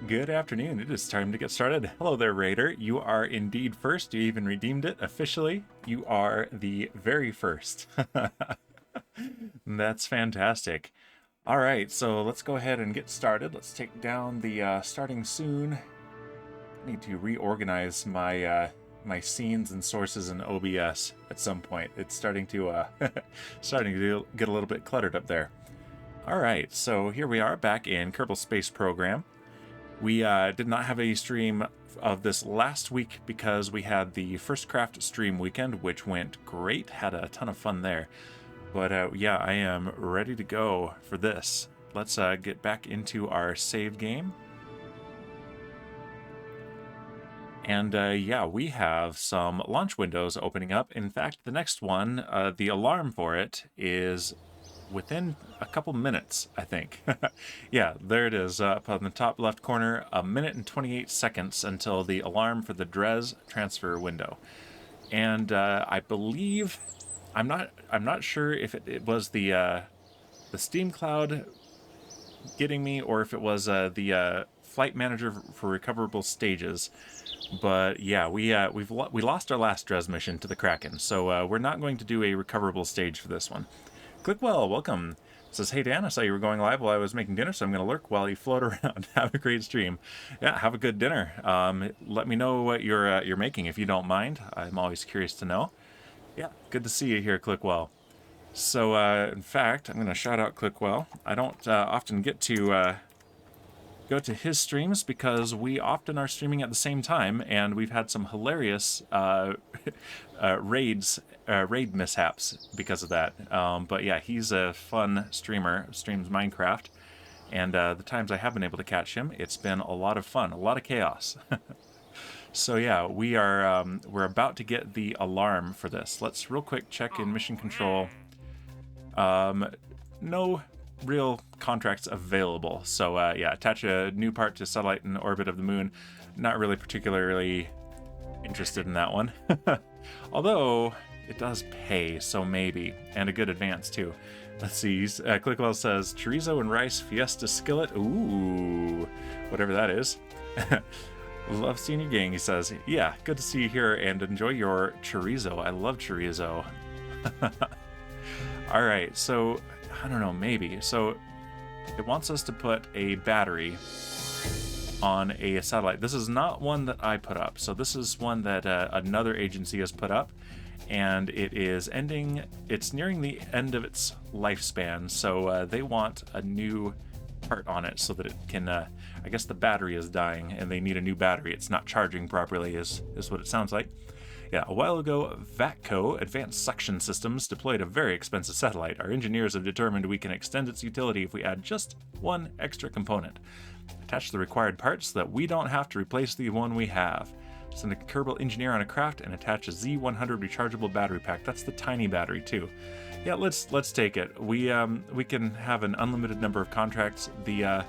Good afternoon. It is time to get started. Hello there, Raider. You are indeed first. You even redeemed it officially. You are the very first. That's fantastic. All right, so let's go ahead and get started. Let's take down the starting soon. I need to reorganize my my scenes and sources in OBS at some point. It's starting to get a little bit cluttered up there. All right, so here we are back in Kerbal Space Program. We did not have a stream of this last week because we had the First Craft stream weekend, which went great. Had a ton of fun there. But yeah, I am ready to go for this. Let's get back into our save game. And yeah, we have some launch windows opening up. In fact, the next one, the alarm for it is within a couple minutes, I think. Yeah, there it is up on the top left corner, 1 minute and 28 seconds until the alarm for the Dres transfer window. And I believe, I'm not sure if it was the Steam Cloud getting me or if it was the Flight Manager for recoverable stages. But yeah, we lost our last Dres mission to the Kraken, so we're not going to do a recoverable stage for this one. Clickwell, welcome. Says, hey Dan, I saw you were going live while I was making dinner, so I'm going to lurk while you float around. Have a great stream. Yeah, have a good dinner. Let me know what you're making if you don't mind. I'm always curious to know. Yeah, good to see you here, Clickwell. So in fact, I'm going to shout out Clickwell. I don't often get to go to his streams because we often are streaming at the same time, and we've had some hilarious raid mishaps because of that. But yeah, he's a fun streamer, streams Minecraft, and the times I have been able to catch him, it's been a lot of fun, a lot of chaos. So yeah, we're about to get the alarm for this. Let's real quick check in mission control. No real contracts available, so yeah, attach a new part to satellite in orbit of the moon. Not really particularly interested in that one. Although it does pay, so maybe, and a good advance too. Let's see. Clickwell says chorizo and rice fiesta skillet. Ooh, whatever that is. Love seeing you, gang. He says, yeah, good to see you here and enjoy your chorizo. I love chorizo. All right, so I don't know, maybe. So it wants us to put a battery on a satellite. This is not one that I put up. So this is one that another agency has put up, and it's nearing the end of its lifespan. So they want a new part on it so that it can, I guess the battery is dying and they need a new battery. It's not charging properly is what it sounds like. Yeah, a while ago, VATCO, Advanced Suction Systems, deployed a very expensive satellite. Our engineers have determined we can extend its utility if we add just one extra component. Attach the required parts so that we don't have to replace the one we have. Send a Kerbal engineer on a craft and attach a Z100 rechargeable battery pack. That's the tiny battery too. Yeah, let's take it. We can have an unlimited number of contracts. The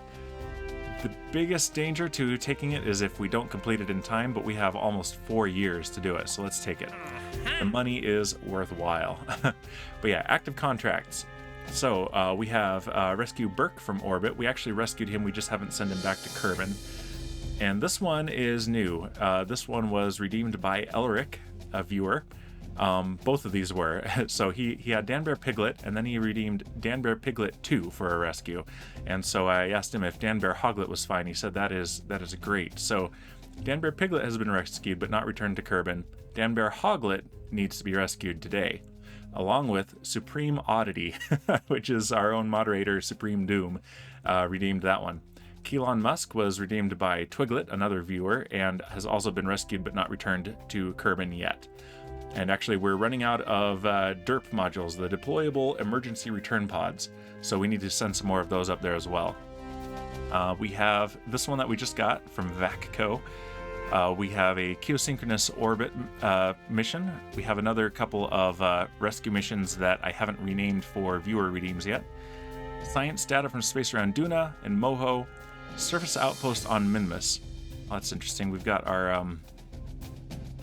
biggest danger to taking it is if we don't complete it in time, but we have almost 4 years to do it, so let's take it. The money is worthwhile. But yeah, active contracts. So we have rescue Burke from orbit. We actually rescued him, we just haven't sent him back to Kerbin. And this one is new. This one was redeemed by Elric, a viewer. Both of these were. So he had Danbear Piglet, and then he redeemed Danbear Piglet 2 for a rescue. And so I asked him if Danbear Hoglet was fine. He said that is great. So Danbear Piglet has been rescued but not returned to Kerbin. Danbear Hoglet needs to be rescued today, along with Supreme Oddity, which is our own moderator, Supreme Doom, redeemed that one. Elon Musk was redeemed by Twiglet, another viewer, and has also been rescued but not returned to Kerbin yet. And actually, we're running out of DERP modules, the Deployable Emergency Return Pods. So we need to send some more of those up there as well. We have this one that we just got from VACCO. We have a geosynchronous orbit mission. We have another couple of rescue missions that I haven't renamed for viewer redeems yet. Science data from space around Duna and Moho. Surface outpost on Minmus. Oh, that's interesting. We've got our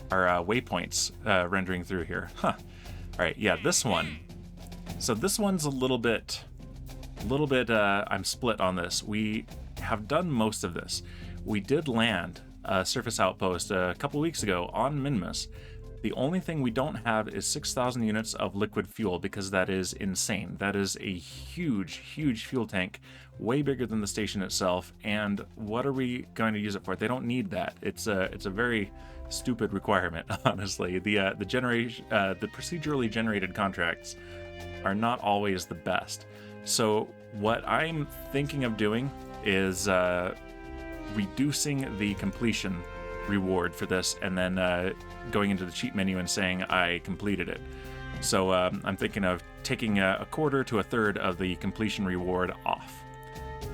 waypoints rendering through here. Huh. All right, yeah, this one. So this one's a little bit, I'm split on this. We have done most of this. we did land a surface outpost a couple weeks ago on Minmus. The only thing we don't have is 6,000 units of liquid fuel, because that is insane. That is a huge, huge fuel tank, way bigger than the station itself. And what are we going to use it for? They don't need that. It's a very stupid requirement, honestly. The procedurally generated contracts are not always the best. So what I'm thinking of doing is reducing the completion reward for this, and then going into the cheat menu and saying I completed it. So I'm thinking of taking a quarter to a third of the completion reward off.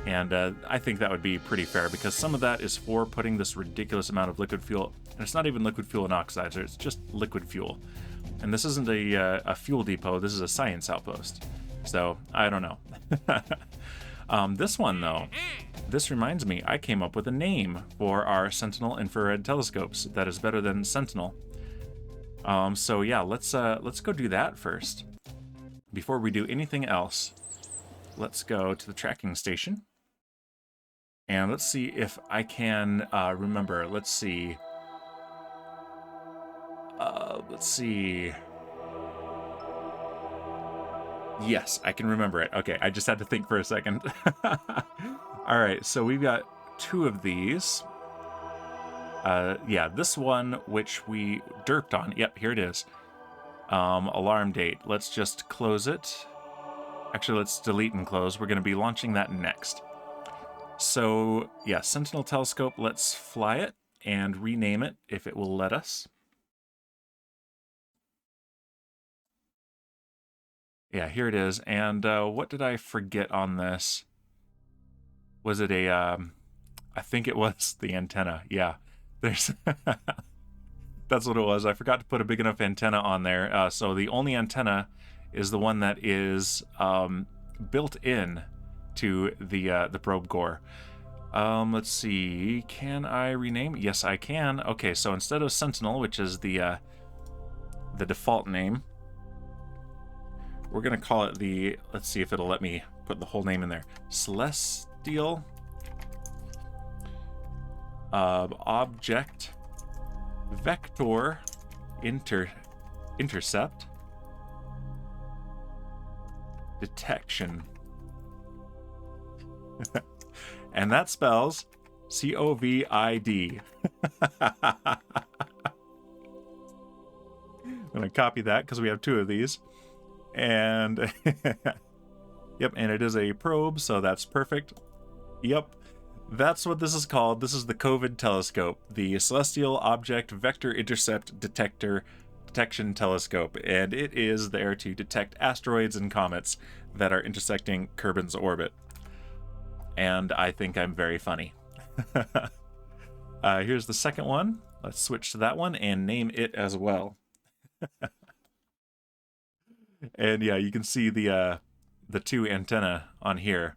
And I think that would be pretty fair, because some of that is for putting this ridiculous amount of liquid fuel, and it's not even liquid fuel and oxidizer, it's just liquid fuel. And this isn't a fuel depot, this is a science outpost. So, I don't know. This one, though, this reminds me, I came up with a name for our Sentinel infrared telescopes that is better than Sentinel. So yeah, let's go do that first. Before we do anything else, let's go to the tracking station. And let's see if I can remember. Let's see. Yes, I can remember it. Okay, I just had to think for a second. All right, so we've got 2 of these. Yeah, this one, which we derped on. Yep, here it is. Alarm date. Let's just close it. Actually, let's delete and close. We're going to be launching that next. So, yeah, Sentinel Telescope, let's fly it and rename it if it will let us. Yeah, here it is. And what did I forget on this? Was it a, I think it was the antenna. Yeah, there's, that's what it was. I forgot to put a big enough antenna on there. So the only antenna is the one that is built in to the probe core. Let's see, can I rename? Yes, I can. Okay, so instead of Sentinel, which is the default name, we're gonna call it the, let's see if it'll let me put the whole name in there. Celestial Object Vector Intercept Detection. And that spells COVID. I'm gonna copy that because we have 2 of these. And yep, and it is a probe, so that's perfect. Yep, that's what this is called. This is the COVID telescope, the Celestial Object Vector Intercept Detection Telescope, and it is there to detect asteroids and comets that are intersecting Kerbin's orbit. And I think I'm very funny. Here's the second one. Let's switch to that one and name it as well. And yeah, you can see the 2 antenna on here.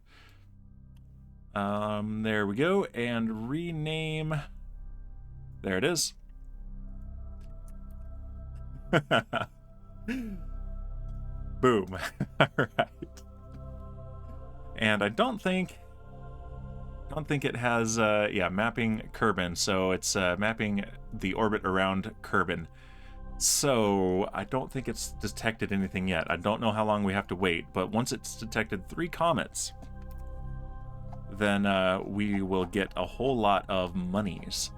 There we go, and rename. There it is. Boom. All right. And I don't think it has yeah, mapping Kerbin, so it's mapping the orbit around Kerbin. So I don't think it's detected anything yet. I don't know how long we have to wait, but once it's detected 3 comets, then we will get a whole lot of monies.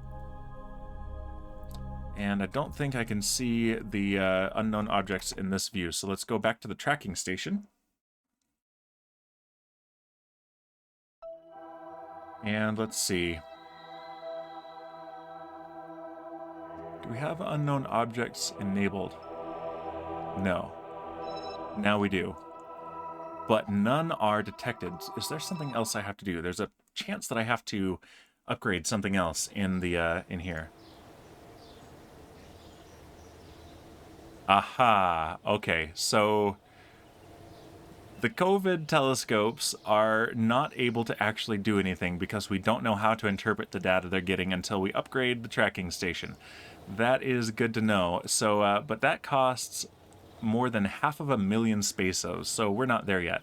And I don't think I can see the unknown objects in this view, so let's go back to the tracking station. And let's see. Do we have unknown objects enabled? No. Now we do. But none are detected. Is there something else I have to do? There's a chance that I have to upgrade something else in the in here. Aha. Okay, so the COVID telescopes are not able to actually do anything because we don't know how to interpret the data they're getting until we upgrade the tracking station. That is good to know. So, but that costs more than 500,000 pesos, so we're not there yet.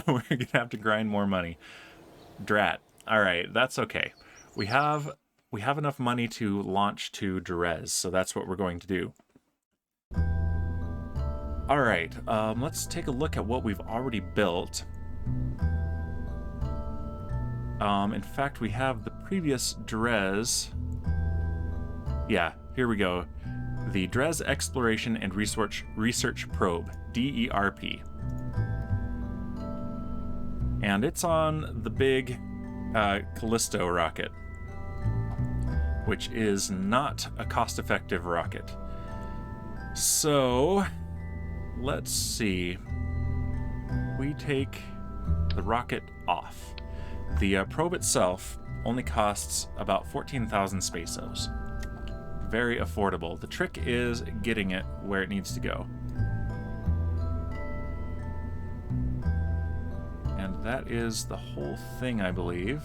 We're gonna have to grind more money. Drat. All right, that's okay. we have enough money to launch to Dres, so that's what we're going to do. All right, let's take a look at what we've already built. In fact, we have the previous Dres. Yeah, here we go. The Dres Exploration and Research Probe, DERP. And it's on the big Callisto rocket, which is not a cost-effective rocket. So, let's see. We take the rocket off. The probe itself only costs about 14,000 pesos. Very affordable. The trick is getting it where it needs to go. And that is the whole thing, I believe.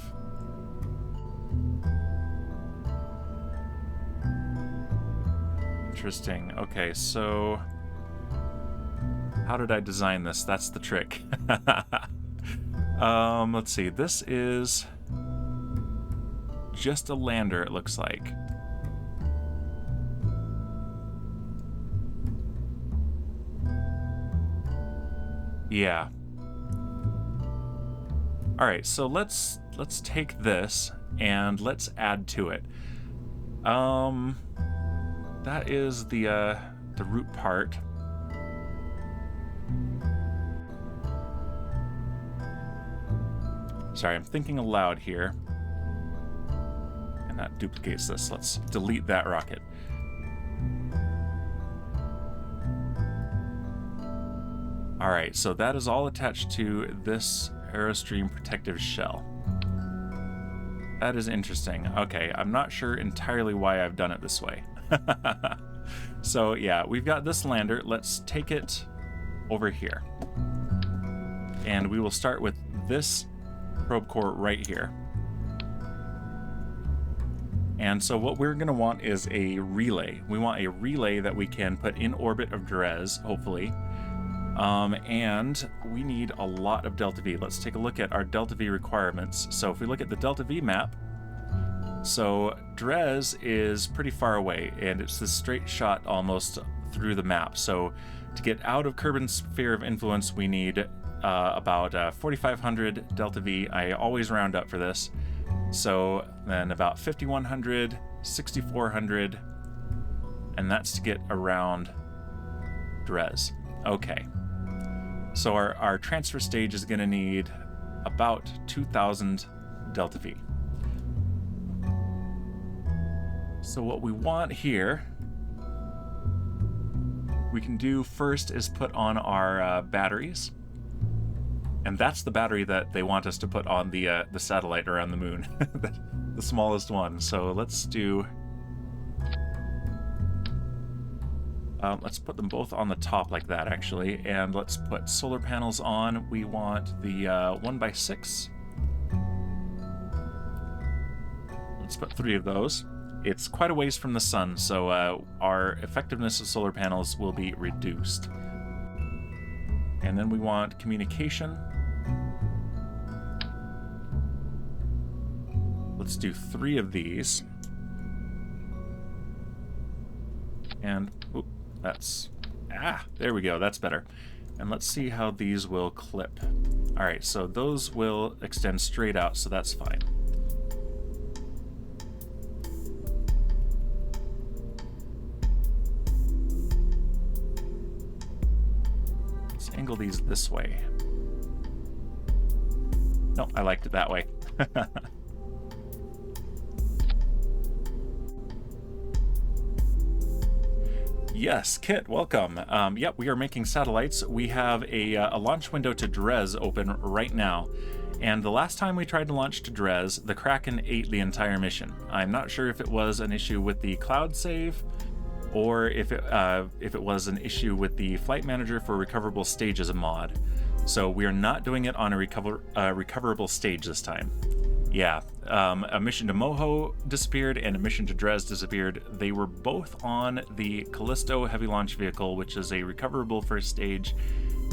Interesting. Okay, so how did I design this? That's the trick. Let's see. This is just a lander, it looks like. Yeah. All right, so let's take this and let's add to it. That is the root part. Sorry, I'm thinking aloud here. And that duplicates this. Let's delete that rocket. All right, so that is all attached to this Aerostream protective shell. That is interesting. Okay, I'm not sure entirely why I've done it this way. So yeah, we've got this lander. Let's take it over here. And we will start with this probe core right here. And so what we're going to want is a relay. We want a relay that we can put in orbit of Dres, hopefully. And we need a lot of delta V. Let's take a look at our delta V requirements. So if we look at the delta V map, so Dres is pretty far away, and it's this straight shot almost through the map. So to get out of Kerbin's sphere of influence, we need about 4,500 delta V. I always round up for this. So then about 5,100, 6,400, and that's to get around Dres. Okay. So our transfer stage is going to need about 2,000 delta V. So what we want here, we can do first is put on our batteries. And that's the battery that they want us to put on the satellite around the moon, the smallest one. So let's do. Let's put them both on the top like that, actually, and let's put solar panels on. We want the 1x6. Let's put 3 of those. It's quite a ways from the sun, so our effectiveness of solar panels will be reduced. And then we want communication. Let's do 3 of these. And oop, there we go, that's better. And let's see how these will clip. All right, so those will extend straight out, so that's fine. Let's angle these this way. No, I liked it that way. Yes, Kit, welcome. Yep, we are making satellites. We have a launch window to Dres open right now. And the last time we tried to launch to Dres, the Kraken ate the entire mission. I'm not sure if it was an issue with the cloud save, or if it was an issue with the Flight Manager for Recoverable Stage as a mod. So we are not doing it on a recoverable stage this time. Yeah, a mission to Moho disappeared and a mission to Dres disappeared. They were both on the Callisto Heavy Launch Vehicle, which is a recoverable first stage,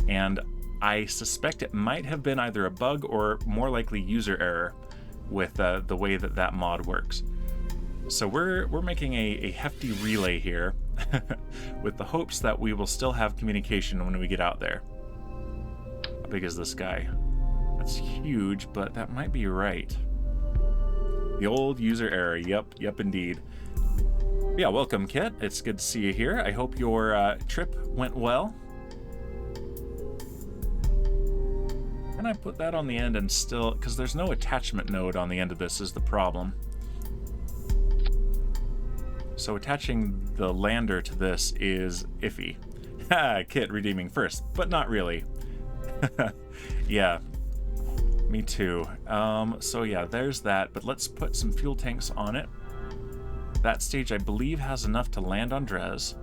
and I suspect it might have been either a bug or more likely user error. with the way that that mod works. So we're making a hefty relay here with the hopes that we will still have communication when we get out there. How big is this guy? That's huge, but that might be right. The old user error. Yep, indeed. Yeah, welcome, Kit. It's good to see you here. I hope your trip went well. Can I put that on the end and still... because there's no attachment node on the end of this is the problem. So attaching the lander to this is iffy. Ha! Kit redeeming first, but not really. Yeah, me too. So yeah, there's that, but let's put some fuel tanks on it. That stage, I believe, has enough to land on Dres.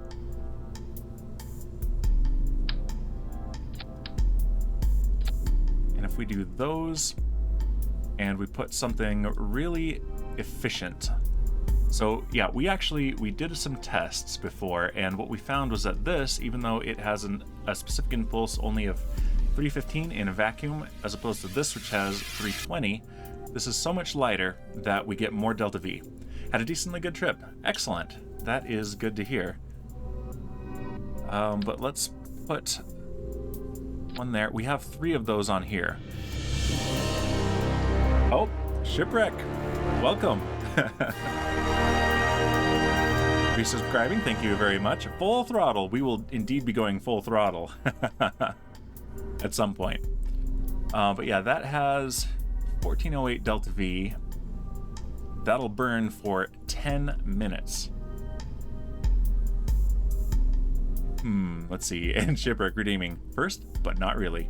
And if we do those, and we put something really efficient. So yeah, we did some tests before, and what we found was that this, even though it has a specific impulse only of 315 in a vacuum, as opposed to this, which has 320, this is so much lighter that we get more delta V. Had a decently good trip. Excellent. That is good to hear. But let's put one there. We have 3 of those on here. Oh, Shipwreck. Welcome. Resubscribing, thank you very much. Full throttle. We will indeed be going full throttle at some point. But yeah, that has 1408 delta V. That'll burn for 10 minutes. Let's see. And Shipwreck redeeming first, but not really.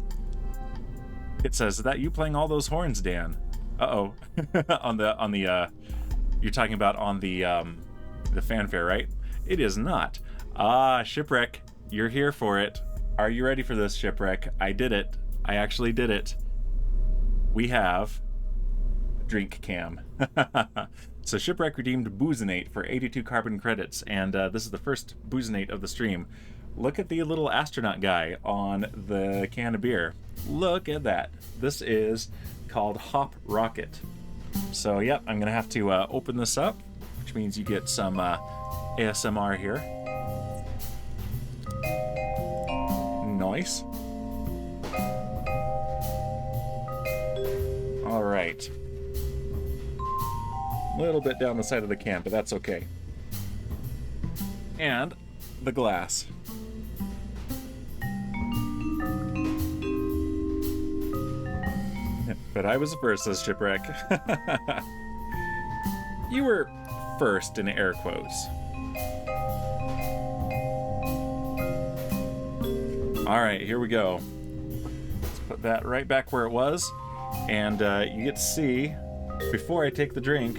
It says, is that you playing all those horns, Dan? Uh-oh. on the you're talking about on the fanfare, right? It is not. Ah, Shipwreck, you're here for it. Are you ready for this, Shipwreck? I did it. I actually did it. We have drink cam. So Shipwreck redeemed Boozinate for 82 carbon credits, and this is the first Boozinate of the stream. Look at the little astronaut guy on the can of beer. Look at that. This is called Hop Rocket. So yep, I'm gonna have to open this up, which means you get some ASMR here. Nice. All right. A little bit down the side of the can, but that's okay. And the glass. But I was first, says Shipwreck. You were first in air quotes. All right, here we go. Let's put that right back where it was. And you get to see, before I take the drink,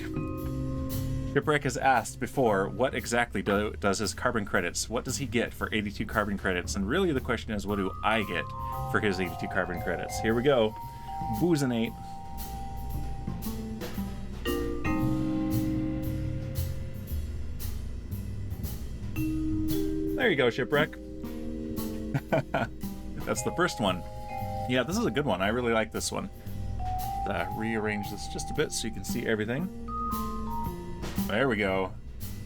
Shipwreck has asked before, what exactly does his carbon credits, what does he get for 82 carbon credits? And really the question is, what do I get for his 82 carbon credits? Here we go. Boozinate. There you go, Shipwreck. That's the first one. Yeah, this is a good one. I really like this one. Rearrange this just a bit so you can see everything. There we go.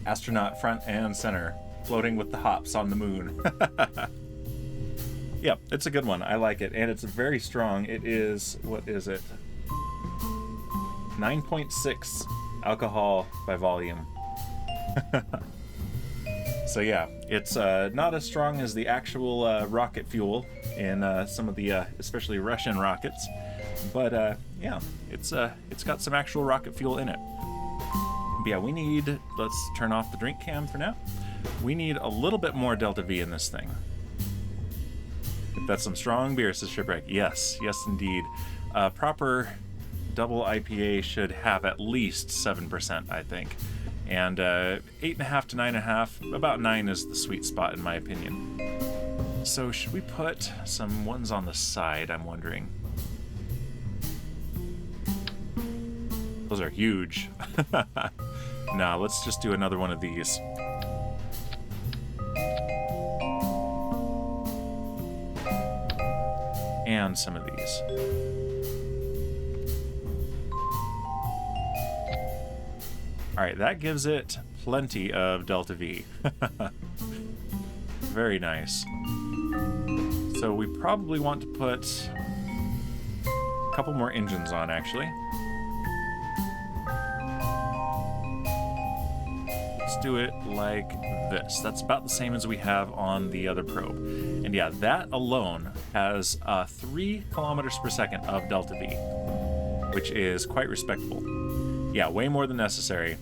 Astronaut front and center, floating with the hops on the moon. Yeah, it's a good one. I like it, and it's very strong. It is, what is it? 9.6 alcohol by volume. So yeah, it's not as strong as the actual rocket fuel in some of the, especially Russian rockets, but yeah, it's got some actual rocket fuel in it. But yeah, we need, let's turn off the drink cam for now. We need a little bit more delta V in this thing. If that's some strong beer, says Shipwreck. Yes, yes indeed. Proper double IPA should have at least 7%, I think. And 8.5 to 9.5, about 9 is the sweet spot in my opinion. So should we put some ones on the side, I'm wondering? Those are huge. Nah, let's just do another one of these. And some of these. All right, that gives it plenty of delta V. Very nice. So we probably want to put a couple more engines on, actually. Let's do it like this. That's about the same as we have on the other probe. And yeah, that alone has 3 kilometers per second of delta V, which is quite respectable. Yeah, way more than necessary.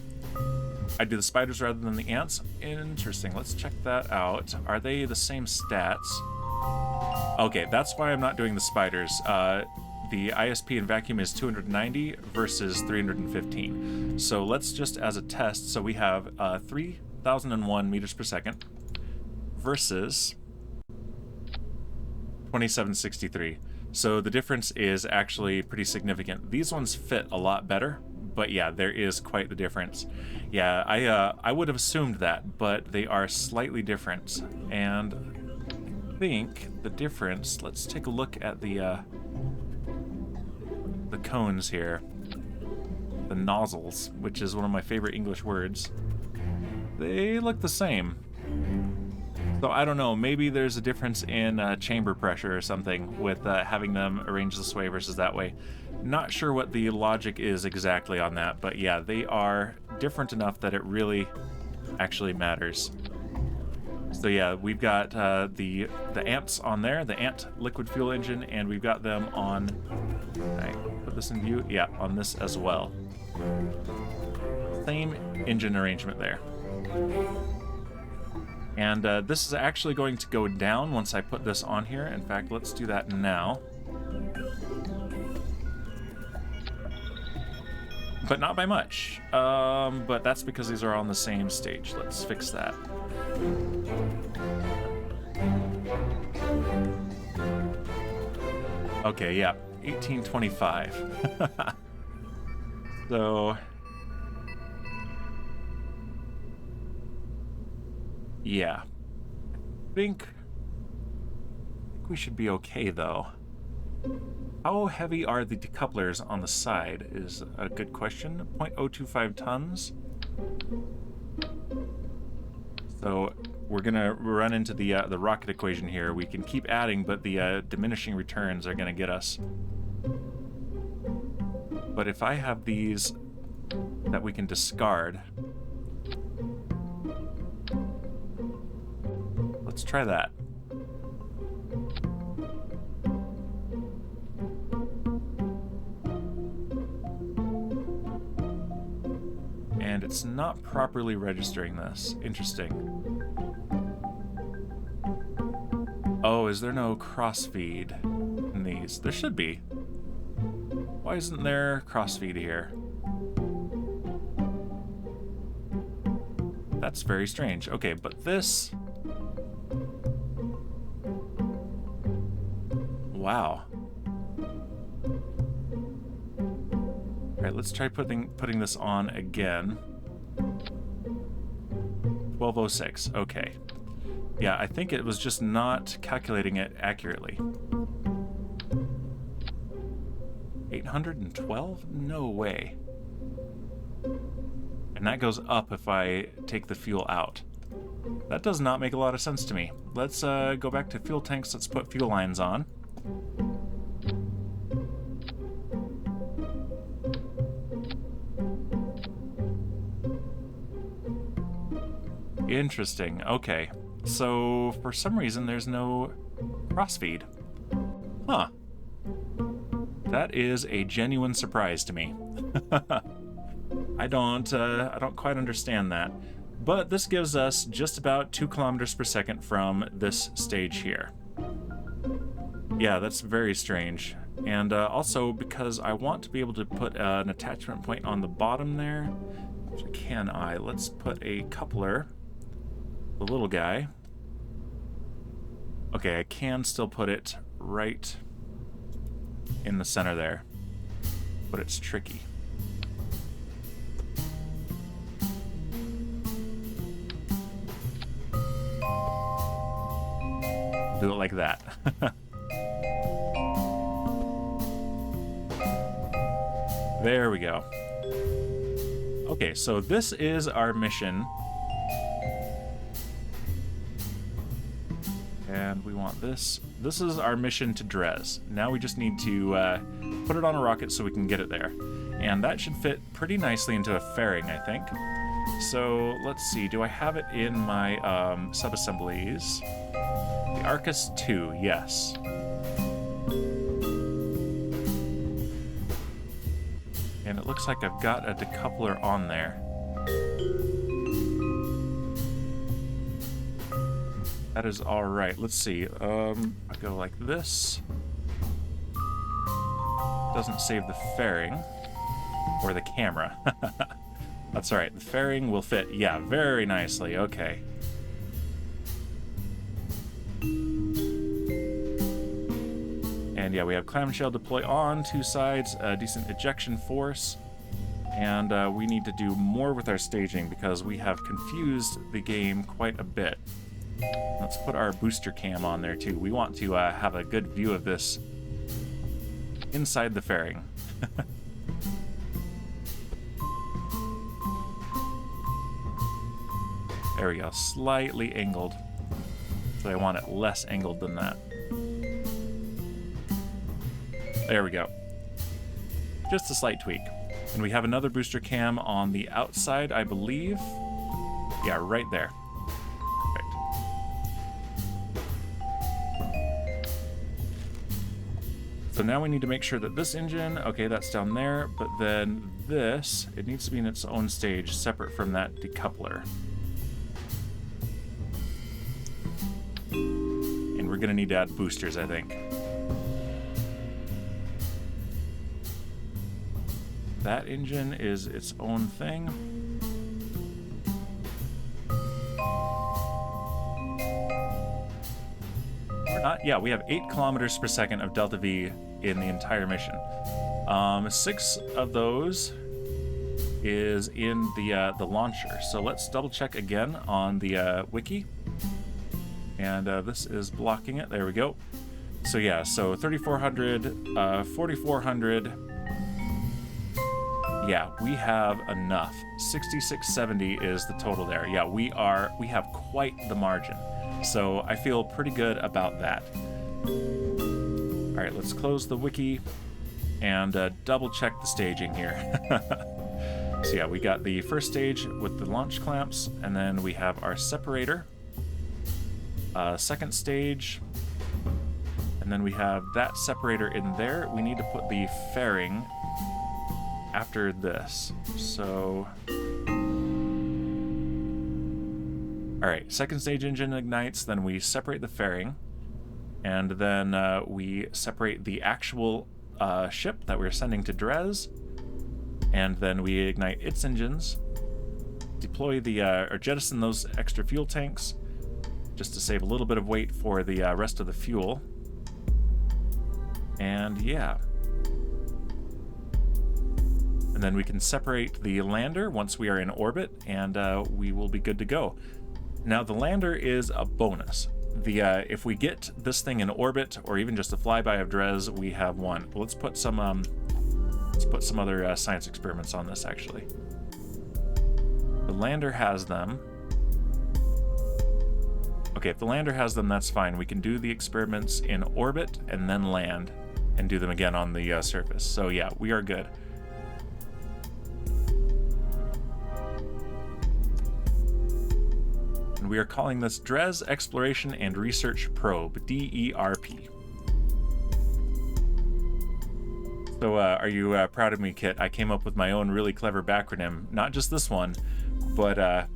I do the spiders rather than the ants. Interesting. Let's check that out. Are they the same stats? Okay, that's why I'm not doing the spiders. The ISP in vacuum is 290 versus 315. So let's just, as a test, so we have 3001 meters per second versus 2763. So the difference is actually pretty significant. These ones fit a lot better, but yeah, there is quite the difference. Yeah, I would have assumed that, but they are slightly different. And I think the difference, let's take a look at the cones here. The nozzles, which is one of my favorite English words. They look the same. So I don't know, maybe there's a difference in chamber pressure or something with having them arranged this way versus that way. Not sure what the logic is exactly on that, but yeah, they are different enough that it really actually matters. So yeah, we've got the ants on there, the ant liquid fuel engine, and we've got them on, can I put this in view? Yeah, on this as well. Same engine arrangement there. And this is actually going to go down once I put this on here. In fact, let's do that now. But not by much. But that's because these are on the same stage. Let's fix that. Okay, yeah, 1825. So, yeah, I think we should be okay though. How heavy are the decouplers on the side is a good question. 0.025 tons. So we're gonna run into the rocket equation here. We can keep adding, but the diminishing returns are gonna get us. But if I have these that we can discard, let's try that. And it's not properly registering this. Interesting. Oh, is there no crossfeed in these? There should be. Why isn't there crossfeed here? That's very strange. Okay, but this... Wow. Alright, let's try putting this on again. 1206, okay. Yeah, I think it was just not calculating it accurately. 812? No way. And that goes up if I take the fuel out. That does not make a lot of sense to me. Let's go back to fuel tanks. Let's put fuel lines on. Interesting. Okay. So, for some reason, there's no crossfeed. Huh. That is a genuine surprise to me. I don't quite understand that. But this gives us just about 2 kilometers per second from this stage here. Yeah, that's very strange. And also, because I want to be able to put an attachment point on the bottom there, can I? Let's put a coupler, the little guy. Okay, I can still put it right in the center there, but it's tricky. Do it like that. There we go. Okay, so this is our mission. And we want this. This is our mission to Dres. Now we just need to put it on a rocket so we can get it there. And that should fit pretty nicely into a fairing, I think. So let's see, do I have it in my sub-assemblies? The Arcus 2, yes. And it looks like I've got a decoupler on there. That is all right. Let's see. I go like this. Doesn't save the fairing or the camera. That's all right. The fairing will fit. Yeah, very nicely. Okay. And yeah, we have clamshell deploy on 2 sides, a decent ejection force, and we need to do more with our staging because we have confused the game quite a bit. Let's put our booster cam on there too. We want to have a good view of this inside the fairing. There we go, slightly angled. So I want it less angled than that. There we go. Just a slight tweak. And we have another booster cam on the outside, I believe. Yeah, right there. So now we need to make sure that this engine, okay, that's down there, but then this, it needs to be in its own stage, separate from that decoupler. And we're gonna need to add boosters, I think. That engine is its own thing. Yeah, we have 8 kilometers per second of delta V in the entire mission. 6 of those is in the launcher. So let's double check again on the wiki. And this is blocking it. There we go. So yeah, so 3,400, 4,400. Yeah, we have enough. 6,670 is the total there. Yeah, we have quite the margin. So I feel pretty good about that. All right, let's close the wiki and double check the staging here. So yeah, we got the first stage with the launch clamps, and then we have our separator. Second stage, and then we have that separator in there. We need to put the fairing after this. So... Alright, second stage engine ignites, then we separate the fairing, and then we separate the actual ship that we're sending to Dres, and then we ignite its engines, deploy the, or jettison those extra fuel tanks, just to save a little bit of weight for the rest of the fuel. And yeah. And then we can separate the lander once we are in orbit, and we will be good to go. Now, the lander is a bonus. If we get this thing in orbit, or even just a flyby of Dres, we have one. But let's put some other science experiments on this, actually. The lander has them. Okay, if the lander has them, that's fine. We can do the experiments in orbit and then land and do them again on the surface. So yeah, we are good. And we are calling this Dres Exploration and Research Probe, DERP. So are you proud of me, Kit? I came up with my own really clever backronym. Not just this one, but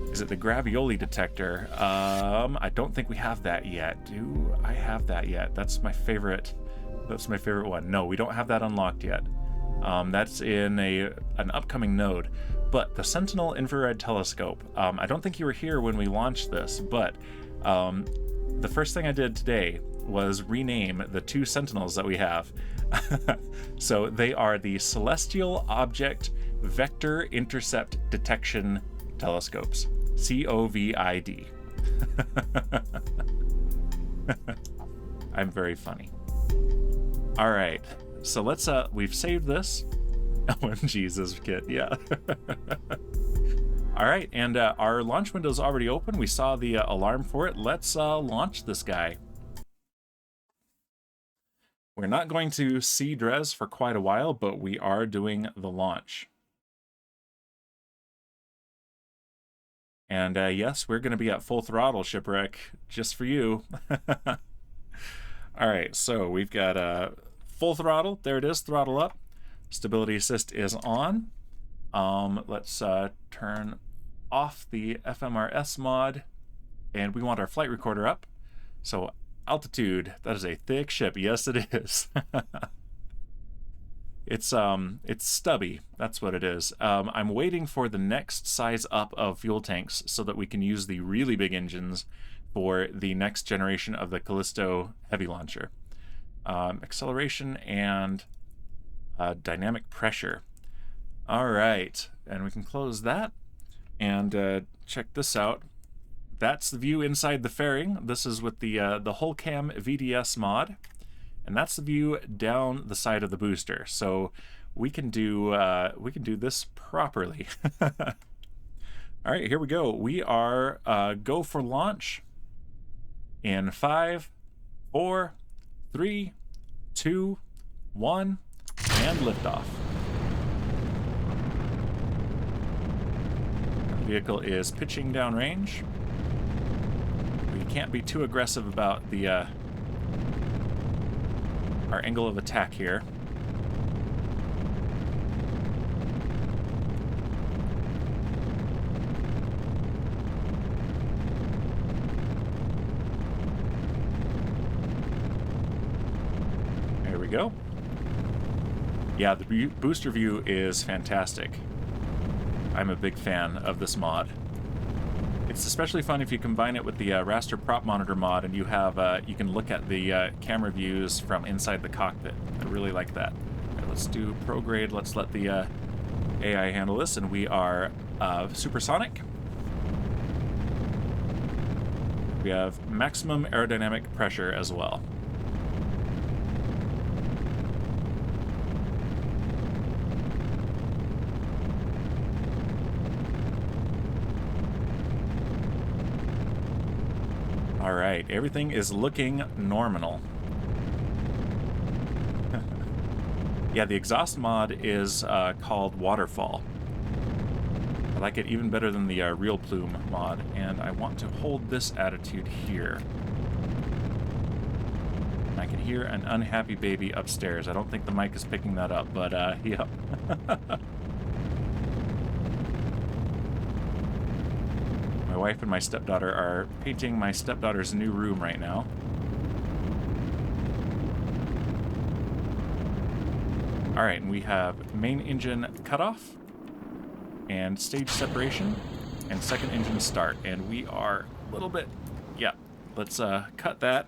is it the Gravioli detector? I don't think we have that yet. Do I have that yet? That's my favorite. That's my favorite one. No, we don't have that unlocked yet. That's in an upcoming node. But the Sentinel Infrared Telescope, I don't think you were here when we launched this, but the first thing I did today was rename the 2 Sentinels that we have. So they are the Celestial Object Vector Intercept Detection Telescopes, COVID. I'm very funny. All right, so let's we've saved this, OMG's kit, yeah. All right, and our launch window is already open. We saw the alarm for it. Let's launch this guy. We're not going to see Dres for quite a while, but we are doing the launch. And yes, we're going to be at full throttle, Shipwreck, just for you. All right, so we've got full throttle. There it is, throttle up. Stability assist is on. Let's turn off the FMRS mod, and we want our flight recorder up. So altitude, that is a thick ship. Yes, it is. It's stubby. That's what it is. I'm waiting for the next size up of fuel tanks so that we can use the really big engines for the next generation of the Callisto heavy launcher. Acceleration and dynamic pressure. All right, and we can close that and check this out. That's the view inside the fairing. This is with the Hullcam VDS mod, and that's the view down the side of the booster. So we can do this properly. All right, here we go. We are go for launch in 5, 4, 3, 2, 1, and liftoff. The vehicle is pitching downrange. We can't be too aggressive about the our angle of attack here. There we go. Yeah, the booster view is fantastic. I'm a big fan of this mod. It's especially fun if you combine it with the raster prop monitor mod, and you have you can look at the camera views from inside the cockpit. I really like that. All right, let's do prograde. Let's let the AI handle this, and we are supersonic. We have maximum aerodynamic pressure as well. All right, everything is looking nominal. Yeah, the exhaust mod is called Waterfall. I like it even better than the Real Plume mod, and I want to hold this attitude here. I can hear an unhappy baby upstairs. I don't think the mic is picking that up, but yeah. My wife and my stepdaughter are painting my stepdaughter's new room right now. All right, and we have main engine cutoff and stage separation and second engine start. And we are a little bit, yeah, let's cut that.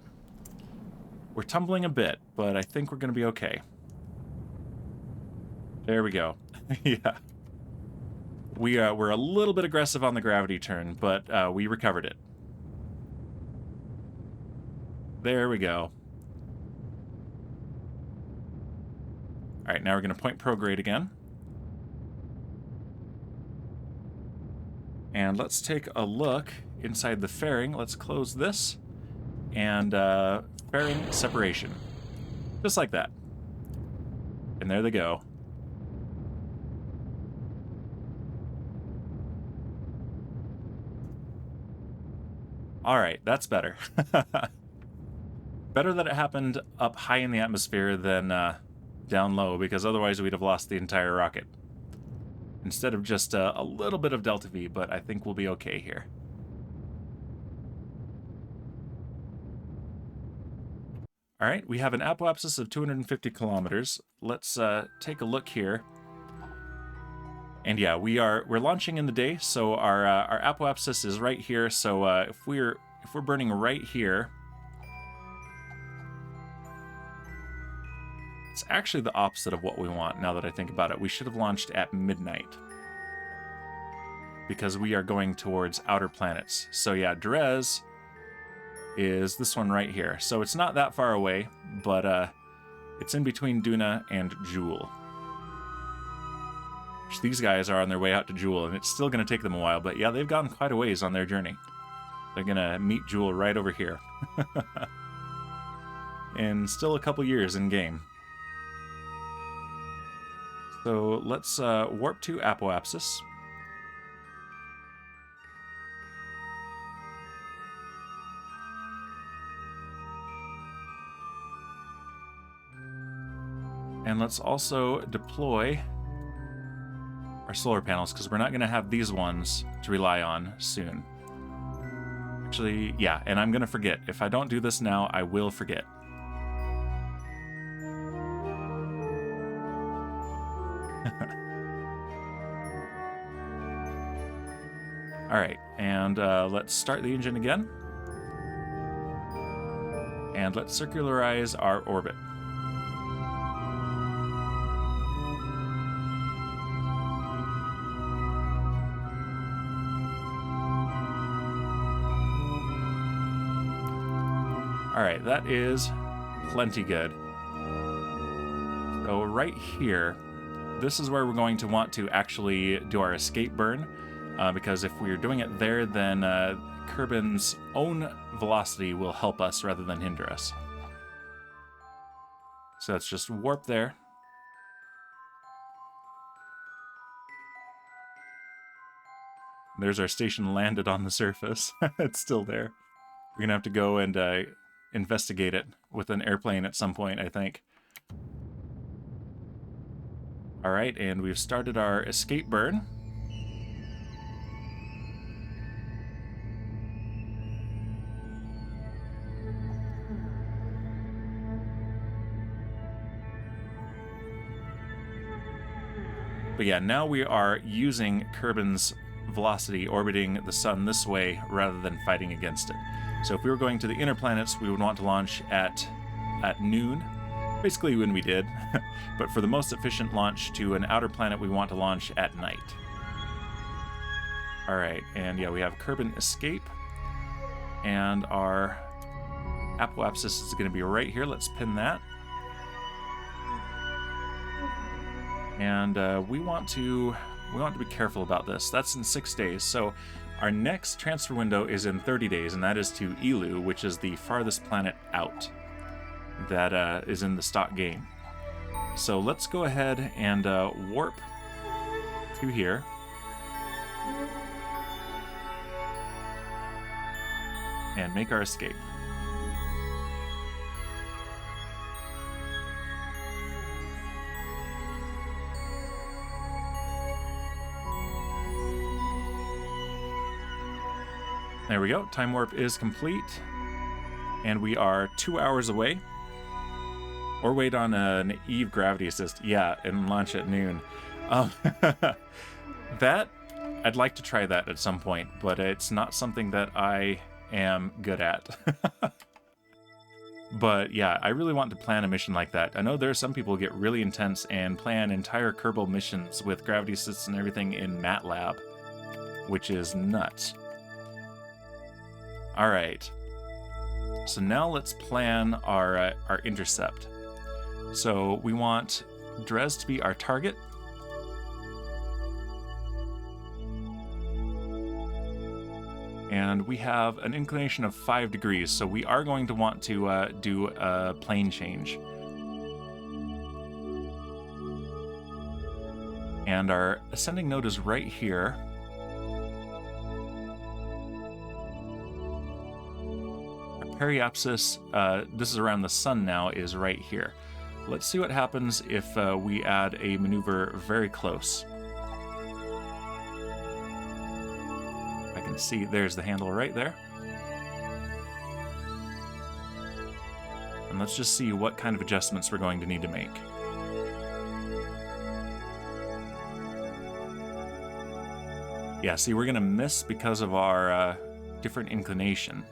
We're tumbling a bit, but I think we're gonna be okay. There we go. Yeah. We're a little bit aggressive on the gravity turn, but we recovered it. There we go. All right, now we're going to point prograde again. And let's take a look inside the fairing. Let's close this. And fairing separation. Just like that. And there they go. All right, that's better. Better that it happened up high in the atmosphere than down low, because otherwise we'd have lost the entire rocket. Instead of just a little bit of delta V, but I think we'll be okay here. All right, we have an apoapsis of 250 kilometers. Let's take a look here. And yeah, we're launching in the day, so our apoapsis is right here. So if we're burning right here, it's actually the opposite of what we want. Now that I think about it, we should have launched at midnight because we are going towards outer planets. So yeah, Dres is this one right here. So it's not that far away, but it's in between Duna and Joule. which these guys are on their way out to Jewel, and it's still going to take them a while, but yeah, they've gone quite a ways on their journey. They're going to meet Jewel right over here. And still a couple years in game. So let's warp to Apoapsis. And let's also deploy our solar panels, because we're not going to have these ones to rely on soon. Actually, yeah, and I'm going to forget. If I don't do this now, I will forget. Alright, and let's start the engine again. And let's circularize our orbit. Alright, that is plenty good. So right here, this is where we're going to want to actually do our escape burn, because if we're doing it there, then Kerbin's own velocity will help us rather than hinder us. So let's just warp there. There's our station landed on the surface. It's still there. We're going to have to go and investigate it with an airplane at some point, I think. All right, and we've started our escape burn. But yeah, now we are using Kerbin's velocity orbiting the sun this way rather than fighting against it. So if we were going to the inner planets, we would want to launch at noon, basically when we did. But for the most efficient launch to an outer planet, we want to launch at night. All right, and yeah, we have Kerbin escape, and our Apoapsis is going to be right here. Let's pin that. And we want to be careful about this. That's in 6 days. So our next transfer window is in 30 days, and that is to Elu, which is the farthest planet out that is in the stock game. So let's go ahead and warp to here. And make our escape. There we go. Time warp is complete. And we are 2 hours away. Or wait on an Eve gravity assist. Yeah, and launch at noon. That, I'd like to try that at some point, but it's not something that I am good at. But yeah, I really want to plan a mission like that. I know there are some people who get really intense and plan entire Kerbal missions with gravity assists and everything in MATLAB, which is nuts. All right. So now let's plan our intercept. So we want Dres to be our target. And we have an inclination of 5 degrees, so we are going to want to do a plane change. And our ascending node is right here. Periapsis, this is around the sun now, is right here. Let's see what happens if we add a maneuver very close. I can see there's the handle right there. And let's just see what kind of adjustments we're going to need to make. Yeah, see, we're going to miss because of our different inclination.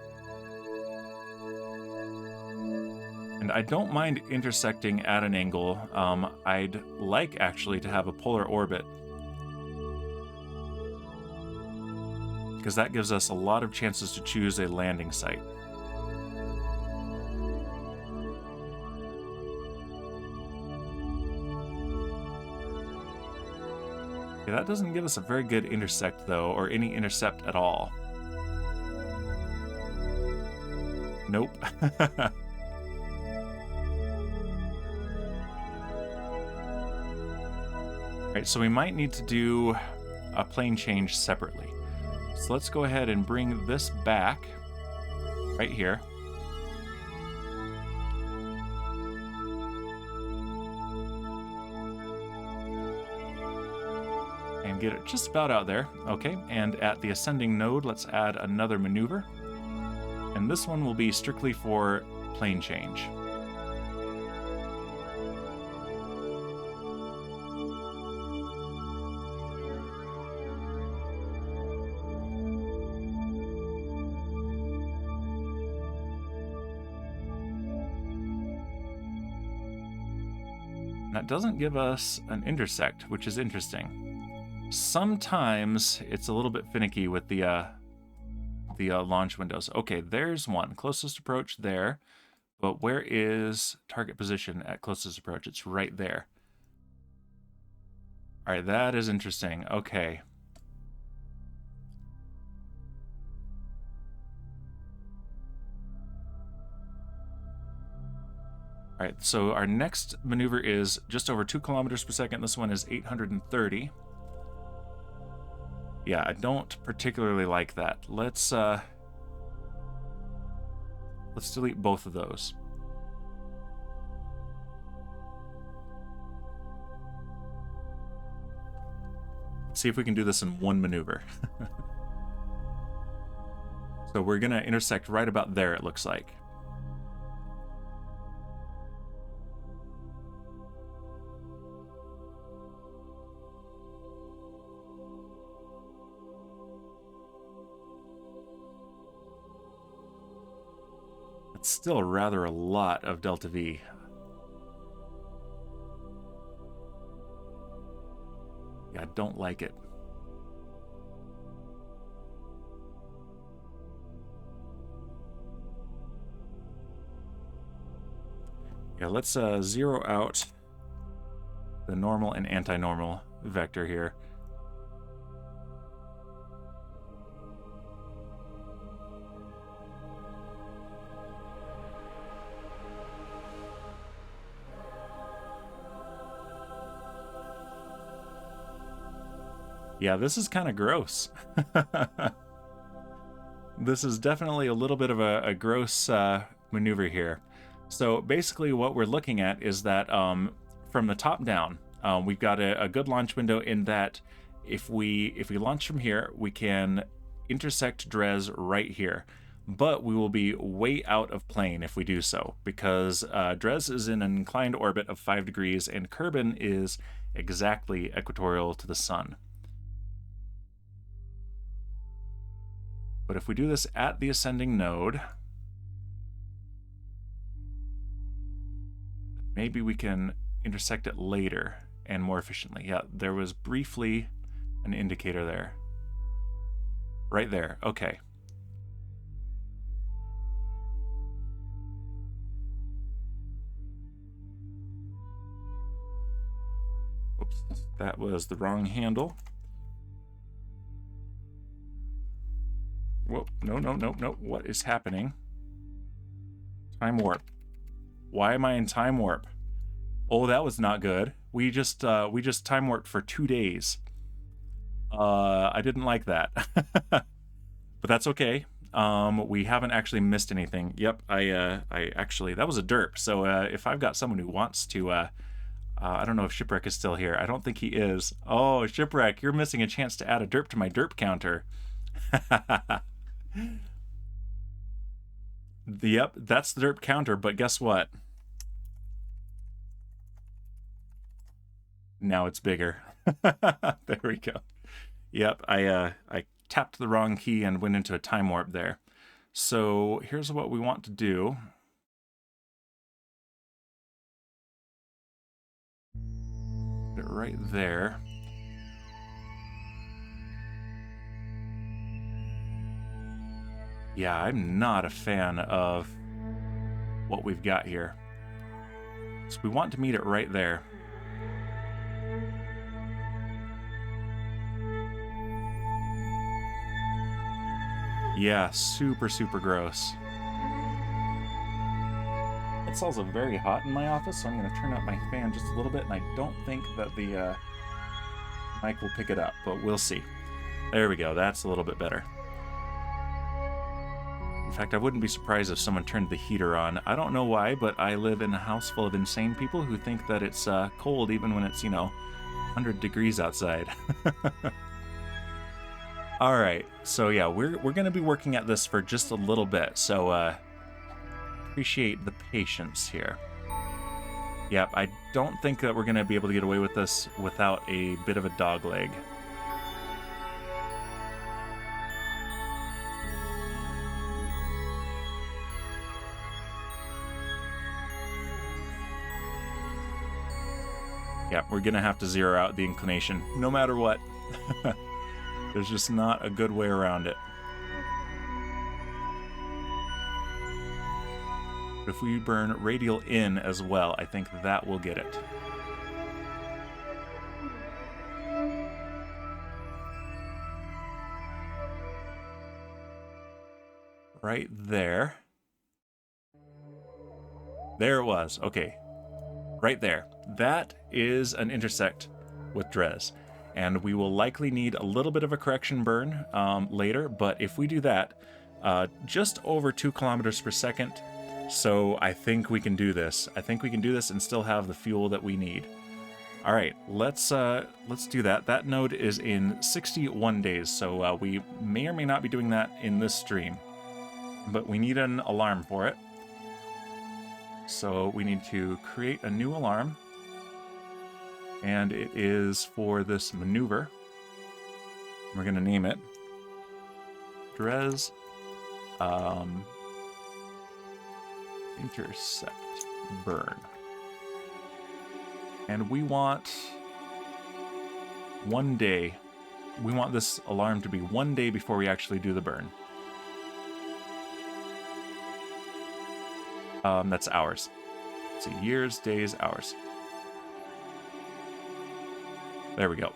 And I don't mind intersecting at an angle. I'd like, actually, to have a polar orbit, because that gives us a lot of chances to choose a landing site. Okay, that doesn't give us a very good intersect, though, or any intercept at all. Nope. Alright, so we might need to do a plane change separately. So let's go ahead and bring this back right here. And get it just about out there. Okay, and at the ascending node, let's add another maneuver. And this one will be strictly for plane change. That doesn't give us an intersect, which is interesting. Sometimes it's a little bit finicky with the launch windows. Okay, there's one. Closest approach there. But where is target position at closest approach? It's right there. All right, that is interesting. Okay. All right, so our next maneuver is just over 2 kilometers per second. This one is 830. Yeah, I don't particularly like that. Let's delete both of those. Let's see if we can do this in one maneuver. So we're gonna intersect right about there, it looks like. It's still rather a lot of delta V. Yeah, I don't like it. Yeah, let's zero out the normal and anti-normal vector here. Yeah, this is kind of gross. This is definitely a little bit of a gross maneuver here. So basically what we're looking at is that from the top down, we've got a good launch window in that if we launch from here, we can intersect Dres right here. But we will be way out of plane if we do so, because Dres is in an inclined orbit of 5 degrees and Kerbal is exactly equatorial to the sun. But if we do this at the ascending node, maybe we can intersect it later and more efficiently. Yeah, there was briefly an indicator there. Right there, okay. Oops, that was the wrong handle. Whoa, no. What is happening? Time warp. Why am I in time warp? Oh, that was not good. We just time warped for 2 days. I didn't like that. But that's okay. We haven't actually missed anything. Yep, I actually, that was a derp. So if I've got someone who wants to, I don't know if Shipwreck is still here. I don't think he is. Oh, Shipwreck, you're missing a chance to add a derp to my derp counter. Yep, that's the derp counter, but guess what? Now it's bigger. There we go. Yep, I tapped the wrong key and went into a time warp there. So here's what we want to do. Put it right there. Yeah, I'm not a fan of what we've got here. So we want to meet it right there. Yeah, super, super gross. It's also very hot in my office, so I'm going to turn up my fan just a little bit, and I don't think that the mic will pick it up, but we'll see. There we go. That's a little bit better. In fact, I wouldn't be surprised if someone turned the heater on. I don't know why, but I live in a house full of insane people who think that it's cold even when it's, 100 degrees outside. All right, so yeah, we're going to be working at this for just a little bit, so appreciate the patience here. Yep, I don't think that we're going to be able to get away with this without a bit of a dog leg. Yeah, we're going to have to zero out the inclination, no matter what. There's just not a good way around it. But if we burn radial in as well, I think that will get it. Right there. There it was. Okay. Right there. That is an intersect with Dres. And we will likely need a little bit of a correction burn later, but if we do that, just over 2 kilometers per second, so I think we can do this. I think we can do this and still have the fuel that we need. All right, let's do that. That node is in 61 days, so we may or may not be doing that in this stream, but we need an alarm for it. So we need to create a new alarm. And it is for this maneuver. We're going to name it Dres Intercept Burn. And we want 1 day. We want this alarm to be 1 day before we actually do the burn. That's hours. So years, days, hours. There we go.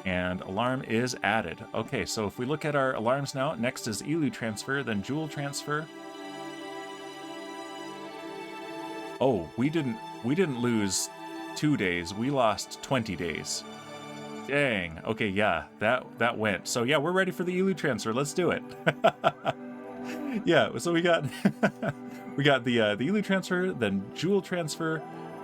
And alarm is added. Okay, so if we look at our alarms now, next is ELU transfer, then Joule transfer. Oh, we didn't lose 2 days. We lost 20 days. Dang. Okay, yeah, that went. So yeah, we're ready for the ELU transfer. Let's do it. Yeah, so we got we got the ELU transfer, then Joule transfer,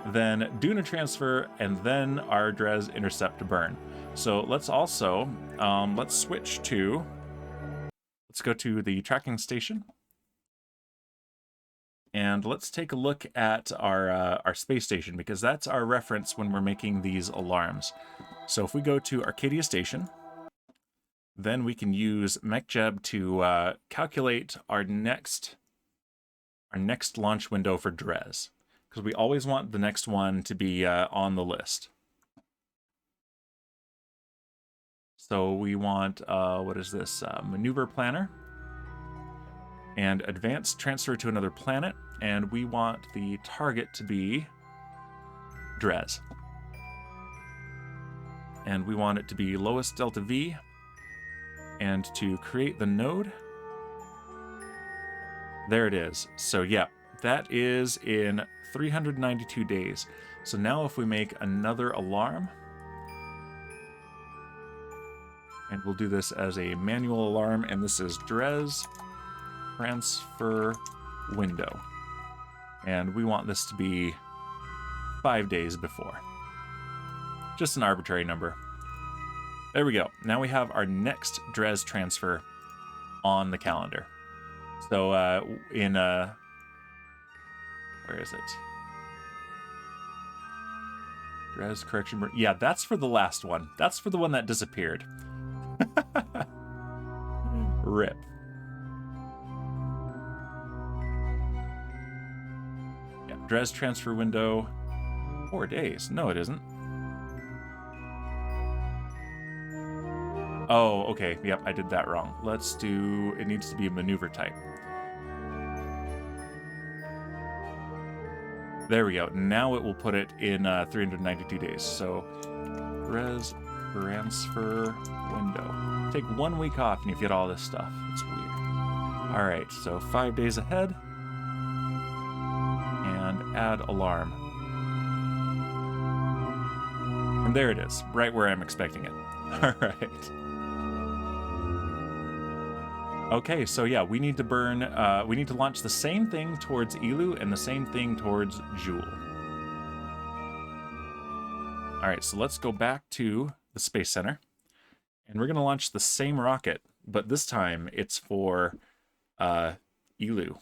then Duna transfer, and then our Dres intercept burn. So let's also let's switch to, let's go to the tracking station, and let's take a look at our space station, because that's our reference when we're making these alarms. So if we go to Arcadia Station, then we can use MechJeb to calculate our next launch window for Dres, because we always want the next one to be on the list. So we want, what is this? Maneuver Planner. And advanced transfer to another planet. And we want the target to be Dres. And we want it to be lowest delta V. And to create the node, there it is. So yeah, that is in 392 days. So now if we make another alarm, and we'll do this as a manual alarm, and this is Dres transfer window. And we want this to be 5 days before. Just an arbitrary number. There we go. Now we have our next Dres transfer on the calendar. So in where is it? Dres correction. Yeah, that's for the last one. That's for the one that disappeared. RIP. Yeah, Dres transfer window 4 days. No, it isn't. Oh, okay. Yep, I did that wrong. Let's do, it needs to be a maneuver type. There we go. Now it will put it in 392 days. So, Dres Transfer window. Take 1 week off and you get all this stuff. It's weird. All right, so 5 days ahead. And add alarm. And there it is, right where I'm expecting it. All right. Okay, so yeah, we need to burn, we need to launch the same thing towards Elu and the same thing towards Joule. All right, so let's go back to the Space Center. And we're going to launch the same rocket, but this time it's for Elu. And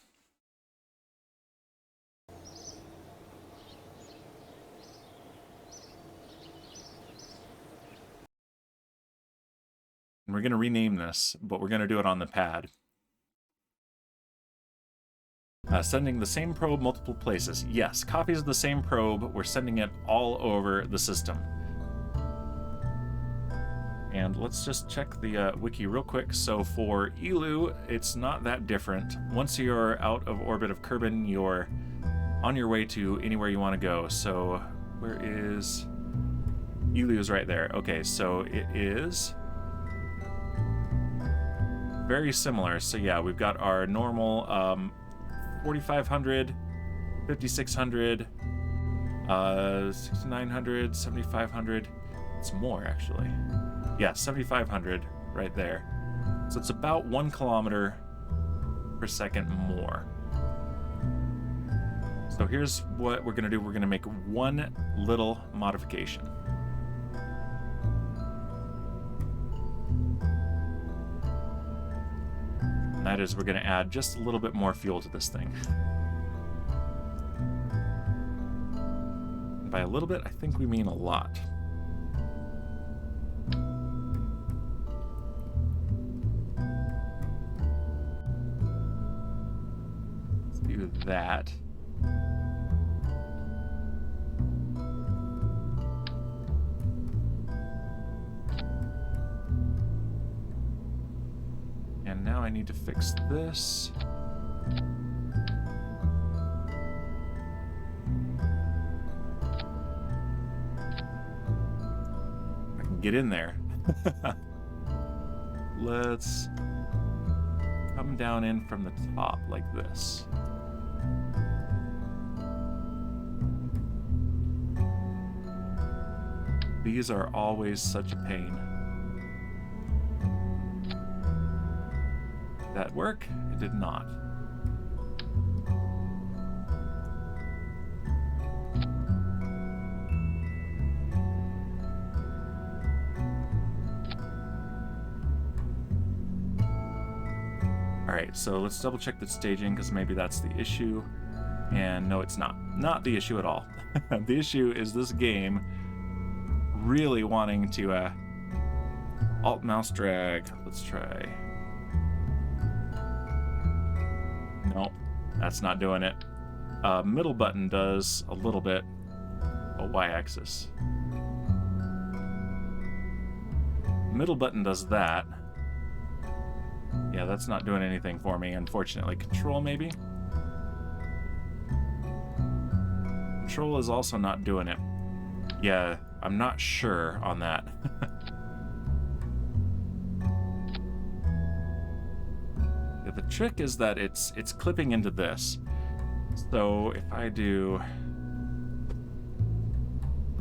we're going to rename this, but we're going to do it on the pad. Sending the same probe multiple places. Yes, copies of the same probe. We're sending it all over the system. And let's just check the wiki real quick. So for Elu, it's not that different. Once you're out of orbit of Kerbal, you're on your way to anywhere you want to go. So where is... Elu is right there. Okay, so it is very similar. So yeah, we've got our normal 4,500, 5,600, 6,900, 7,500. It's more, actually. Yeah, 7,500 right there. So it's about 1 kilometer per second more. So here's what we're going to do. We're going to make one little modification. And that is we're going to add just a little bit more fuel to this thing. And by a little bit, I think we mean a lot. Let's do that. And now I need to fix this. I can get in there. Let's come down in from the top like this. These are always such a pain. Did that work? It did not. Alright, so let's double check the staging because maybe that's the issue. And no, it's not. Not the issue at all. The issue is this game really wanting to alt mouse drag. Let's try. No, that's not doing it. Middle button does a little bit. A y-axis. Middle button does that. Yeah, that's not doing anything for me, unfortunately. Control, maybe? Control is also not doing it. Yeah, I'm not sure on that. Yeah, the trick is that it's clipping into this. So if I do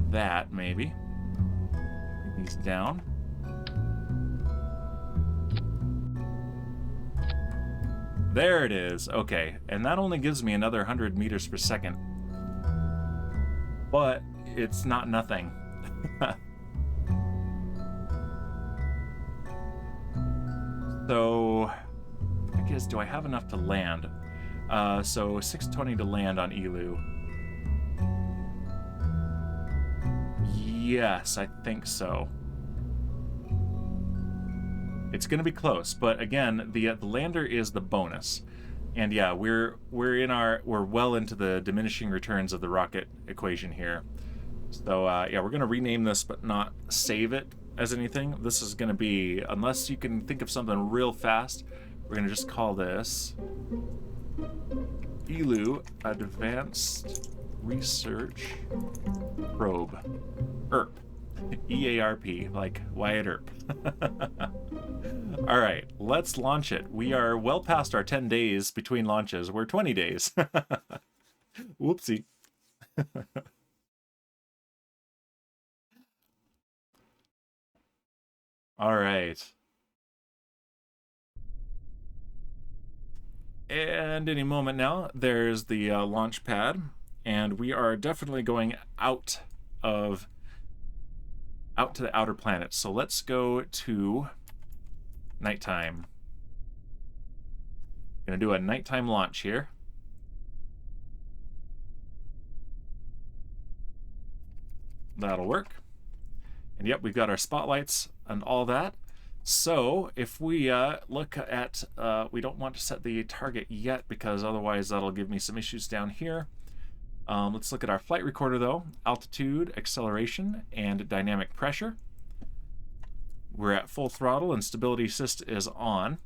that, maybe. Bring these down. There it is. Okay, and that only gives me another 100 meters per second. But it's not nothing. So, I guess, do I have enough to land? So 620 to land on Elu. Yes, I think so. It's going to be close, but again, the lander is the bonus. And yeah, we're well into the diminishing returns of the rocket equation here. So yeah, we're going to rename this but not save it as anything. This is going to be, unless you can think of something real fast, we're going to just call this Elu Advanced Research Probe. ERP. EARP, like Wyatt Earp. All right, let's launch it. We are well past our 10 days between launches. We're 20 days. Whoopsie. All right. And any moment now, there's the launch pad, and we are definitely going out to the outer planets. So let's go to nighttime. Gonna do a nighttime launch here. That'll work. And yep, we've got our spotlights and all that. So if we look at, we don't want to set the target yet because otherwise that'll give me some issues down here. Let's look at our flight recorder though. Altitude, acceleration, and dynamic pressure. We're at full throttle and stability assist is on.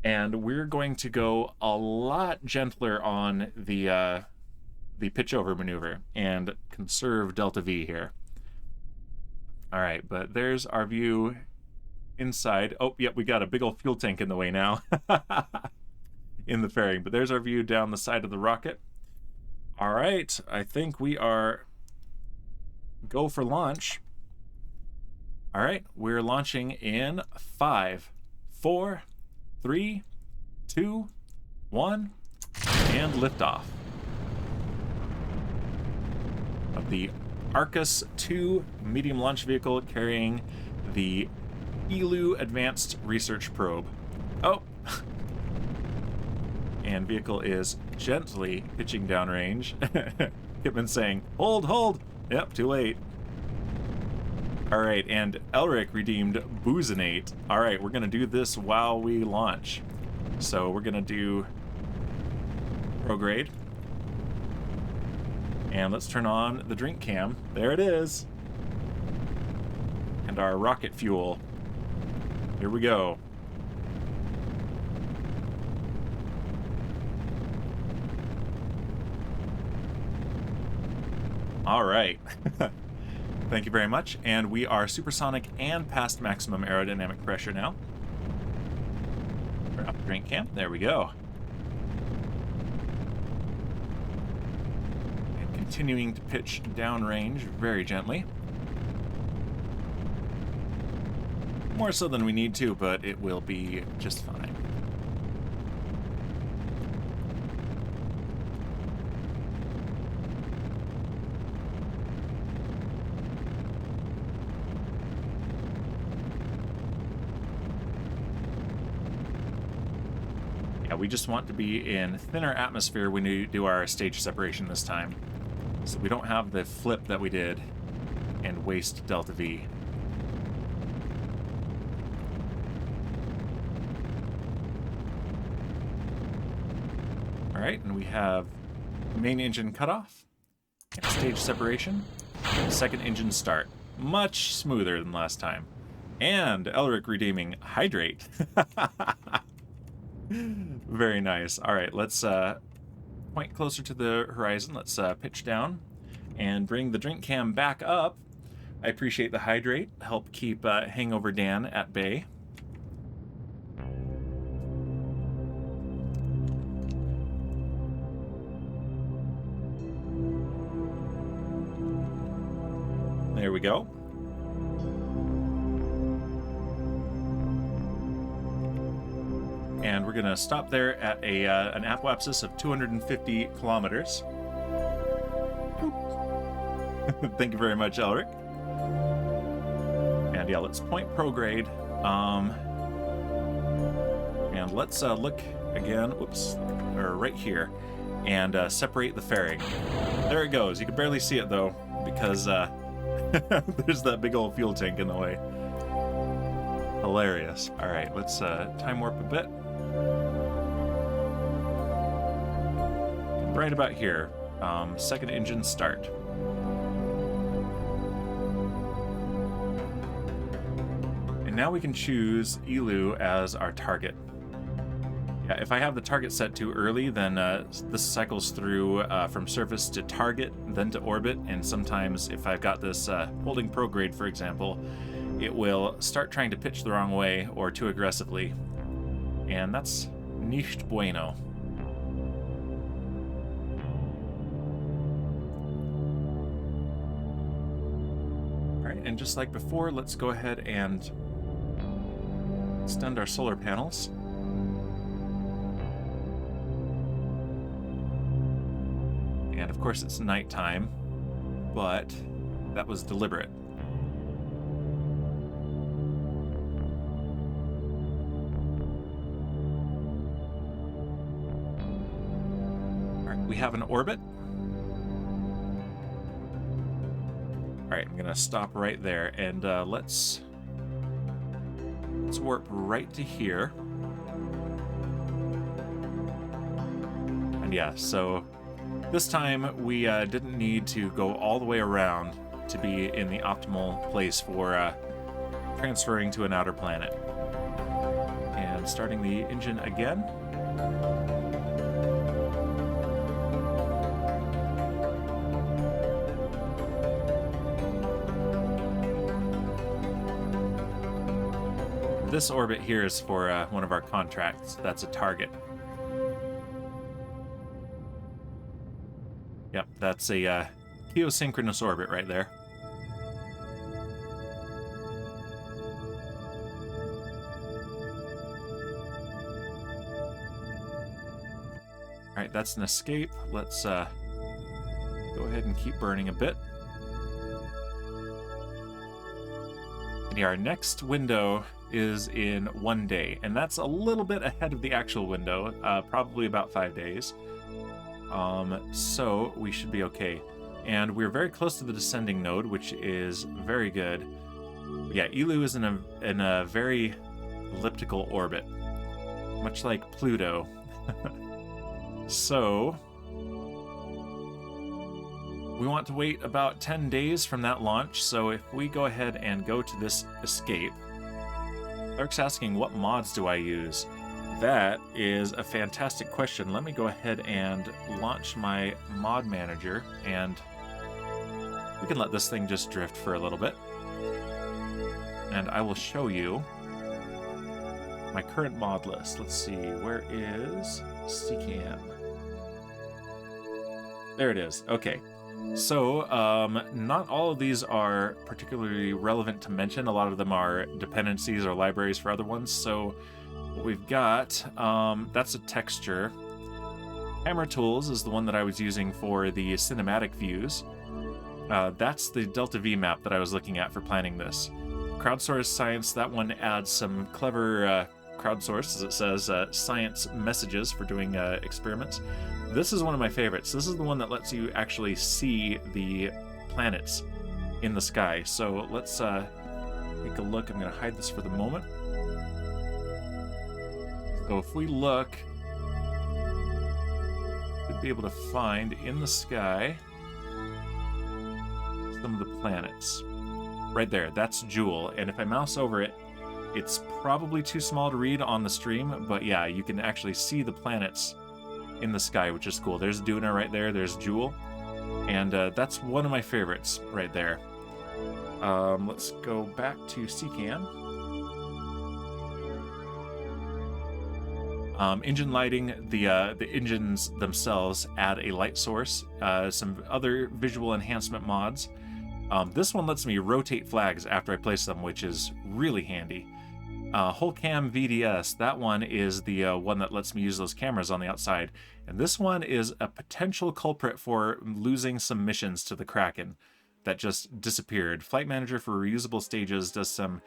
And we're going to go a lot gentler on the pitch over maneuver and conserve delta V here. All right, but there's our view inside. Oh, yep, we got a big old fuel tank in the way now in the fairing, but there's our view down the side of the rocket. All right, I think we are go for launch. All right, we're launching in 5, 4, 3, 2, 1, and liftoff of the Arcus 2 medium launch vehicle carrying the ELU Advanced Research Probe. Oh! And vehicle is gently pitching downrange. Kerman saying, hold, hold! Yep, too late. Alright, and Elric redeemed Boozinate. Alright, we're gonna do this while we launch. So we're gonna do prograde. And let's turn on the drink cam. There it is. And our rocket fuel. Here we go. All right. Thank you very much. And we are supersonic and past maximum aerodynamic pressure now. Turn off the drink cam. There we go. And continuing to pitch downrange very gently. More so than we need to, but it will be just fine. Yeah, we just want to be in thinner atmosphere when we do our stage separation this time, so we don't have the flip that we did and waste delta V. All right, and we have main engine cutoff, and stage separation, and second engine start. Much smoother than last time. And Elric redeeming hydrate. Very nice. All right, let's point closer to the horizon. Let's pitch down and bring the drink cam back up. I appreciate the hydrate. Help keep Hangover Dan at bay. There we go. And we're going to stop there at an apoapsis of 250 kilometers. Thank you very much, Elric. And yeah, let's point prograde. And let's look again, whoops, or right here, and separate the fairing. There it goes. You can barely see it though, because there's that big old fuel tank in the way. Hilarious. All right, let's time warp a bit. Right about here. Second engine start. And now we can choose ELU as our target. Yeah, if I have the target set too early, then this cycles through from surface to target, then to orbit, and sometimes if I've got this holding prograde, for example, it will start trying to pitch the wrong way or too aggressively, and that's nicht bueno. Alright, and just like before, let's go ahead and extend our solar panels. And of course it's nighttime, but that was deliberate. Alright, we have an orbit. Alright, I'm gonna stop right there, and let's warp right to here. And yeah, so this time we didn't need to go all the way around to be in the optimal place for transferring to an outer planet. And starting the engine again. This orbit here is for one of our contracts. That's a target. Yep, that's a geosynchronous orbit right there. Alright, that's an escape. Let's go ahead and keep burning a bit. And yeah, our next window is in 1 day, and that's a little bit ahead of the actual window, probably about 5 days. So we should be okay. And we're very close to the descending node, which is very good. Yeah, Eeloo is in a very elliptical orbit, much like Pluto. So we want to wait about 10 days from that launch. So if we go ahead and go to this escape, Eric's asking, what mods do I use? That is a fantastic question. Let me go ahead and launch my mod manager, and we can let this thing just drift for a little bit. And I will show you my current mod list. Let's see, where is CCAM? There it is. Okay. So, not all of these are particularly relevant to mention. A lot of them are dependencies or libraries for other ones. So, what we've got, that's a texture. Camera Tools is the one that I was using for the cinematic views. That's the Delta V map that I was looking at for planning this. Crowdsourced Science, that one adds some clever crowdsourced, as it says, science messages for doing experiments. This is one of my favorites. This is the one that lets you actually see the planets in the sky. So let's take a look. I'm going to hide this for the moment. So if we look, we'd be able to find in the sky some of the planets. Right there, that's Jewel. And if I mouse over it, it's probably too small to read on the stream, but yeah, you can actually see the planets in the sky, which is cool. There's Duna right there, there's Jewel, and that's one of my favorites right there. Let's go back to CCAM. Engine lighting, the engines themselves add a light source, some other visual enhancement mods. This one lets me rotate flags after I place them, which is really handy. Hullcam VDS, that one is the one that lets me use those cameras on the outside. And this one is a potential culprit for losing some missions to the Kraken that just disappeared. Flight Manager for reusable stages does some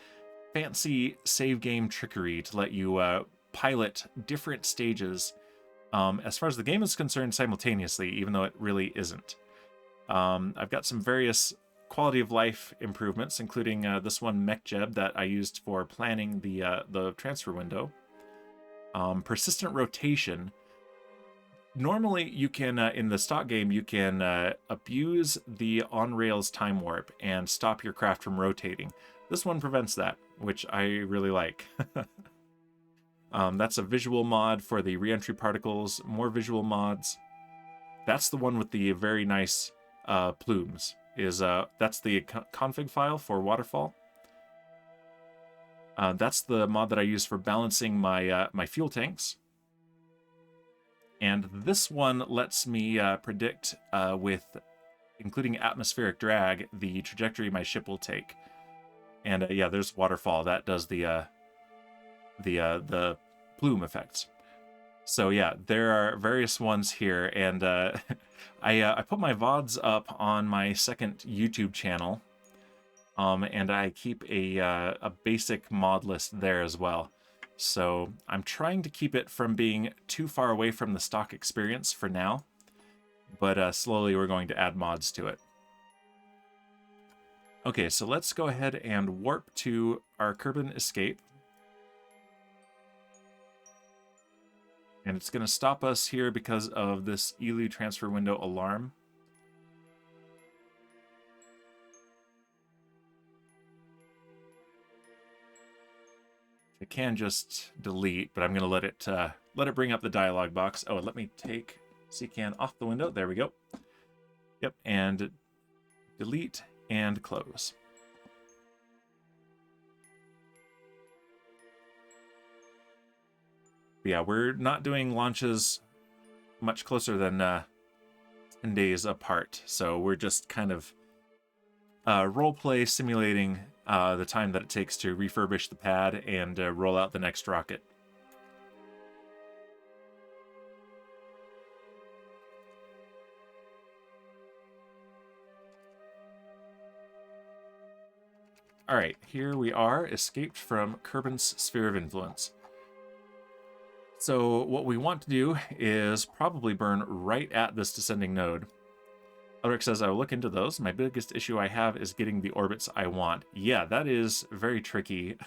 fancy save game trickery to let you pilot different stages as far as the game is concerned simultaneously, even though it really isn't. I've got some various quality of life improvements, including this one MechJeb that I used for planning the transfer window. Persistent rotation. Normally you can, in the stock game, you can abuse the on-rails time warp and stop your craft from rotating. This one prevents that, which I really like. That's a visual mod for the reentry particles. More visual mods. That's the one with the very nice plumes. That's the config file for waterfall. That's the mod that I use for balancing my my fuel tanks. And this one lets me predict with including atmospheric drag the trajectory my ship will take. And yeah, there's waterfall that does the plume effects. So yeah, there are various ones here, and I put my VODs up on my second YouTube channel, and I keep a basic mod list there as well. So I'm trying to keep it from being too far away from the stock experience for now, but slowly we're going to add mods to it. Okay, so let's go ahead and warp to our Kerbal escape. And it's going to stop us here because of this ELU transfer window alarm. I can just delete, but I'm going to let it bring up the dialog box. Oh, let me take CCAN off the window. There we go. Yep, and delete and close. But yeah, we're not doing launches much closer than 10 days apart, so we're just kind of roleplay simulating the time that it takes to refurbish the pad and roll out the next rocket. Alright, here we are, escaped from Kerban's sphere of influence. So what we want to do is probably burn right at this descending node. Elric says, I will look into those. My biggest issue I have is getting the orbits I want. Yeah, that is very tricky.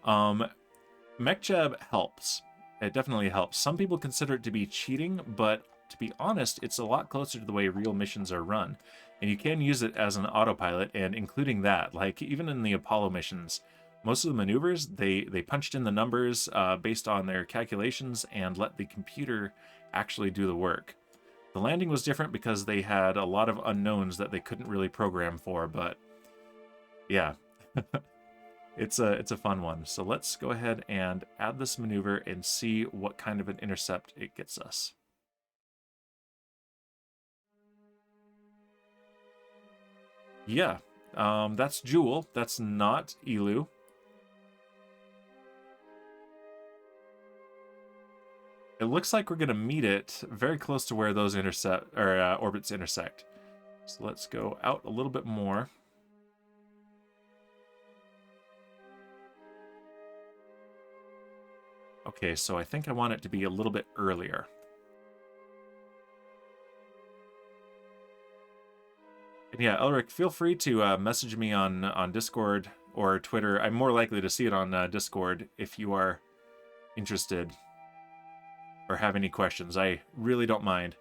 MechJeb helps. It definitely helps. Some people consider it to be cheating, but to be honest, it's a lot closer to the way real missions are run. And you can use it as an autopilot, and including that, like even in the Apollo missions, most of the maneuvers, they punched in the numbers based on their calculations and let the computer actually do the work. The landing was different because they had a lot of unknowns that they couldn't really program for, but yeah, it's a fun one. So let's go ahead and add this maneuver and see what kind of an intercept it gets us. Yeah, that's Jewel. That's not ELU. It looks like we're going to meet it very close to where those orbits intersect. So let's go out a little bit more. Okay, so I think I want it to be a little bit earlier. And yeah, Elric, feel free to message me on Discord or Twitter. I'm more likely to see it on Discord if you are interested or have any questions. I really don't mind.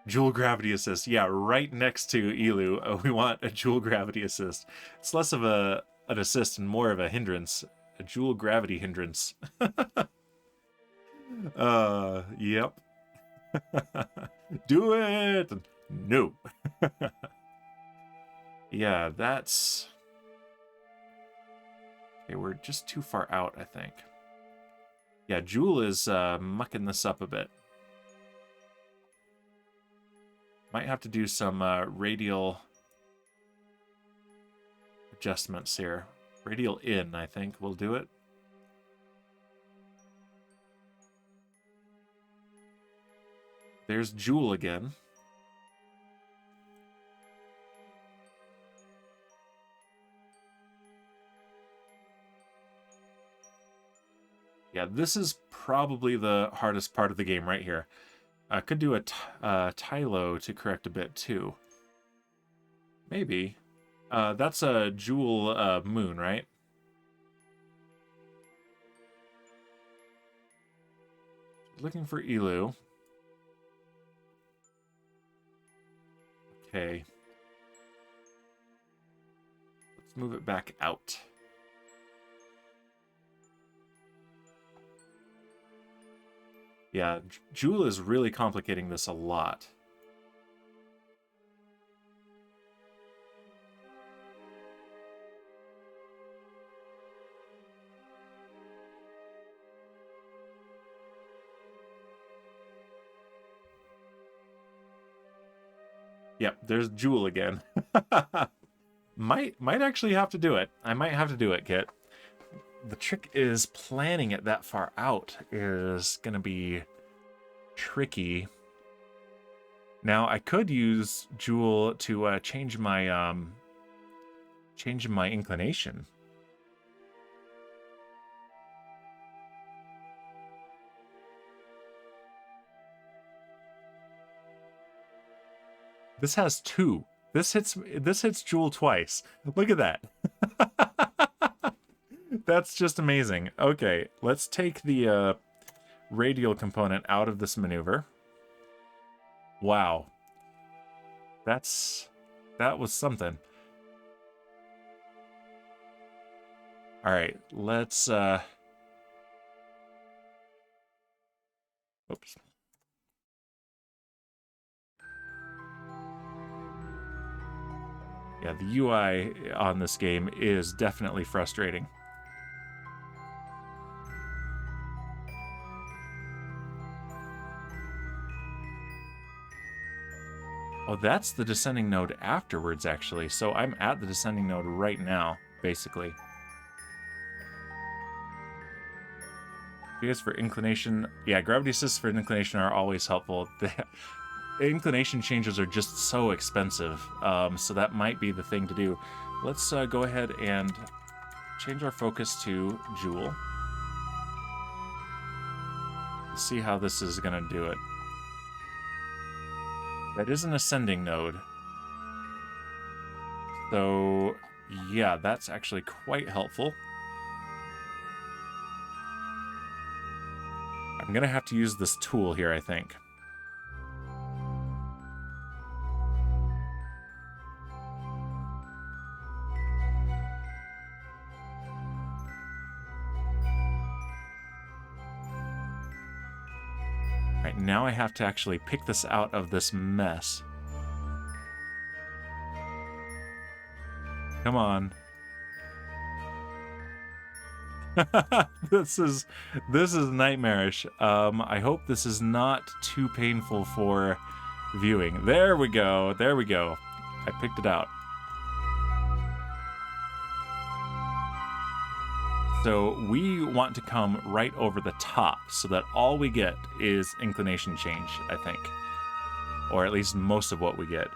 Joule gravity assist. Yeah, right next to ELU, we want a Joule gravity assist. It's less of an assist and more of a hindrance. A Joule gravity hindrance. Yep. Do it! No. Yeah, that's... Okay, we're just too far out, I think. Yeah, Joule is mucking this up a bit. Might have to do some radial adjustments here. Radial in, I think, will do it. There's Joule again. Yeah, this is probably the hardest part of the game right here. I could do a Tylo to correct a bit too. Maybe. That's a Joule moon, right? Looking for ELU. Okay. Let's move it back out. Yeah, Joule is really complicating this a lot. Yep, there's Joule again. might actually have to do it. I might have to do it, Kit. The trick is planning it that far out is going to be tricky. Now, I could use Joule to change my inclination. This has 2. This hits Joule twice. Look at that. That's just amazing. Okay, let's take the radial component out of this maneuver. Wow. That was something. All right, let's oops. Yeah, the UI on this game is definitely frustrating. Oh, that's the descending node afterwards, actually. So I'm at the descending node right now, basically. Because for inclination, yeah, gravity assists for inclination are always helpful. The inclination changes are just so expensive, so that might be the thing to do. Let's go ahead and change our focus to Joule. Let's see how this is going to do it. That is an ascending node. So, yeah, that's actually quite helpful. I'm going to have to use this tool here, I think. Right, now I have to actually pick this out of this mess. Come on. This is nightmarish. I hope this is not too painful for viewing. There we go. There we go. I picked it out. So we want to come right over the top so that all we get is inclination change, I think. Or at least most of what we get.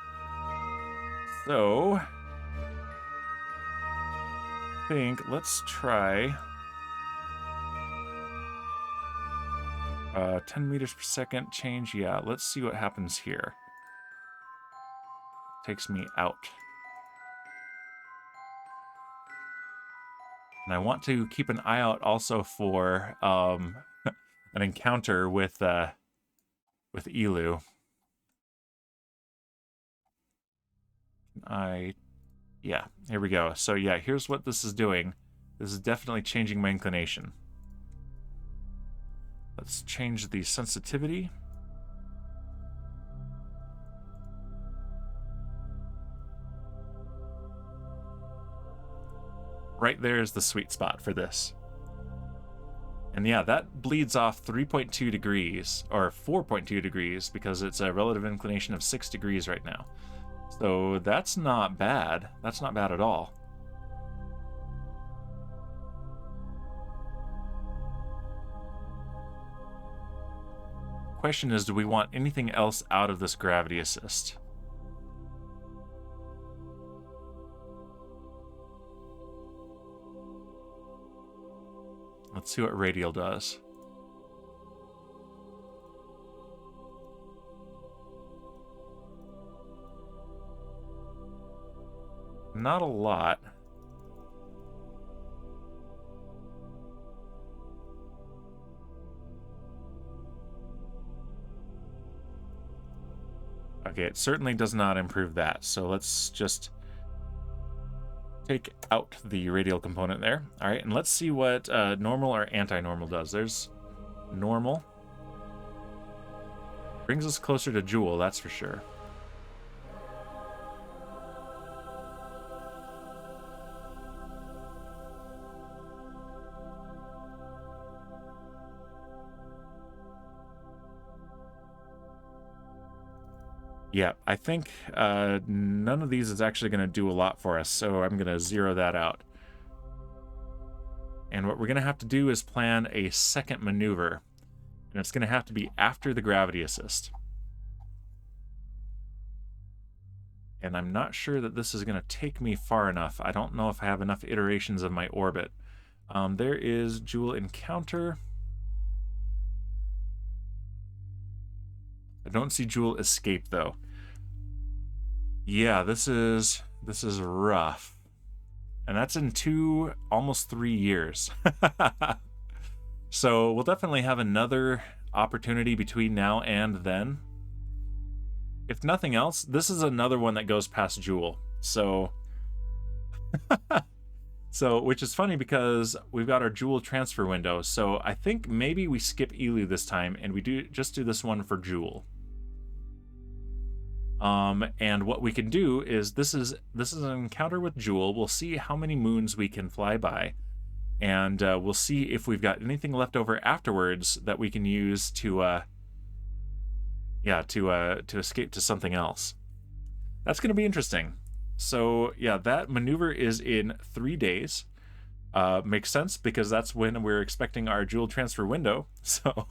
So I think let's try 10 meters per second change. Yeah, let's see what happens here. Takes me out. And I want to keep an eye out also for an encounter with Elu. Yeah, here we go. So yeah, here's what this is doing. This is definitely changing my inclination. Let's change the sensitivity. Right there is the sweet spot for this. And yeah, that bleeds off 3.2 degrees, or 4.2 degrees, because it's a relative inclination of 6 degrees right now. So that's not bad. That's not bad at all. Question is, do we want anything else out of this gravity assist? Let's see what radial does. Not a lot. Okay, it certainly does not improve that. So let's just take out the radial component there. All right, and let's see what normal or anti-normal does. There's normal. Brings us closer to Joule, that's for sure. Yeah, I think none of these is actually going to do a lot for us, so I'm going to zero that out. And what we're going to have to do is plan a second maneuver, and it's going to have to be after the gravity assist. And I'm not sure that this is going to take me far enough. I don't know if I have enough iterations of my orbit. There is Joule encounter. I don't see Joule escape though. Yeah, this is rough. And that's in almost 3 years. So we'll definitely have another opportunity between now and then. If nothing else, this is another one that goes past Joule. So which is funny because we've got our Joule transfer window. So I think maybe we skip Elu this time and we just do this one for Joule. And what we can do is this is an encounter with Joule. We'll see how many moons we can fly by, and we'll see if we've got anything left over afterwards that we can use to escape to something else. That's going to be interesting. So yeah, that maneuver is in 3 days. Makes sense because that's when we're expecting our Joule transfer window. So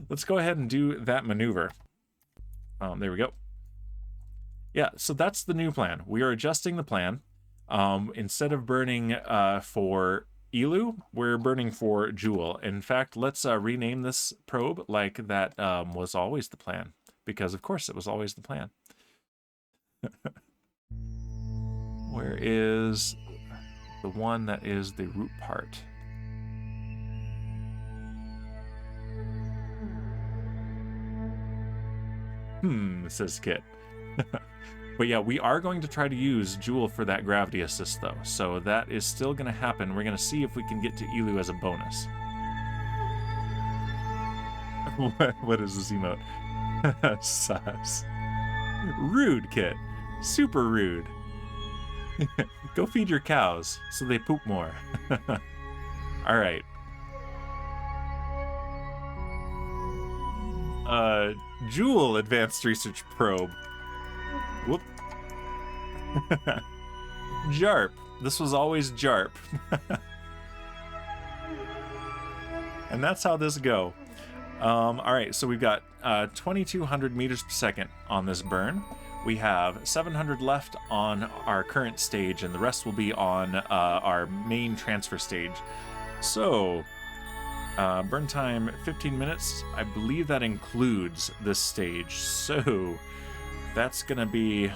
let's go ahead and do that maneuver. There we go. Yeah, so that's the new plan. We are adjusting the plan. Instead of burning for Elu, we're burning for Joule. In fact, let's rename this probe like that was always the plan. Because, of course, it was always the plan. Where is the one that is the root part? Says Kit. But yeah, we are going to try to use Joule for that gravity assist, though. So that is still going to happen. We're going to see if we can get to Elu as a bonus. What is this emote? Sus. Rude, Kit. Super rude. Go feed your cows so they poop more. All right. Joule Advanced Research Probe. Whoop. JARP. This was always JARP. And that's how this go. All right, so we've got 2,200 meters per second on this burn. We have 700 left on our current stage, and the rest will be on our main transfer stage. So, burn time 15 minutes. I believe that includes this stage. So, that's gonna be...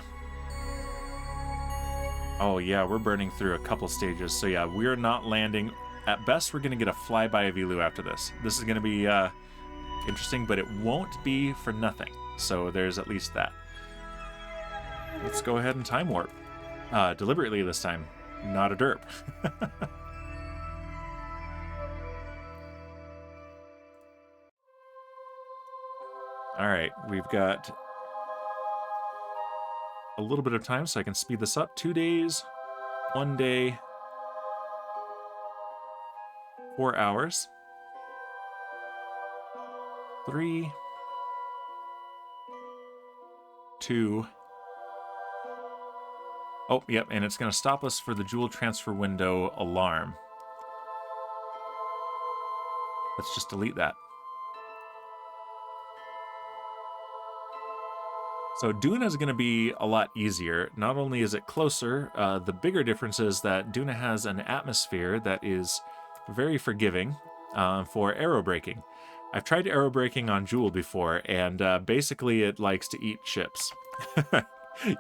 Oh yeah, we're burning through a couple stages. So yeah, we're not landing. At best, we're gonna get a flyby of Elu after this. This is gonna be interesting, but it won't be for nothing. So there's at least that. Let's go ahead and time warp. Deliberately this time, not a derp. All right, we've got a little bit of time, so I can speed this up. 2 days, 1 day, 4 hours, 3, 2. Oh, yep, and it's going to stop us for the Joule transfer window alarm. Let's just delete that. So Duna is going to be a lot easier. Not only is it closer, the bigger difference is that Duna has an atmosphere that is very forgiving for aerobraking. I've tried aerobraking on Joule before, and basically it likes to eat ships.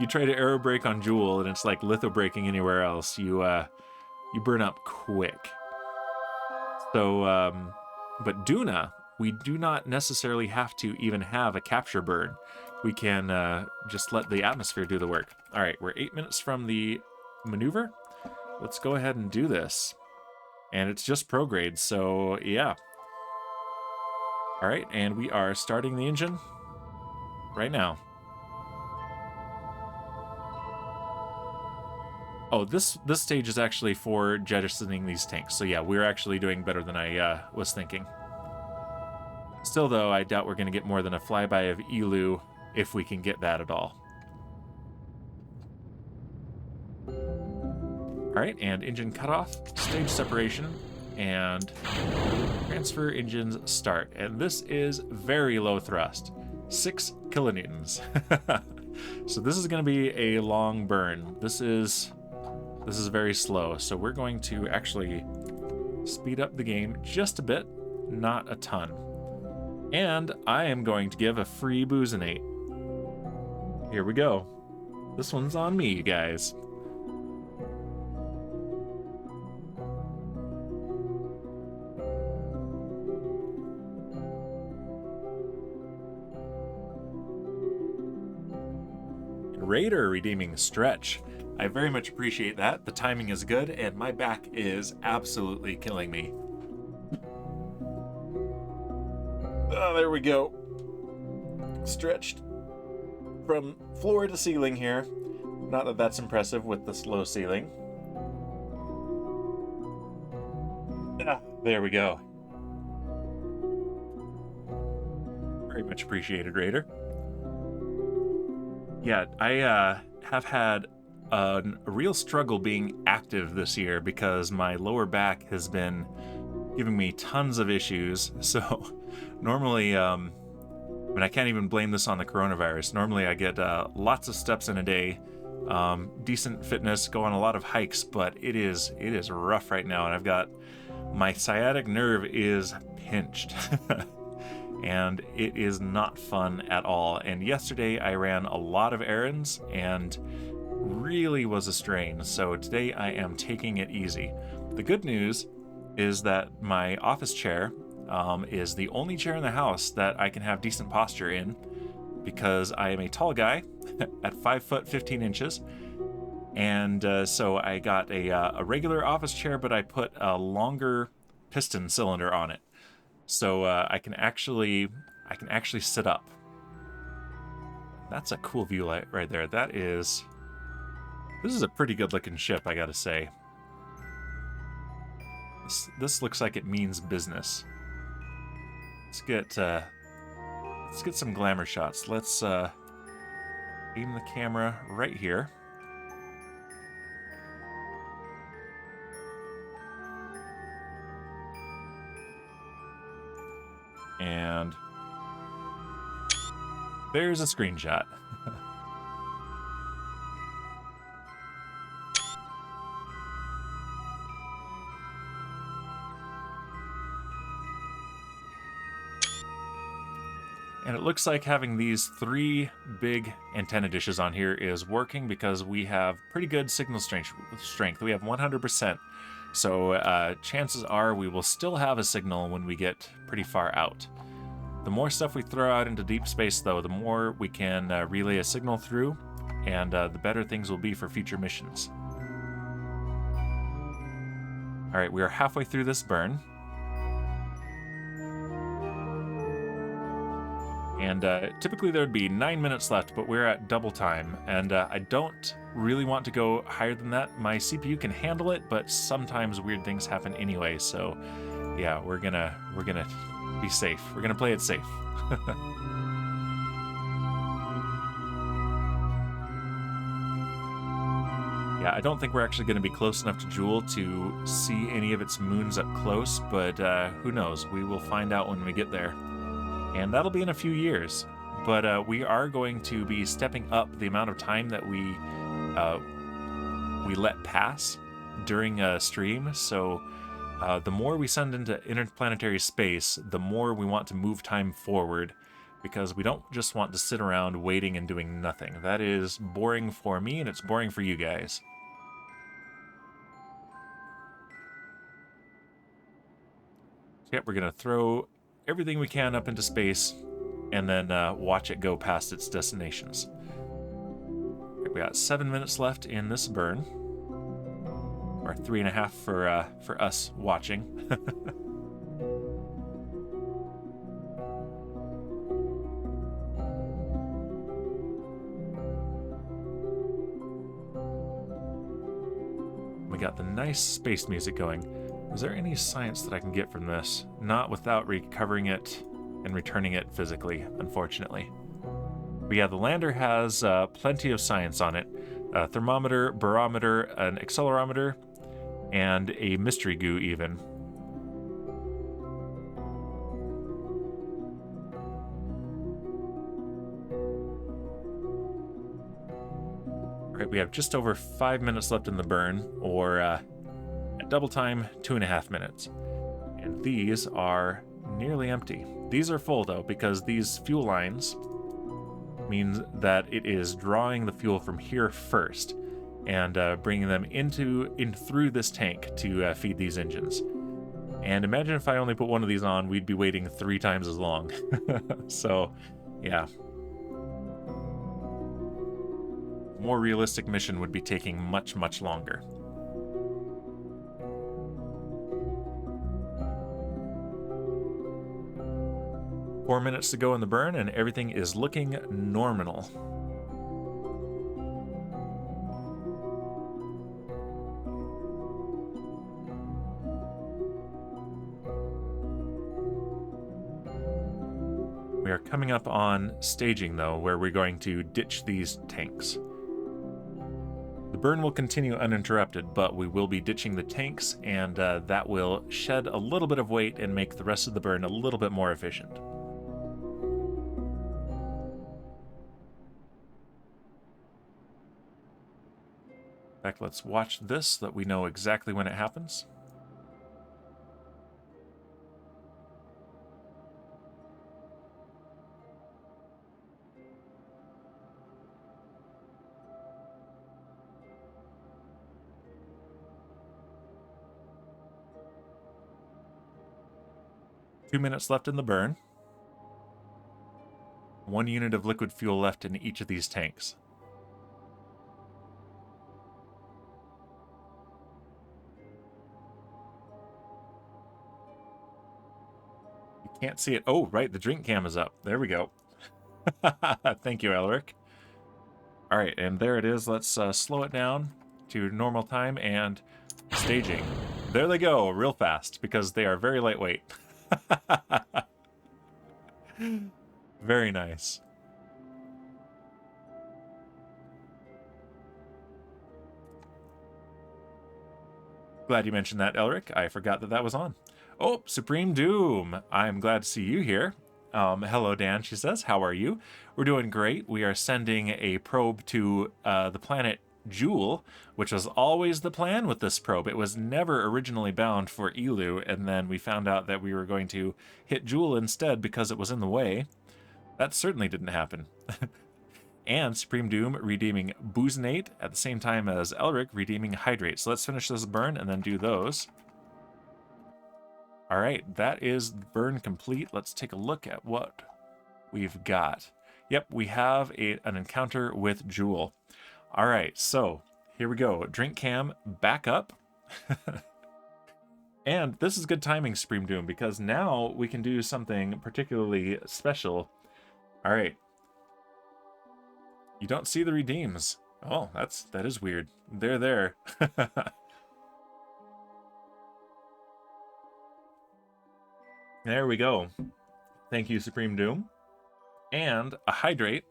You try to aerobrake on Joule, and it's like lithobraking anywhere else. You burn up quick. So, but Duna, we do not necessarily have to even have a capture burn. We can just let the atmosphere do the work. All right, we're 8 minutes from the maneuver. Let's go ahead and do this. And it's just prograde, so yeah. All right, and we are starting the engine. right now. Oh, this stage is actually for jettisoning these tanks. So yeah, we're actually doing better than I was thinking. Still, though, I doubt we're going to get more than a flyby of Elu, if we can get that at all. Alright, and engine cutoff, stage separation, and transfer engines start. And this is very low thrust, 6 kilonewtons. So this is going to be a long burn. This is very slow, so we're going to actually speed up the game just a bit, not a ton. And I am going to give a free Boozinate. Here we go. This one's on me, you guys. Raider redeeming Stretch. I very much appreciate that. The timing is good, and my back is absolutely killing me. Oh, there we go. Stretched from floor to ceiling here. Not that that's impressive with this low ceiling. Ah, there we go. Very much appreciated, Raider. Yeah, I have had a real struggle being active this year because my lower back has been giving me tons of issues. So normally, I mean, I can't even blame this on the coronavirus. Normally I get lots of steps in a day, decent fitness, go on a lot of hikes, but it is rough right now, and I've got my sciatic nerve is pinched. And it is not fun at all. And yesterday I ran a lot of errands and really was a strain. So today I am taking it easy. The good news is that my office chair is the only chair in the house that I can have decent posture in, because I am a tall guy at 5 foot 15 inches. And so I got a regular office chair, but I put a longer piston cylinder on it. So I can actually sit up. That's a cool view right there. This is a pretty good looking ship, I gotta say. This looks like it means business. Let's get some glamour shots. Let's aim the camera right here. And there's a screenshot. And it looks like having these 3 big antenna dishes on here is working because we have pretty good signal strength. We have 100%. So chances are we will still have a signal when we get pretty far out. The more stuff we throw out into deep space, though, the more we can relay a signal through, and the better things will be for future missions. All right, we are halfway through this burn. And typically there would be 9 minutes left, but we're at double time, and I don't really want to go higher than that. My CPU can handle it, but sometimes weird things happen anyway. So, yeah, we're gonna be safe. We're gonna play it safe. Yeah, I don't think we're actually gonna be close enough to Jewel to see any of its moons up close, but who knows? We will find out when we get there. And that'll be in a few years. But we are going to be stepping up the amount of time that we let pass during a stream. So the more we send into interplanetary space, the more we want to move time forward, because we don't just want to sit around waiting and doing nothing. That is boring for me, and it's boring for you guys. So yep, we're going to throw everything we can up into space, and then watch it go past its destinations. We got 7 minutes left in this burn, or 3.5 for us watching. we got the nice space music going. Is there any science that I can get from this? Not without recovering it and returning it physically, unfortunately. But yeah, the lander has plenty of science on it. A thermometer, barometer, an accelerometer, and a mystery goo even. Right, we have just over 5 minutes left in the burn, or at double time, 2.5 minutes. And these are nearly empty. These are full though, because these fuel lines means that it is drawing the fuel from here first and bringing them in through this tank to feed these engines. And imagine if I only put one of these on, we'd be waiting 3 times as long. So, yeah. More realistic mission would be taking much, much longer. Four minutes to go in the burn, and everything is looking normal. We are coming up on staging, though, where we're going to ditch these tanks. The burn will continue uninterrupted, but we will be ditching the tanks, and that will shed a little bit of weight and make the rest of the burn a little bit more efficient. In fact, let's watch this so that we know exactly when it happens. Two minutes left in the burn. 1 unit of liquid fuel left in each of these tanks. You can't see it. Oh, right, the drink cam is up. There we go. Thank you, Elric. All right, and there it is. Let's slow it down to normal time and staging. There they go, real fast, because they are very lightweight. Very nice. Glad you mentioned that, Elric. I forgot that that was on. Oh, Supreme Doom. I'm glad to see you here. Hello, Dan, she says. How are you? We're doing great. We are sending a probe to the planet Jewel, which was always the plan with this probe. It was never originally bound for Elu, and then we found out that we were going to hit Jewel instead because it was in the way. That certainly didn't happen. And Supreme Doom redeeming Booznate at the same time as Elric redeeming Hydrate. So let's finish this burn and then do those. All right, that is burn complete. Let's take a look at what we've got. Yep, we have an encounter with Jewel. All right, so here we go. Drink cam back up. And this is good timing, Supreme Doom, because now we can do something particularly special. All right. You don't see the redeems. Oh, that is weird. They're there. There we go. Thank you, Supreme Doom. And a Hydrate.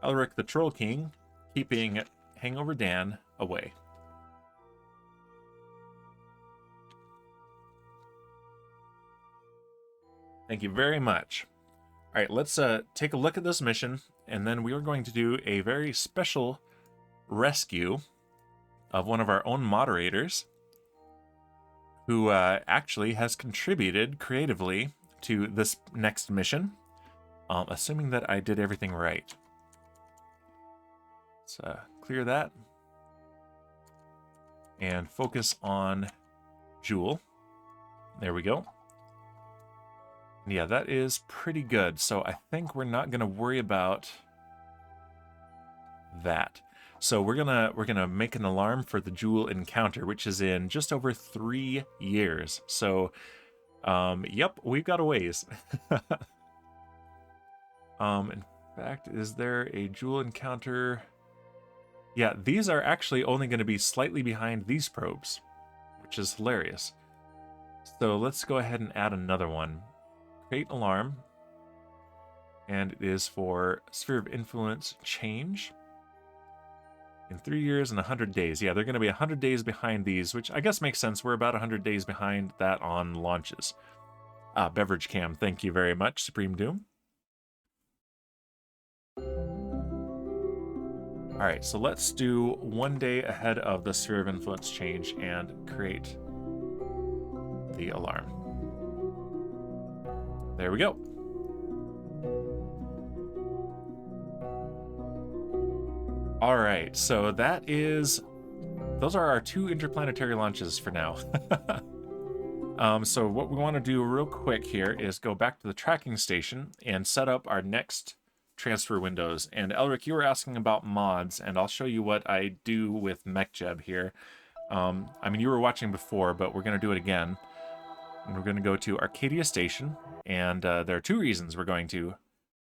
Elric the Troll King, keeping Hangover Dan away. Thank you very much. All right, let's take a look at this mission, and then we are going to do a very special rescue of one of our own moderators who actually has contributed creatively to this next mission, assuming that I did everything right. Let's clear that and focus on Jewel. There we go. Yeah, that is pretty good. So I think we're not going to worry about that. So we're gonna make an alarm for the Jewel encounter, which is in just over 3 years. So, yep, we've got a ways. In fact, is there a Jewel encounter Yeah, these are actually only going to be slightly behind these probes, which is hilarious. So let's go ahead and add another one. Create alarm. And it is for Sphere of Influence change. In 3 years and 100 days. Yeah, they're going to be 100 days behind these, which I guess makes sense. We're about 100 days behind that on launches. Beverage Cam, thank you very much, Supreme Doom. All right, so let's do 1 day ahead of the Sphere of Influence change and create the alarm. There we go. All right, so those are our 2 interplanetary launches for now. So what we want to do real quick here is go back to the tracking station and set up our next transfer windows. And Elric, you were asking about mods, and I'll show you what I do with MechJeb here. I mean, you were watching before, but we're going to do it again. And we're going to go to Arcadia Station, and there are 2 reasons we're going to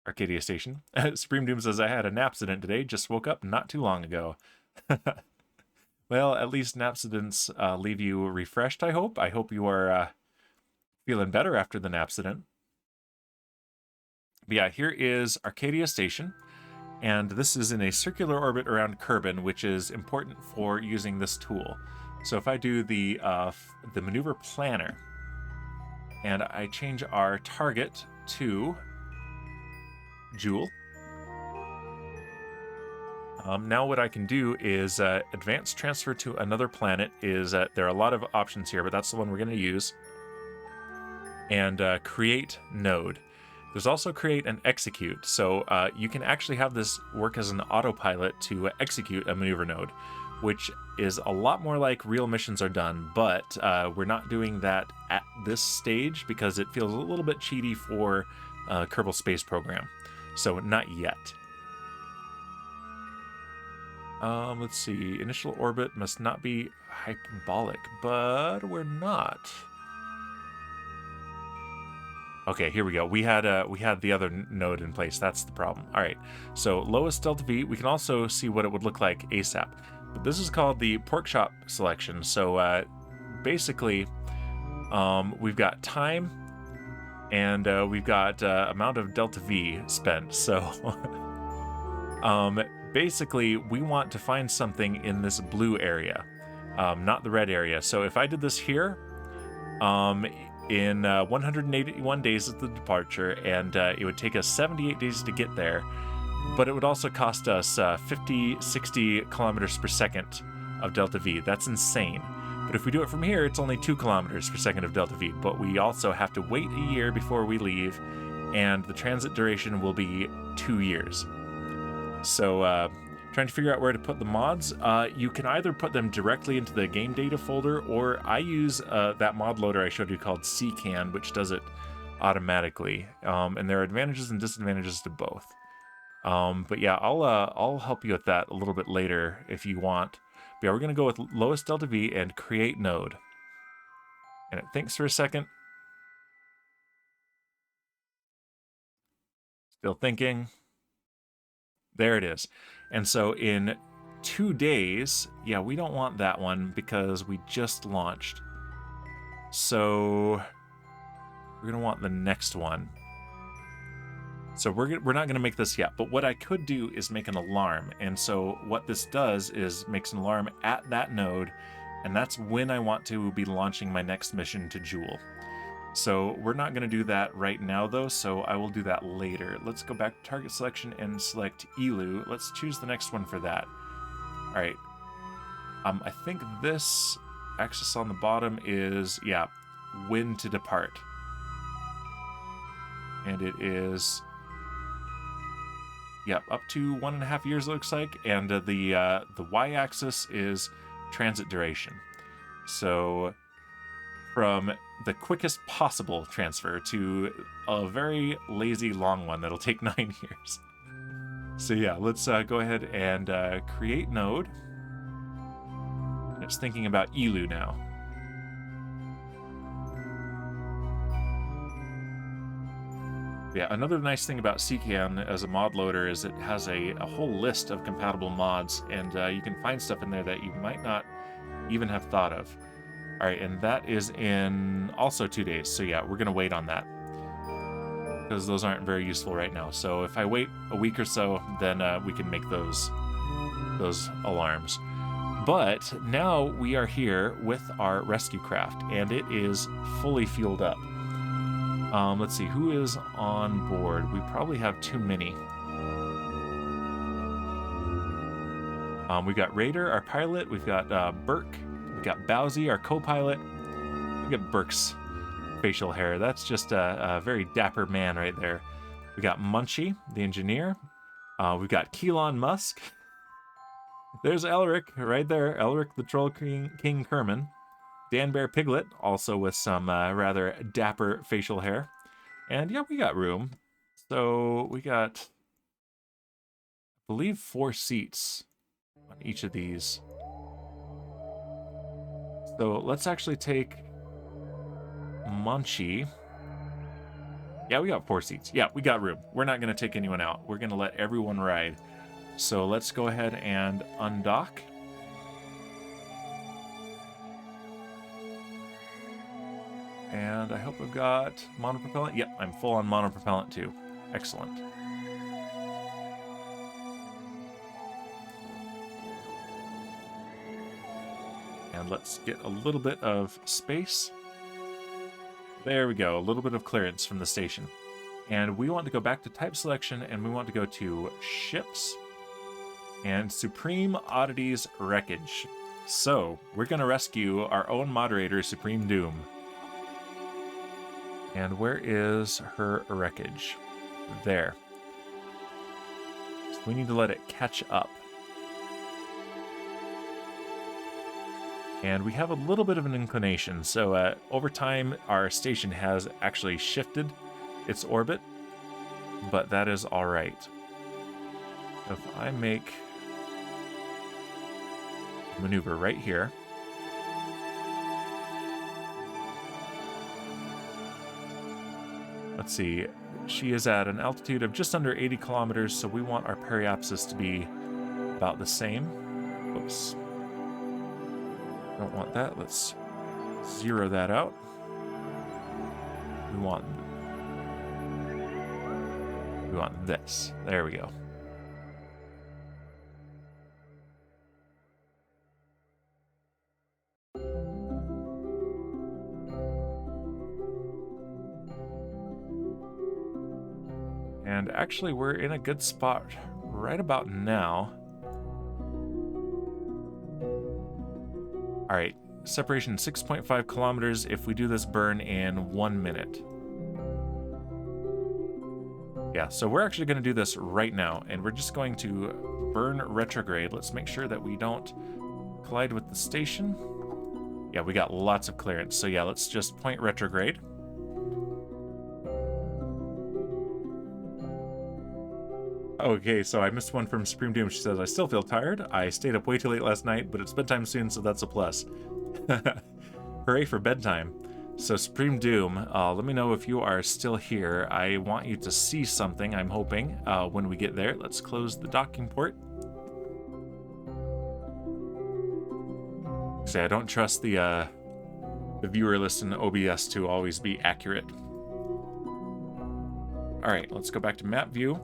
Arcadia Station. Supreme Doom says, I had a napsident today, just woke up not too long ago. Well, at least napsidents leave you refreshed, I hope. I hope you are feeling better after the napsident. But yeah, here is Arcadia Station, and this is in a circular orbit around Kerbal, which is important for using this tool. So if I do the maneuver planner, and I change our target to Joule. Now what I can do is advanced transfer to another planet is, there are a lot of options here, but that's the one we're going to use. And create node. There's also create and execute. So you can actually have this work as an autopilot to execute a maneuver node, which is a lot more like real missions are done, but we're not doing that at this stage because it feels a little bit cheaty for Kerbal Space Program. So not yet. Let's see. Initial orbit must not be hyperbolic, but we're not. Okay, here we go. We had the other node in place. That's the problem. All right. So lowest delta V. We can also see what it would look like ASAP. But this is called the pork chop selection. So basically, we've got time, and we've got amount of delta V spent. So basically, we want to find something in this blue area, not the red area. So if I did this here, in 181 days of the departure, and it would take us 78 days to get there, but it would also cost us 60 kilometers per second of delta V. That's insane. But if we do it from here, it's only 2 kilometers per second of delta V, but we also have to wait a year before we leave, and the transit duration will be 2 years. So trying to figure out where to put the mods. You can either put them directly into the game data folder, or I use that mod loader I showed you called CCAN, which does it automatically. And there are advantages and disadvantages to both. But yeah, I'll help you with that a little bit later if you want. But yeah, we're going to go with lowest delta V and create node. And it thinks for a second. Still thinking. There it is. And so in 2 days, yeah, we don't want that one because we just launched. So we're going to want the next one. So we're not going to make this yet, but what I could do is make an alarm. And so what this does is makes an alarm at that node, and that's when I want to be launching my next mission to Joule. So we're not going to do that right now, though, so I will do that later. Let's go back to target selection and select ELU. Let's choose the next one for that. All right. I think this axis on the bottom is, yeah, when to depart. And it is, yeah, up to 1.5 years, it looks like. And the y-axis is transit duration. So from the quickest possible transfer to a very lazy long one that'll take 9 years. So yeah, let's go ahead and create node. And it's thinking about ELU now. Yeah, another nice thing about CCAN as a mod loader is it has a whole list of compatible mods, and you can find stuff in there that you might not even have thought of. All right, and that is in also 2 days. So yeah, we're gonna wait on that because those aren't very useful right now. So if I wait a week or so, then we can make those alarms. But now we are here with our rescue craft, and it is fully fueled up. Let's see, who is on board? We probably have too many. We've got Raider, our pilot. We've got Burke. We've got Bowsy, our co-pilot. Look at Burke's facial hair. That's just a very dapper man right there. We got Munchie, the engineer. We've got Keelon Musk. There's Elric right there. Elric, the Troll King Kerman. Dan Bear Piglet, also with some rather dapper facial hair. And yeah, we got room. So we got, I believe, 4 seats on each of these. So let's actually take Munchie. Yeah, we got 4 seats. Yeah, we got room. We're not going to take anyone out. We're going to let everyone ride. So let's go ahead and undock. And I hope I've got monopropellant. Yep, I'm full on monopropellant too. Excellent. And let's get a little bit of space. There we go, a little bit of clearance from the station. And we want to go back to type selection, and we want to go to ships and Supreme Oddities Wreckage. So we're going to rescue our own moderator, Supreme Doom. And where is her wreckage? There. So we need to let it catch up. And we have a little bit of an inclination. So over time, our station has actually shifted its orbit, but that is all right. So if I make a maneuver right here, let's see, she is at an altitude of just under 80 kilometers, so we want our periapsis to be about the same. Oops. Don't want that. Let's zero that out. We want this. There we go. And actually, we're in a good spot right about now. All right, separation 6.5 kilometers if we do this burn in 1 minute. Yeah, so we're actually going to do this right now, and we're just going to burn retrograde. Let's make sure that we don't collide with the station. Yeah, we got lots of clearance. So yeah, let's just point retrograde. Okay, so I missed one from Supreme Doom. She says, I still feel tired. I stayed up way too late last night, but it's bedtime soon, so that's a plus. Hooray for bedtime. So Supreme Doom, let me know if you are still here. I want you to see something, I'm hoping, when we get there. Let's close the docking port. See, I don't trust the viewer list in OBS to always be accurate. All right, let's go back to map view.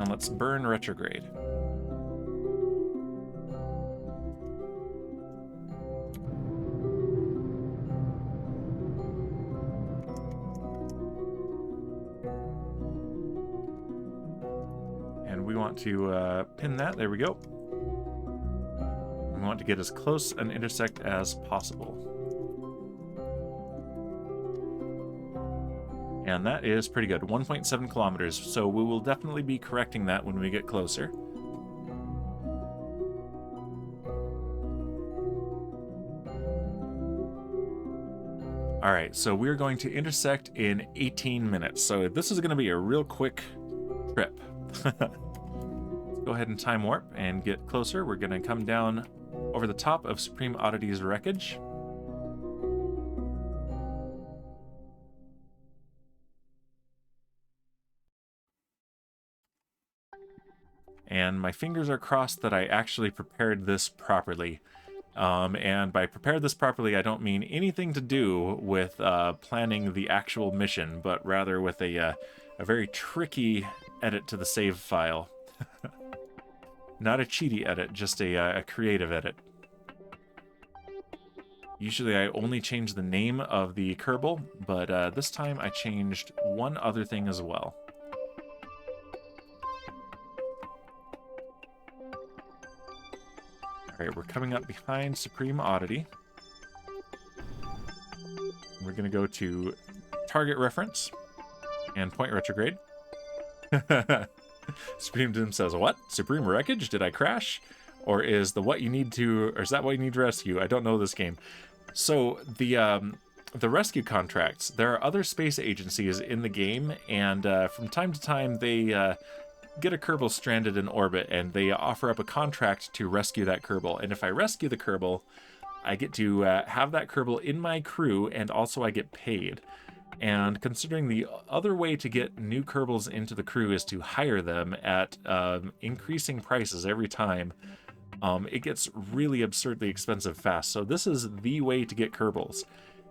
And let's burn retrograde. And we want to pin that. There we go. We want to get as close and intersect as possible. And that is pretty good, 1.7 kilometers. So we will definitely be correcting that when we get closer. All right, so we're going to intersect in 18 minutes. So this is going to be a real quick trip. Let's go ahead and time warp and get closer. We're going to come down over the top of Supreme Oddities Wreckage. And my fingers are crossed that I actually prepared this properly. And by prepared this properly, I don't mean anything to do with planning the actual mission, but rather with a very tricky edit to the save file. Not a cheaty edit, just a creative edit. Usually I only change the name of the Kerbal, but this time I changed one other thing as well. Alright, we're coming up behind Supreme Oddity. We're going to go to Target Reference and Point Retrograde. Supreme Doom says, what? Supreme Wreckage? Did I crash? Or is the what you need to, or is that what you need to rescue? I don't know this game. So the rescue contracts, there are other space agencies in the game, and from time to time they get a Kerbal stranded in orbit, and they offer up a contract to rescue that Kerbal. And if I rescue the Kerbal, I get to have that Kerbal in my crew, and also I get paid. And considering the other way to get new Kerbals into the crew is to hire them at increasing prices every time, it gets really absurdly expensive fast. So this is the way to get Kerbals.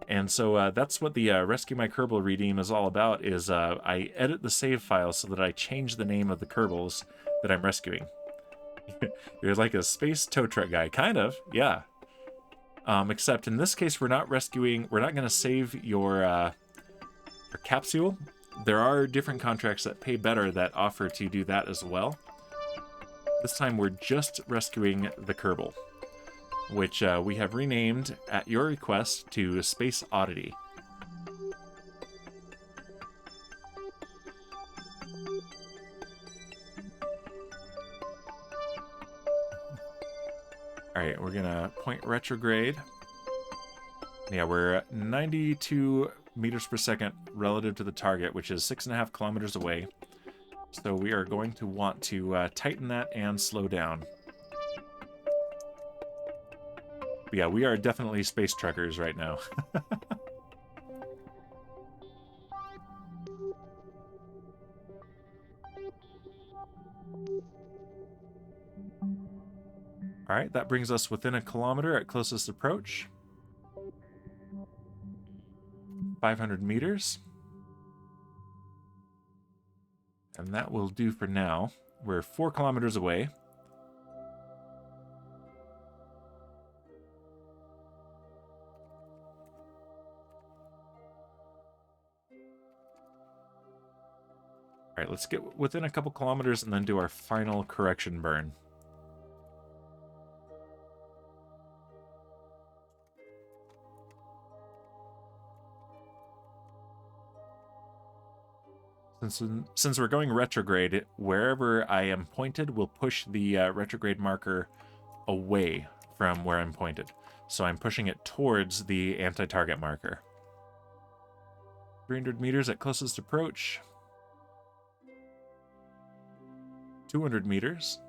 And so that's what the Rescue My Kerbal redeem is all about, is I edit the save file so that I change the name of the Kerbals that I'm rescuing. You're like a space tow truck guy. Kind of, yeah. Except in this case, we're not going to save your capsule. There are different contracts that pay better that offer to do that as well. This time we're just rescuing the Kerbal, which we have renamed at your request to Space Oddity. Alright, we're gonna point retrograde. Yeah, we're 92 meters per second relative to the target, which is 6.5 kilometers away. So we are going to want to tighten that and slow down. But yeah, we are definitely space truckers right now. Alright, that brings us within a kilometer at closest approach. 500 meters. And that will do for now. We're 4 kilometers away. Alright, let's get within a couple kilometers and then do our final correction burn. Since we're going retrograde, wherever I am pointed will push the retrograde marker away from where I'm pointed. So I'm pushing it towards the anti-target marker. 300 meters at closest approach. 200 meters.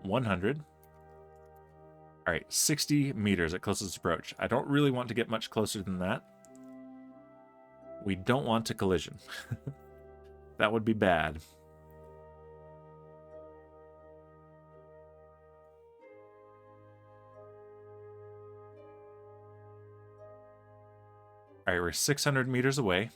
100. All right, 60 meters at closest approach. I don't really want to get much closer than that. We don't want to collision. That would be bad. All right, we're 600 meters away.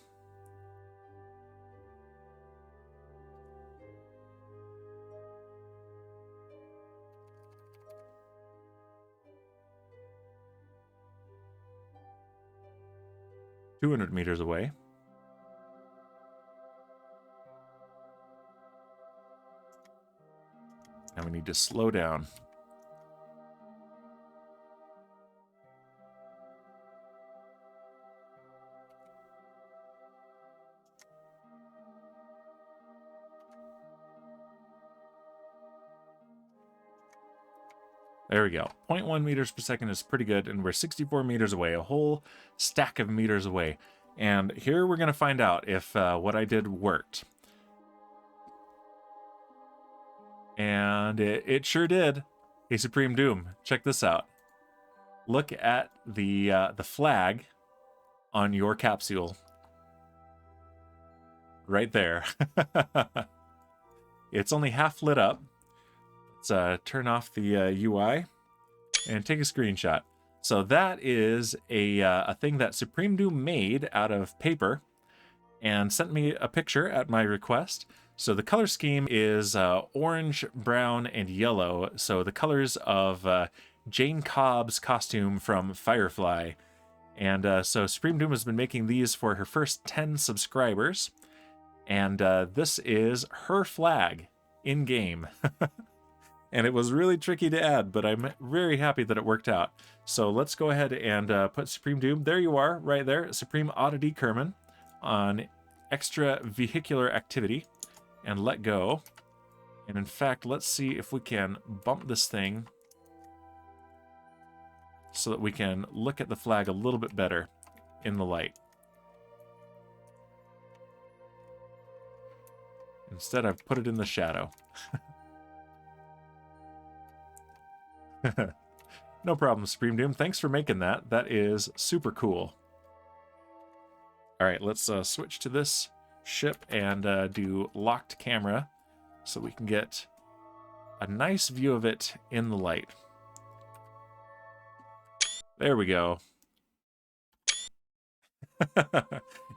$200 meters away. Now we need to slow down. There we go. 0.1 meters per second is pretty good, and we're 64 meters away, a whole stack of meters away. And here we're going to find out if what I did worked. And it sure did. Hey, Supreme Doom, check this out. Look at the flag on your capsule. Right there. It's only half lit up. Let's turn off the UI and take a screenshot. So that is a thing that Supreme Doom made out of paper and sent me a picture at my request. So the color scheme is orange, brown, and yellow. So the colors of Jane Cobb's costume from Firefly. And so Supreme Doom has been making these for her first 10 subscribers. And this is her flag in-game. And it was really tricky to add, but I'm very happy that it worked out. So let's go ahead and put Supreme Doom. There you are, right there. Supreme Oddity Kerman on extra vehicular activity. And let go. And in fact, let's see if we can bump this thing so that we can look at the flag a little bit better in the light. Instead, I've put it in the shadow. No problem, Supreme Doom. Thanks for making that. That is super cool. All right, let's switch to this ship and do locked camera so we can get a nice view of it in the light. There we go.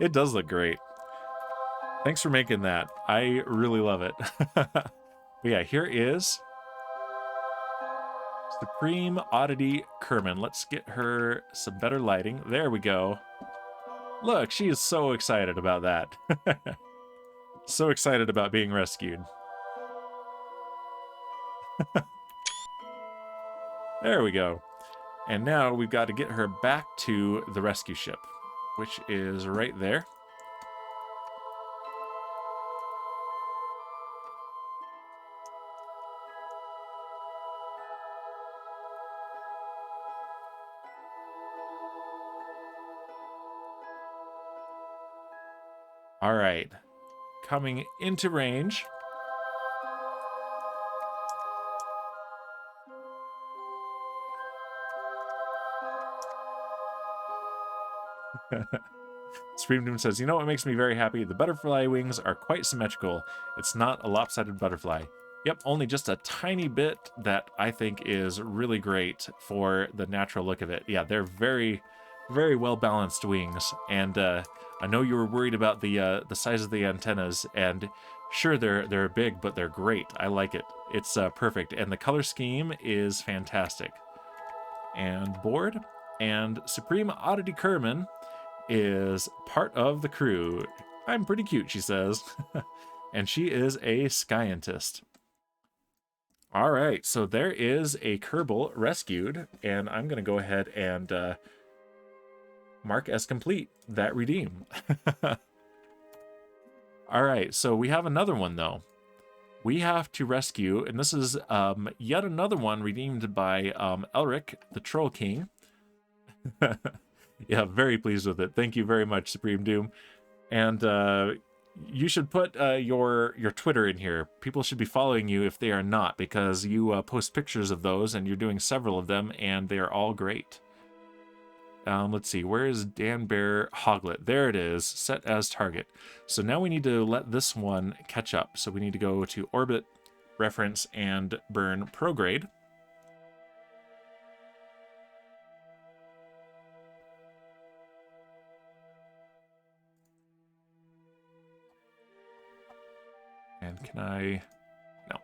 It does look great. Thanks for making that. I really love it. But yeah, here is Supreme Oddity Kerman. Let's get her some better lighting. There we go. Look, she is so excited about that. So excited about being rescued. There we go. And now we've got to get her back to the rescue ship, which is right there. All right, coming into range. Supreme Doom says, you know what makes me very happy? The butterfly wings are quite symmetrical. It's not a lopsided butterfly. Yep, only just a tiny bit that I think is really great for the natural look of it. Yeah, they're very, very well balanced wings. And I know you were worried about the size of the antennas, and sure, they're big, but they're great. I like it. It's perfect, and the color scheme is fantastic. And board, and Supreme Oddity Kerman is part of the crew. I'm pretty cute, she says. And she is a scientist. All right, so there is a Kerbal rescued, and I'm going to go ahead and mark as complete that redeem. All right, so we have another one, though. We have to rescue, and this is yet another one redeemed by Elric, the Troll King. Yeah, very pleased with it. Thank you very much, Supreme Doom. And you should put your Twitter in here. People should be following you if they are not, because you post pictures of those, and you're doing several of them, and they are all great. Let's see, where is Dan Bear Hoglet? There it is, set as target. So now we need to let this one catch up. So we need to go to orbit, reference, and burn prograde. And can I... No.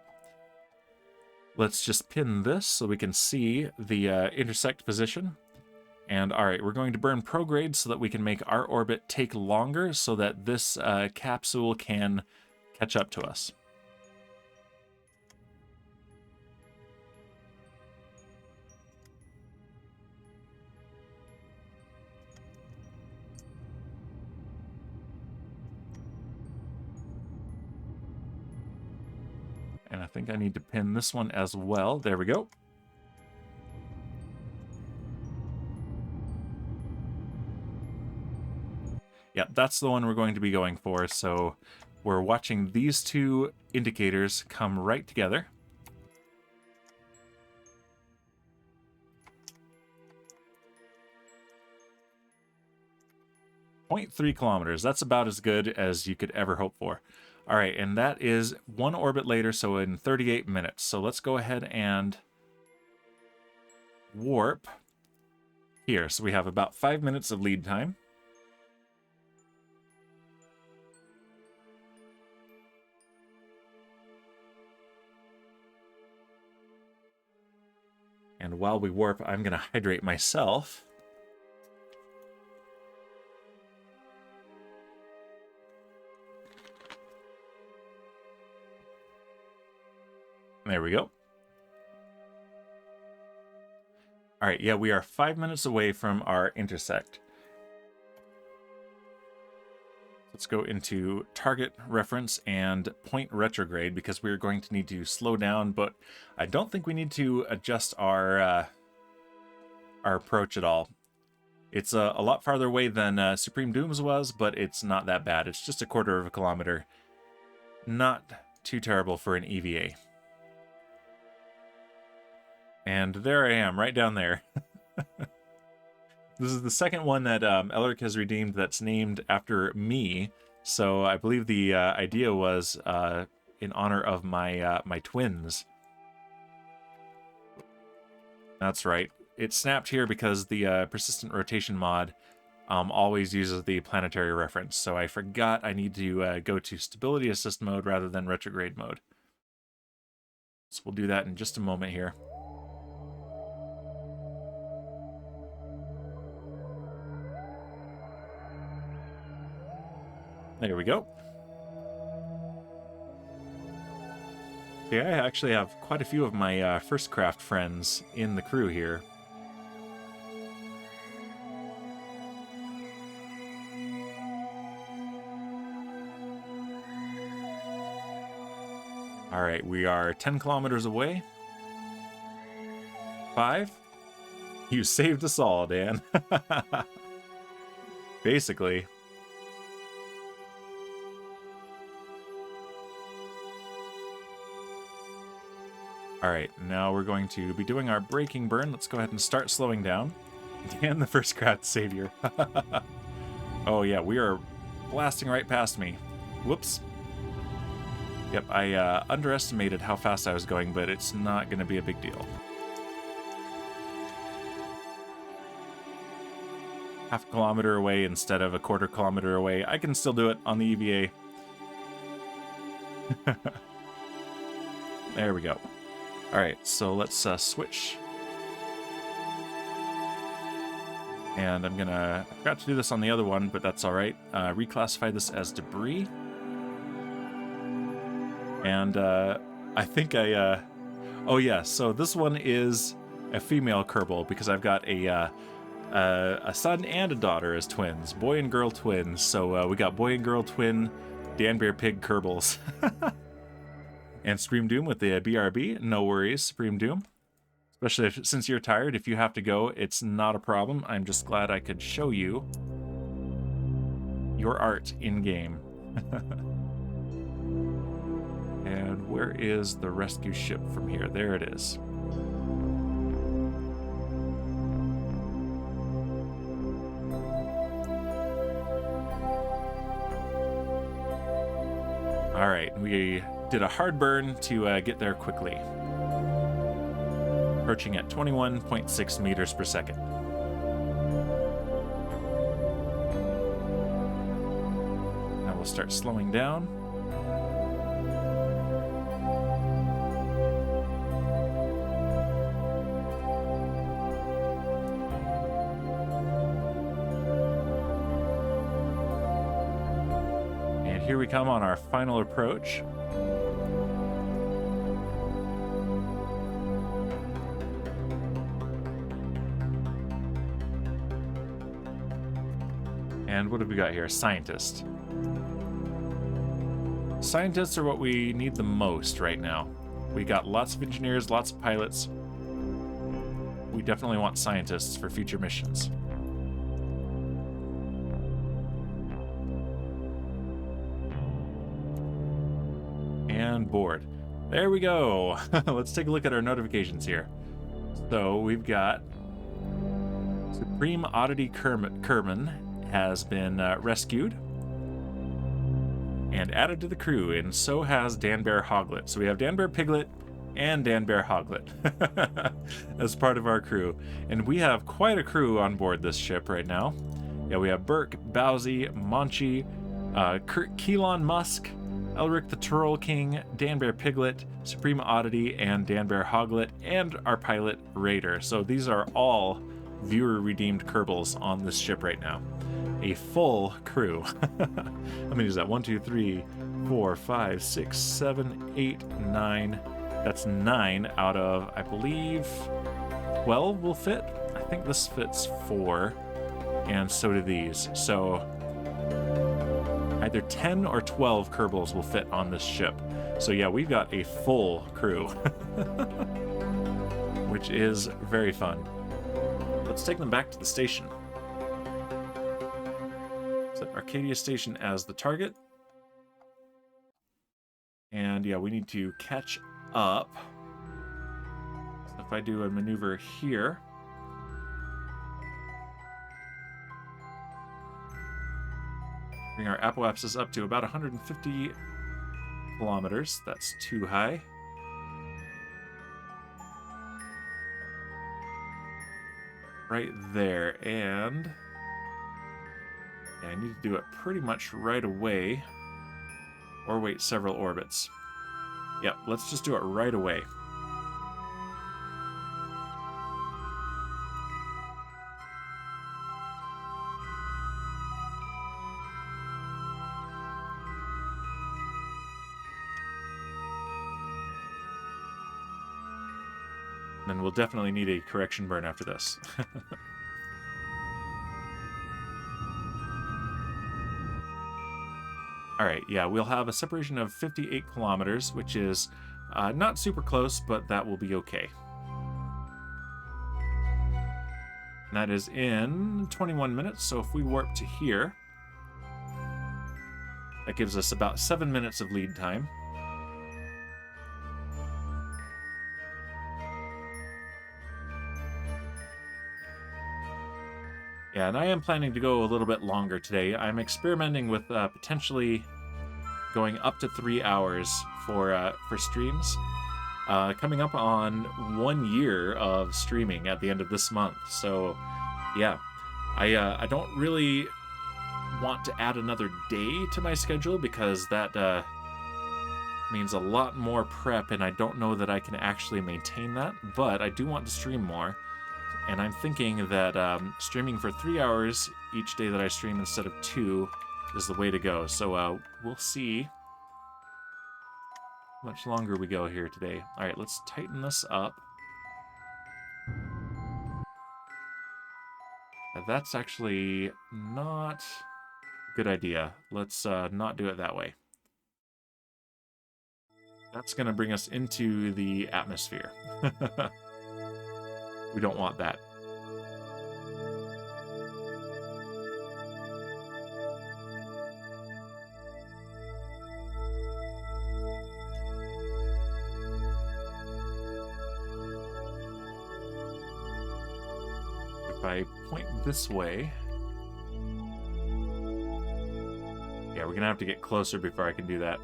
Let's just pin this so we can see the intersect position. And all right, we're going to burn prograde so that we can make our orbit take longer so that this capsule can catch up to us. And I think I need to pin this one as well. There we go. Yeah, that's the one we're going to be going for. So we're watching these two indicators come right together. .3 kilometers. That's about as good as you could ever hope for. All right, and that is 1 orbit later, so in 38 minutes. So let's go ahead and warp here. So we have about 5 minutes of lead time. And while we warp, I'm going to hydrate myself. There we go. All right, yeah, we are 5 minutes away from our intersect. Let's go into target reference and point retrograde because we're going to need to slow down, but I don't think we need to adjust our approach at all. It's a lot farther away than Supreme Doom's was, but it's not that bad. It's just a 1/4 of a kilometer. Not too terrible for an EVA. And there I am, right down there. This is the second one that Elric has redeemed that's named after me. So I believe the idea was in honor of my my twins. That's right. It snapped here because the persistent rotation mod always uses the planetary reference. So I forgot I need to go to stability assist mode rather than retrograde mode. So we'll do that in just a moment here. There we go. See, I actually have quite a few of my First Craft friends in the crew here. All right, we are 10 kilometers away. 5. You saved us all, Dan. Basically. All right, now we're going to be doing our braking burn. Let's go ahead and start slowing down. Dan, the First Craft savior. Oh yeah, we are blasting right past me. Whoops. Yep, I underestimated how fast I was going, but it's not going to be a big deal. Half a kilometer away instead of a 1/4 kilometer away. I can still do it on the EVA. There we go. All right, so let's switch. And I'm gonna, I forgot to do this on the other one, but that's all right. Reclassify this as debris. And I think oh yeah, so this one is a female Kerbal because I've got a son and a daughter as twins, boy and girl twins. So we got boy and girl twin Dan Bear Pig Kerbals. And Supreme Doom with the BRB, no worries, Supreme Doom. Especially since you're tired, if you have to go, it's not a problem. I'm just glad I could show you your art in-game. And where is the rescue ship from here? There it is. All right, we did a hard burn to get there quickly. Approaching at 21.6 meters per second. Now we'll start slowing down. And here we come on our final approach. And what have we got here? Scientist. Scientists are what we need the most right now. We got lots of engineers, lots of pilots. We definitely want scientists for future missions. And board. There we go. Let's take a look at our notifications here. So we've got Supreme Oddity Kerman has been rescued. and added to the crew, and so has Dan Bear Hoglet. So we have Dan Bear Piglet and Dan Bear Hoglet as part of our crew. And we have quite a crew on board this ship right now. Yeah, we have Burke, Bowsy, Monchi, Keelon Musk, Elric the Troll King, Dan Bear Piglet, Supreme Oddity, and Dan Bear Hoglet, and our pilot Raider. So these are all viewer-redeemed Kerbals on this ship right now. A full crew. How many is that? 1, 2, 3, 4, 5, 6, 7, 8, 9. That's 9 out of, I believe, 12 will fit. I think this fits 4, and so do these. So either 10 or 12 Kerbals will fit on this ship. So yeah, we've got a full crew, which is very fun. Let's take them back to the station. Set Arcadia Station as the target. And yeah, we need to catch up. So if I do a maneuver here, bring our apoapsis up to about 150 kilometers. That's too high. Right there, and yeah, I need to do it pretty much right away, or wait several orbits. Yep, let's just do it right away. And we'll definitely need a correction burn after this. Alright, yeah, we'll have a separation of 58 kilometers, which is not super close, but that will be okay. And that is in 21 minutes, so if we warp to here, that gives us about 7 minutes of lead time. Yeah, and I am planning to go a little bit longer today. I'm experimenting with potentially going up to 3 hours for streams. Coming up on 1 year of streaming at the end of this month. So, yeah, I don't really want to add another day to my schedule because that means a lot more prep, and I don't know that I can actually maintain that. But I do want to stream more. And I'm thinking that streaming for 3 hours each day that I stream instead of 2 is the way to go. So we'll see how much longer we go here today. All right, let's tighten this up. That's actually not a good idea. Let's not do it that way. That's going to bring us into the atmosphere. We don't want that. If I point this way... Yeah, we're going to have to get closer before I can do that.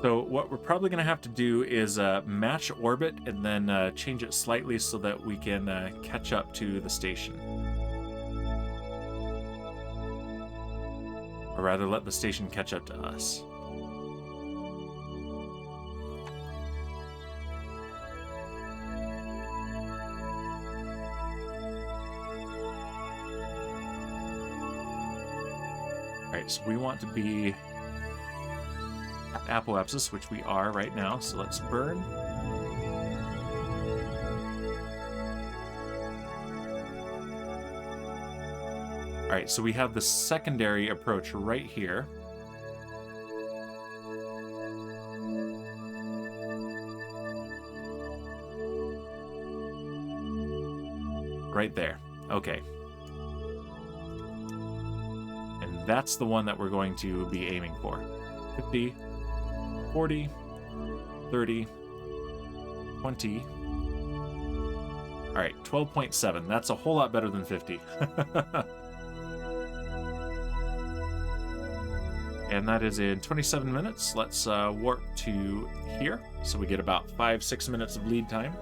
So what we're probably going to have to do is match orbit and then change it slightly so that we can catch up to the station. Or rather, let the station catch up to us. Alright, so we want to be at apoapsis, which we are right now, so let's burn. Alright, so we have the secondary approach right here. Right there. Okay. And that's the one that we're going to be aiming for. 50, 40, 30, 20. All right, 12.7. That's a whole lot better than 50. And that is in 27 minutes. Let's warp to here. So we get about 5-6 minutes of lead time.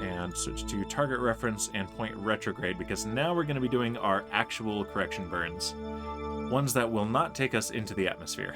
And switch to target reference and point retrograde, because now we're going to be doing our actual correction burns. Ones that will not take us into the atmosphere.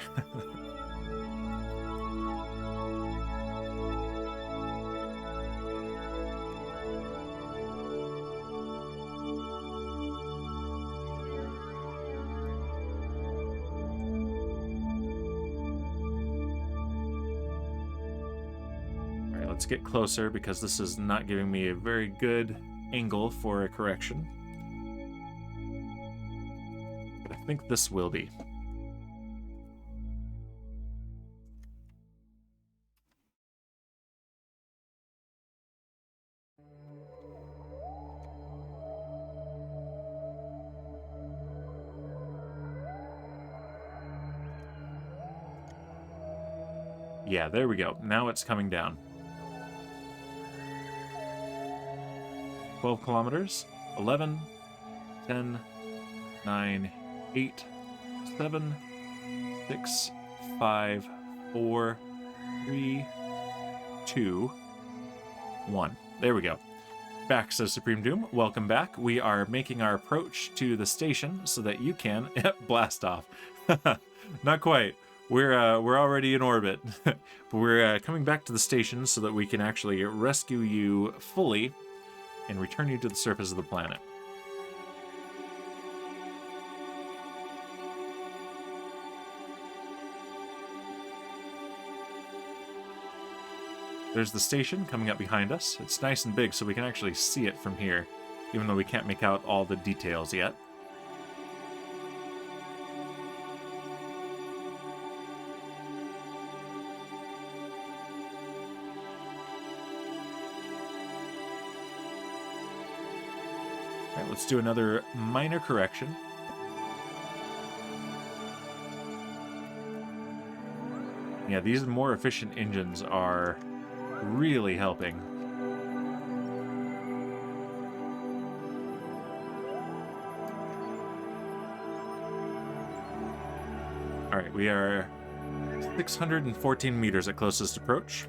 Let's get closer, because this is not giving me a very good angle for a correction. But I think this will be. Yeah, there we go. Now it's coming down. 12 kilometers, 11, 10, 9, 8, 7, 6, 5, 4, 3, 2, 1. There we go. Back, says Supreme Doom. Welcome back. We are making our approach to the station so that you can blast off. Not quite. We're already in orbit. But we're coming back to the station so that we can actually rescue you fully and return you to the surface of the planet. There's the station coming up behind us. It's nice and big, so we can actually see it from here, even though we can't make out all the details yet. Let's do another minor correction. Yeah, these more efficient engines are really helping. All right, we are 614 meters at closest approach.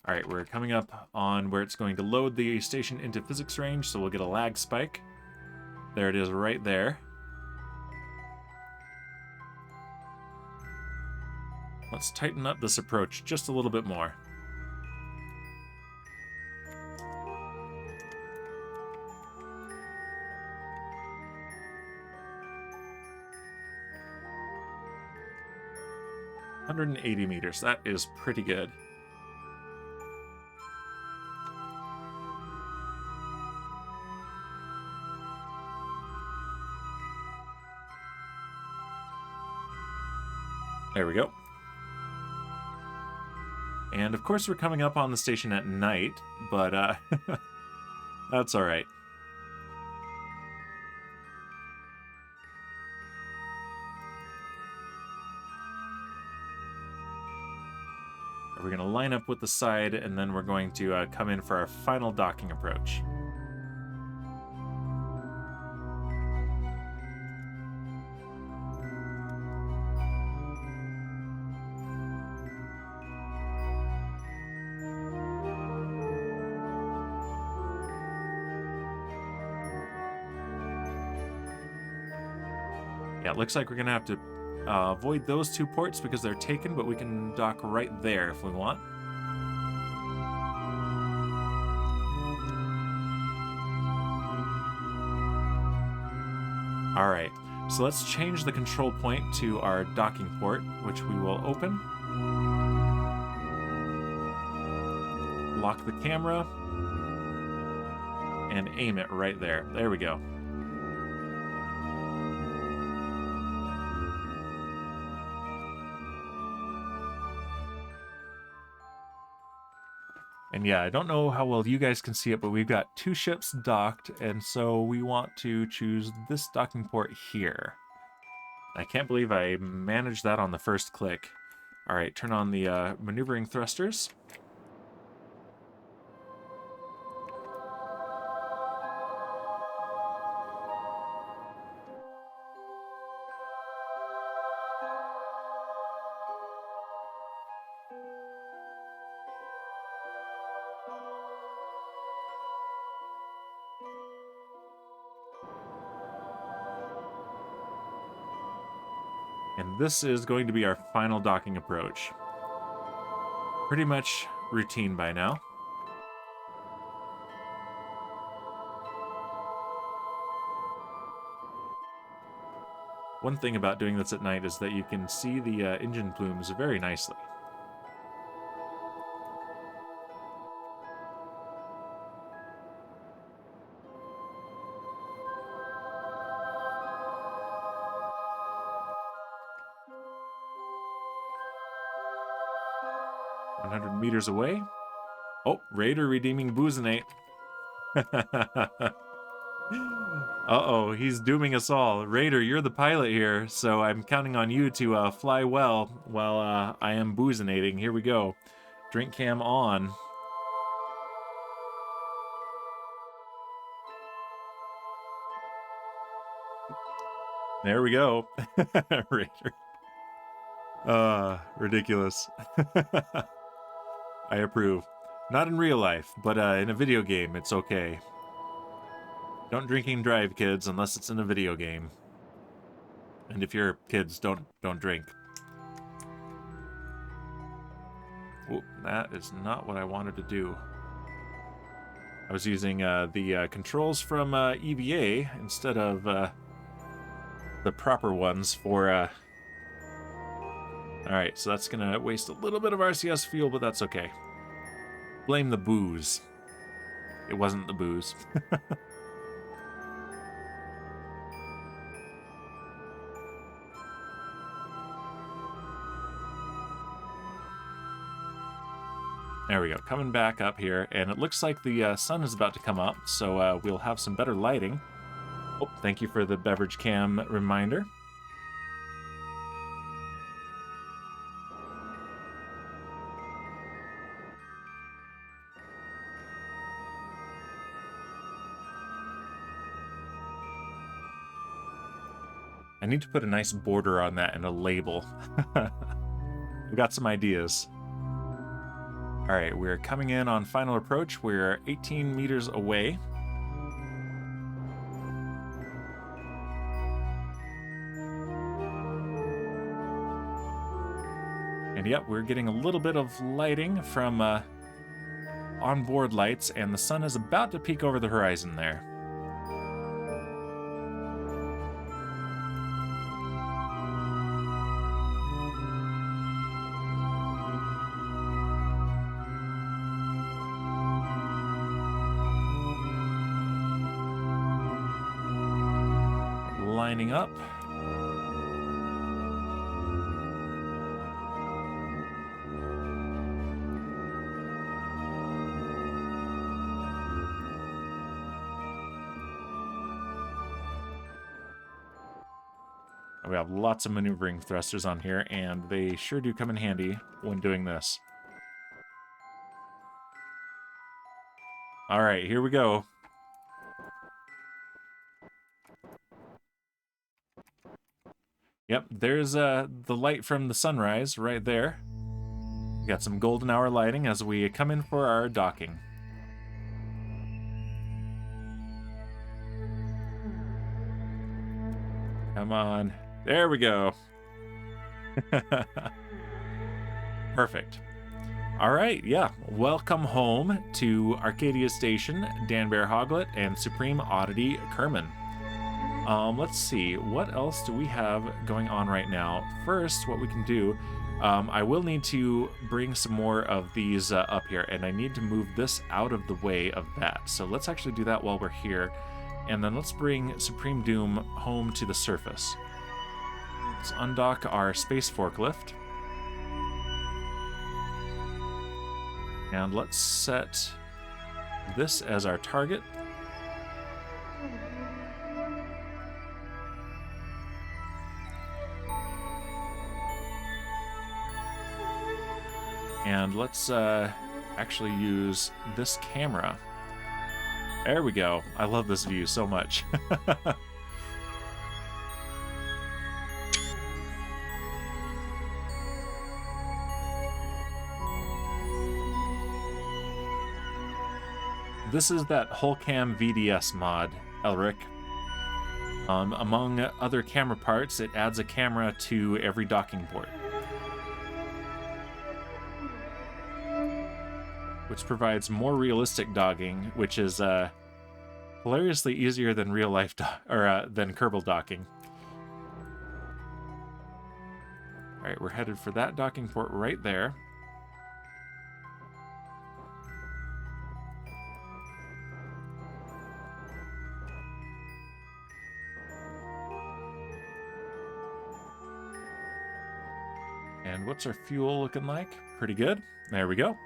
All right, we're coming up on where it's going to load the station into physics range, so we'll get a lag spike. There it is right there. Let's tighten up this approach just a little bit more. $180 meters, that is pretty good. There we go. And of course we're coming up on the station at night, but that's all right. We're going to line up with the side, and then we're going to come in for our final docking approach. Yeah, it looks like we're going to have to avoid those two ports because they're taken, but we can dock right there if we want. All right, so let's change the control point to our docking port, which we will open. Lock the camera and aim it right there. There we go. And yeah, I don't know how well you guys can see it, but we've got 2 ships docked, and so we want to choose this docking port here. I can't believe I managed that on the first click. All right, turn on the maneuvering thrusters. And this is going to be our final docking approach. Pretty much routine by now. One thing about doing this at night is that you can see the engine plumes very nicely. Meters away. Oh, Raider redeeming Boozinate. Uh-oh, he's dooming us all. Raider, you're the pilot here, so I'm counting on you to fly well while I am boozinating. Here we go. Drink cam on. There we go. Raider. Ridiculous. I approve. Not in real life, but in a video game, it's okay. Don't drink and drive, kids, unless it's in a video game. And if you're kids, don't drink. Oh, that is not what I wanted to do. I was using the controls from EVA instead of the proper ones for... Alright, so that's going to waste a little bit of RCS fuel, but that's okay. Blame the booze. It wasn't the booze. There we go, coming back up here, and it looks like the sun is about to come up, so we'll have some better lighting. Oh, thank you for the beverage cam reminder. I need to put a nice border on that and a label. We've got some ideas. All right, we're coming in on final approach. We're 18 meters away. And yep, we're getting a little bit of lighting from onboard lights, and the sun is about to peek over the horizon there. Lining up. We have lots of maneuvering thrusters on here, and they sure do come in handy when doing this. All right, here we go. Yep, there's the light from the sunrise right there. We got some golden hour lighting as we come in for our docking. Come on. There we go. Perfect. All right, yeah. Welcome home to Arcadia Station, Dan Bear Hoglet, and Supreme Oddity Kerman. Let's see, what else do we have going on right now? First, what we can do, I will need to bring some more of these up here, and I need to move this out of the way of that. So let's actually do that while we're here, and then let's bring Supreme Doom home to the surface. Let's undock our space forklift. And let's set this as our target. And let's actually use this camera. There we go. I love this view so much. This is that Hullcam VDS mod, Elric. Among other camera parts, it adds a camera to every docking port, which provides more realistic dogging, which is hilariously easier than real life than Kerbal docking. All right, we're headed for that docking port right there. And what's our fuel looking like? Pretty good. There we go.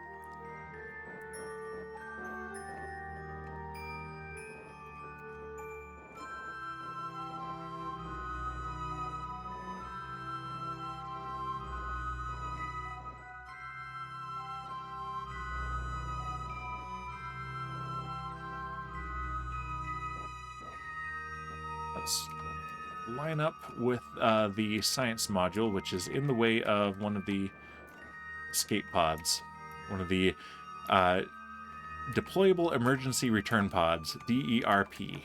Let's line up with the science module, which is in the way of one of the escape pods, one of the deployable emergency return pods, DERP.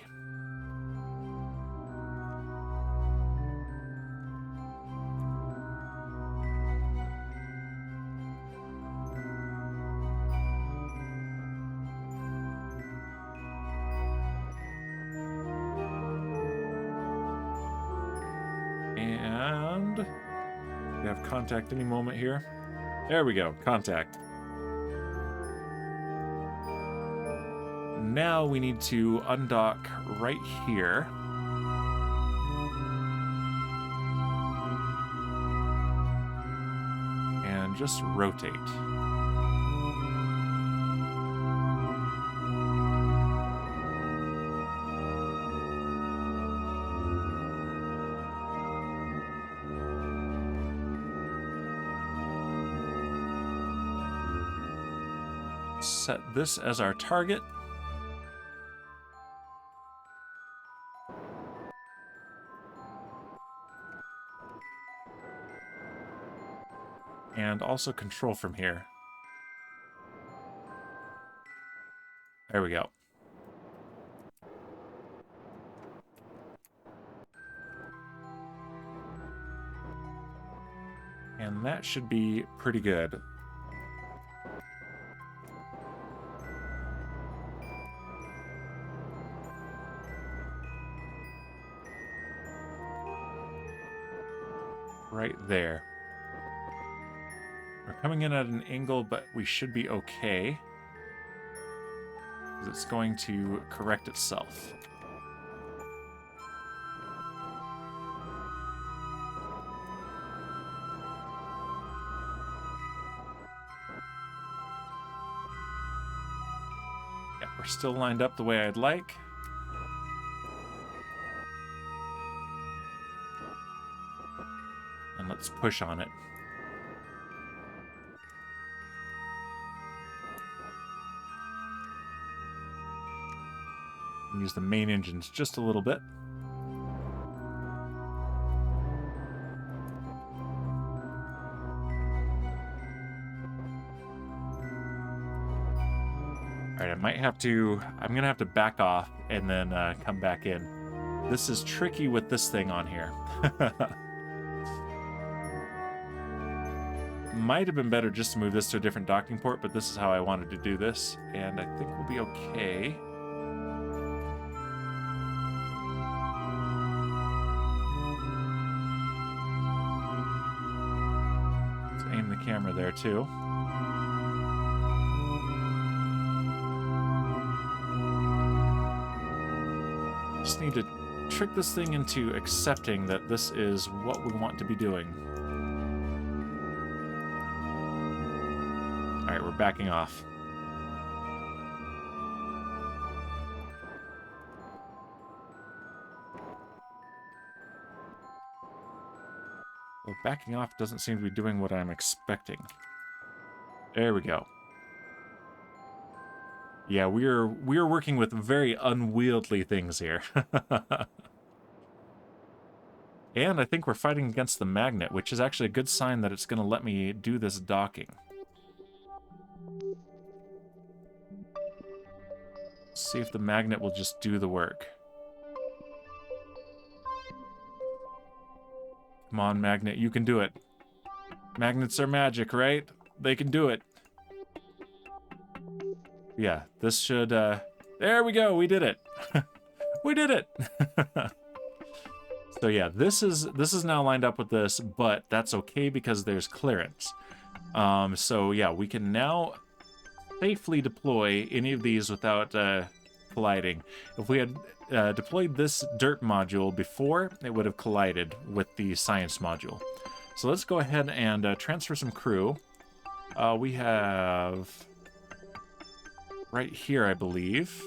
And we have contact any moment here. There we go, contact. Now we need to undock right here. And just rotate. Set this as our target. And also control from here. There we go. And that should be pretty good. Right there. We're coming in at an angle, but we should be okay, because it's going to correct itself. Yeah, we're still lined up the way I'd like. And let's push on it. Use the main engines just a little bit. All right, I'm gonna have to back off and then come back in. This is tricky with this thing on here. Might have been better just to move this to a different docking port, but this is how I wanted to do this, and I think we'll be okay. Let's aim the camera there too. Just need to trick this thing into accepting that this is what we want to be doing. Alright, we're backing off. Well, backing off doesn't seem to be doing what I'm expecting. There we go. Yeah, we're working with very unwieldy things here. And I think we're fighting against the magnet, which is actually a good sign that it's going to let me do this docking. See if the magnet will just do the work. Come on, magnet, you can do it. Magnets are magic, right? They can do it. Yeah, this should, there we go, we did it. We did it! So yeah, this is now lined up with this, but that's okay because there's clearance. So yeah, we can now safely deploy any of these without colliding. If we had deployed this dirt module before, it would have collided with the science module. So let's go ahead and transfer some crew. We have right here, I believe.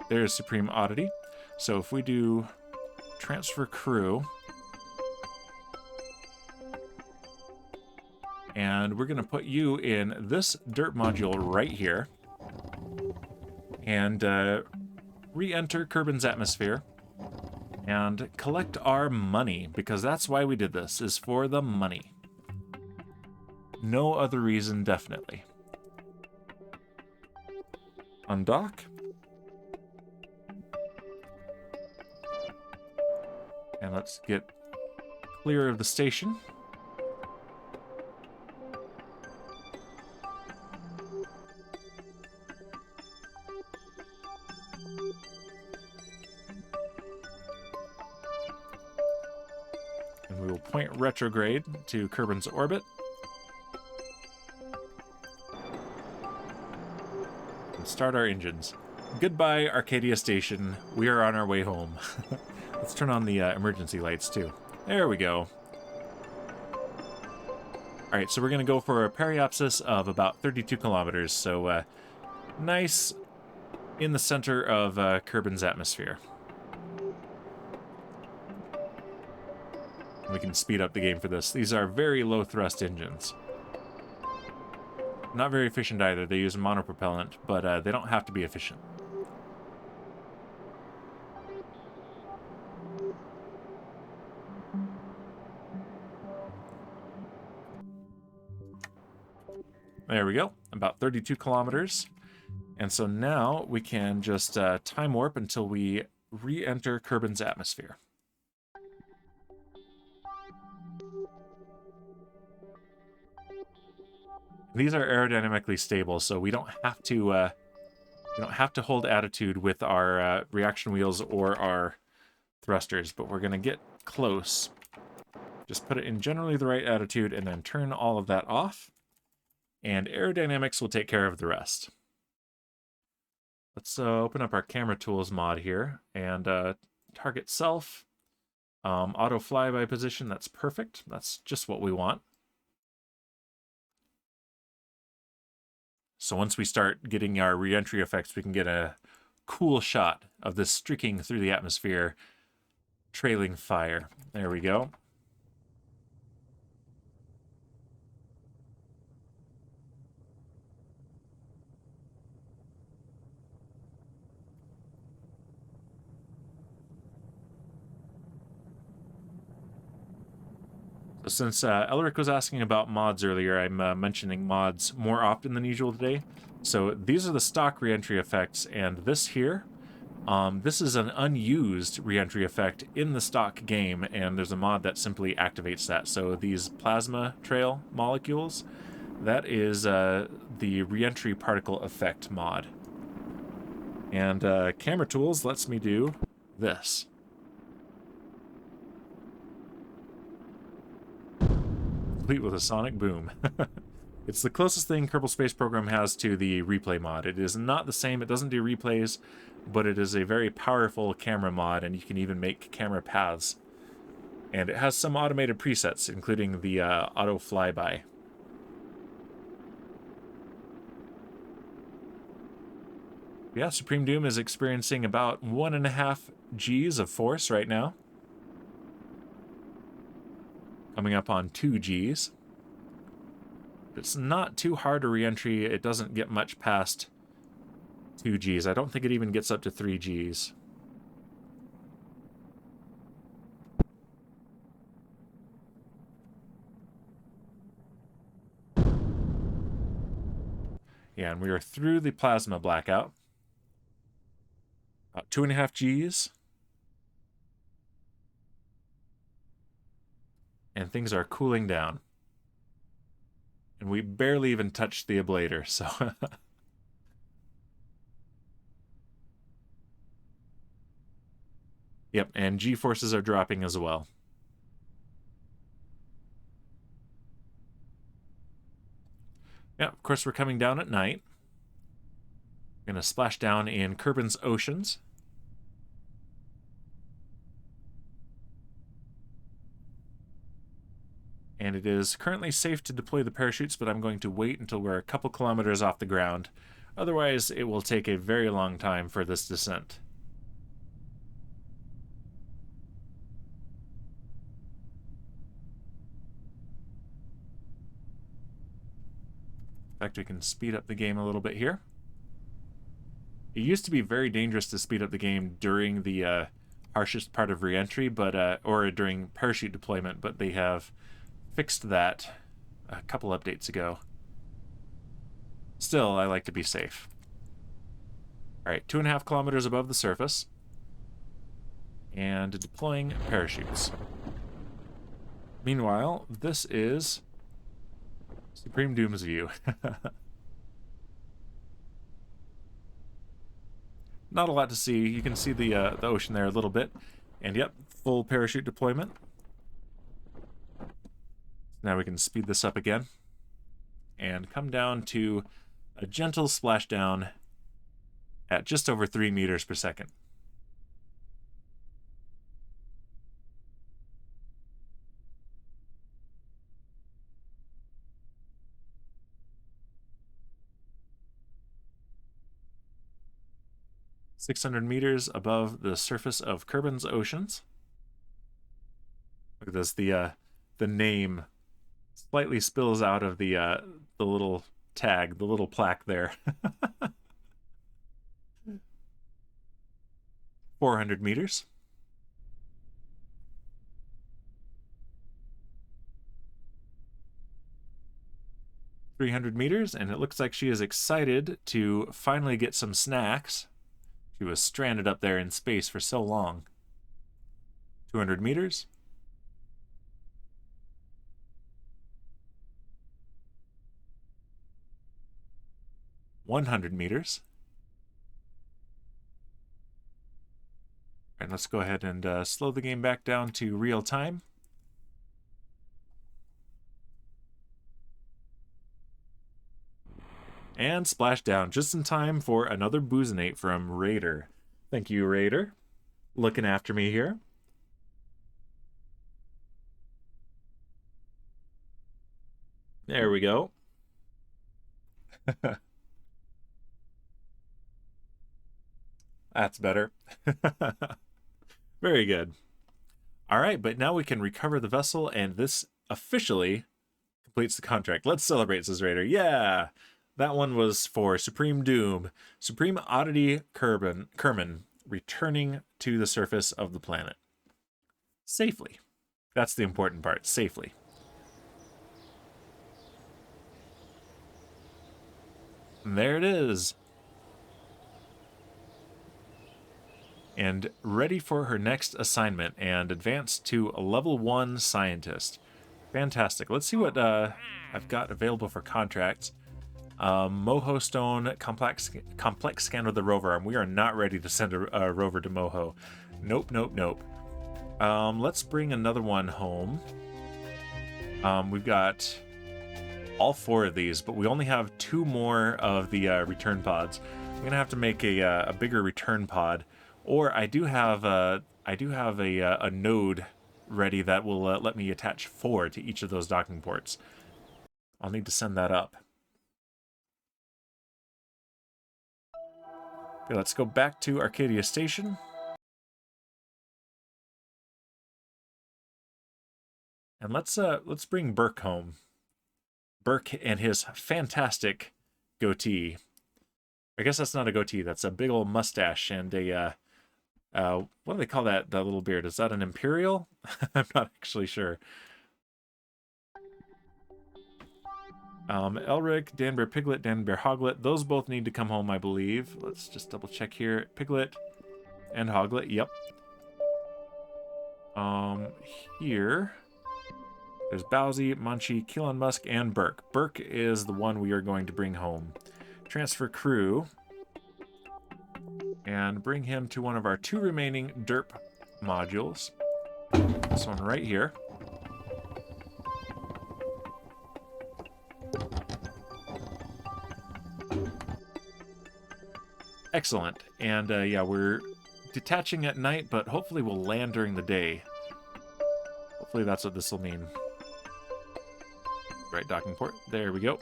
There's Supreme Oddity. So if we do transfer crew, and we're going to put you in this dirt module right here, and re-enter Kerbin's atmosphere, and collect our money, because that's why we did this, is for the money. No other reason, definitely. Undock. And let's get clear of the station. And we will point retrograde to Kerbin's orbit. And start our engines. Goodbye, Arcadia Station. We are on our way home. Let's turn on the emergency lights, too. There we go. Alright, so we're going to go for a periapsis of about 32 kilometers, so nice in the center of Kerbin's atmosphere. We can speed up the game for this. These are very low-thrust engines. Not very efficient either. They use monopropellant, but they don't have to be efficient. There we go, about 32 kilometers. And so now we can just time warp until we re-enter Kerbin's atmosphere. These are aerodynamically stable, so we don't have to hold attitude with our reaction wheels or our thrusters, but we're going to get close. Just put it in generally the right attitude and then turn all of that off. And aerodynamics will take care of the rest. Let's open up our camera tools mod here and target self, auto flyby position. That's perfect. That's just what we want. So once we start getting our reentry effects, we can get a cool shot of this streaking through the atmosphere, trailing fire. There we go. Since Elric was asking about mods earlier, I'm mentioning mods more often than usual today. So these are the stock reentry effects, and this here, this is an unused reentry effect in the stock game, and there's a mod that simply activates that. So these plasma trail molecules, that is the reentry particle effect mod. And camera tools lets me do this. Complete with a sonic boom. It's the closest thing Kerbal Space Program has to the replay mod. It is not the same, it doesn't do replays, but it is a very powerful camera mod, and you can even make camera paths. And it has some automated presets, including the auto flyby. Yeah, Supreme Doom is experiencing about 1.5 Gs of force right now. Coming up on 2 Gs. It's not too hard a reentry. It doesn't get much past 2 Gs. I don't think it even gets up to 3 Gs. Yeah, and we are through the plasma blackout. About 2.5 Gs. And things are cooling down. And we barely even touched the ablator, so... Yep, and G-forces are dropping as well. Yeah, of course we're coming down at night. We're going to splash down in Kerbin's Oceans. And it is currently safe to deploy the parachutes, but I'm going to wait until we're a couple kilometers off the ground. Otherwise, it will take a very long time for this descent. In fact, we can speed up the game a little bit here. It used to be very dangerous to speed up the game during the harshest part of reentry, but or during parachute deployment, but they have fixed that a couple updates ago. Still, I like to be safe. Alright, 2.5 kilometers above the surface. And deploying parachutes. Meanwhile, this is Supreme Doom's view. Not a lot to see. You can see the ocean there a little bit. And yep, full parachute deployment. Now we can speed this up again. And come down to a gentle splashdown at just over 3 meters per second. .600 meters above the surface of Kerbin's Oceans. Look at this, the name slightly spills out of the little tag, the little plaque there. 400 meters. .300 meters, and it looks like she is excited to finally get some snacks. She was stranded up there in space for so long. 200 meters. .100 meters. And let's go ahead and slow the game back down to real time. And splash down just in time for another Boozinate from Raider. Thank you, Raider. Looking after me here. There we go. That's better. Very good. All right, but now we can recover the vessel, and this officially completes the contract. Let's celebrate, says Raider. Yeah! That one was for Supreme Doom. Supreme Oddity Kerman returning to the surface of the planet. Safely. That's the important part. Safely. And there it is. And ready for her next assignment and advance to a level 1 scientist. Fantastic. Let's see what I've got available for contracts. Moho Stone complex scan of the rover arm. We are not ready to send a rover to Moho. Nope, nope, nope. Let's bring another one home. We've got all 4 of these, but we only have 2 more of the return pods. I'm gonna have to make a bigger return pod, or I do have a node ready that will let me attach 4 to each of those docking ports. I'll need to send that up. Okay, let's go back to Arcadia Station. And let's bring Burke home. Burke and his fantastic goatee. I guess that's not a goatee. That's a big old mustache and a what do they call that? That little beard? Is that an imperial? I'm not actually sure. Elric, Danbear Piglet, Danbear Hoglet. Those both need to come home, I believe. Let's just double check here. Piglet and Hoglet. Yep. Here. There's Bowsy, Munchie, Keelan Musk, and Burke. Burke is the one we are going to bring home. Transfer crew. And bring him to one of our 2 remaining derp modules. This one right here. Excellent. And yeah, we're detaching at night, but hopefully we'll land during the day. Hopefully that's what this will mean. Right docking port. There we go.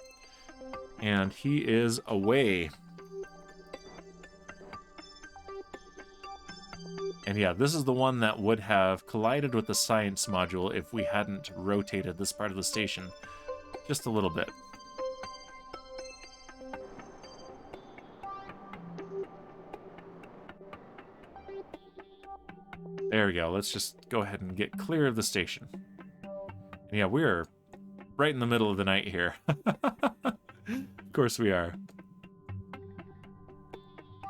And he is away. And yeah, this is the one that would have collided with the science module if we hadn't rotated this part of the station just a little bit. There we go. Let's just go ahead and get clear of the station. And yeah, we're right in the middle of the night here. Of course we are.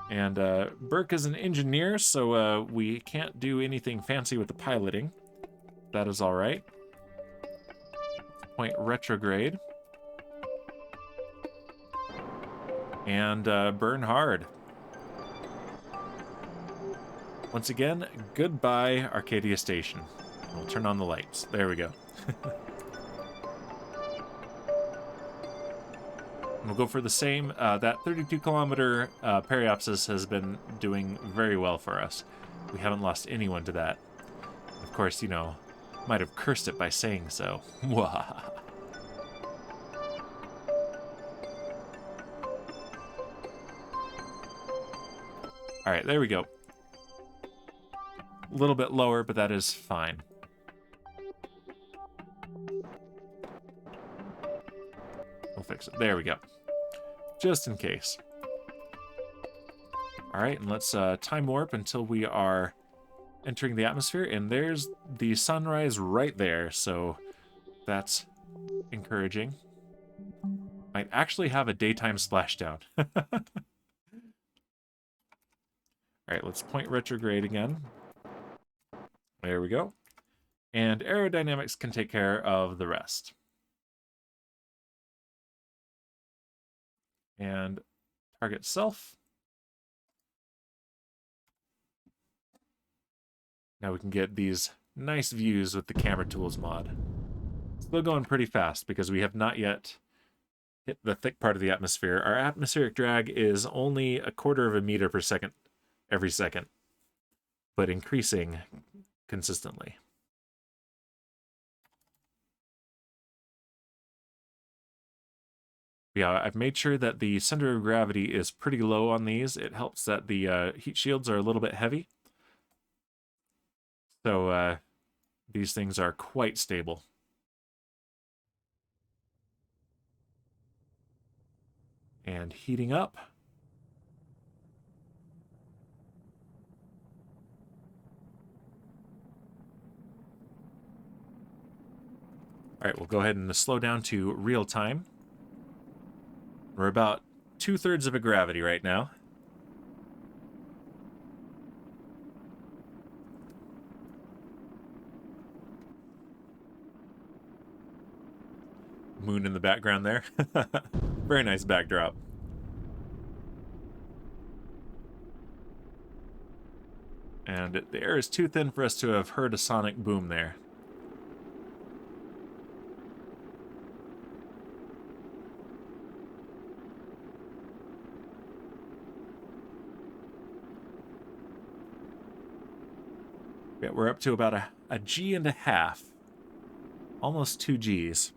And Burke is an engineer, so we can't do anything fancy with the piloting. That is all right. Point retrograde. And burn hard. Once again, goodbye, Arcadia Station. We'll turn on the lights. There we go. We'll go for the same. That 32-kilometer periapsis has been doing very well for us. We haven't lost anyone to that. Of course, you know, might have cursed it by saying so. Alright, there we go. A little bit lower, but that is fine. We'll fix it. There we go. Just in case. Alright, and let's time warp until we are entering the atmosphere. And there's the sunrise right there, so that's encouraging. Might actually have a daytime splashdown. Alright, let's point retrograde again. There we go. And aerodynamics can take care of the rest. And target self. Now we can get these nice views with the camera tools mod. Still going pretty fast because we have not yet hit the thick part of the atmosphere. Our atmospheric drag is only 1/4 of a meter per second every second, but increasing consistently. Yeah, I've made sure that the center of gravity is pretty low on these. It helps that the heat shields are a little bit heavy. So these things are quite stable. And heating up. All right, we'll go ahead and slow down to real time. We're about 2/3 of a gravity right now. Moon in the background there. Very nice backdrop. And the air is too thin for us to have heard a sonic boom there. Yeah, we're up to about a G and a half. Almost 2 Gs.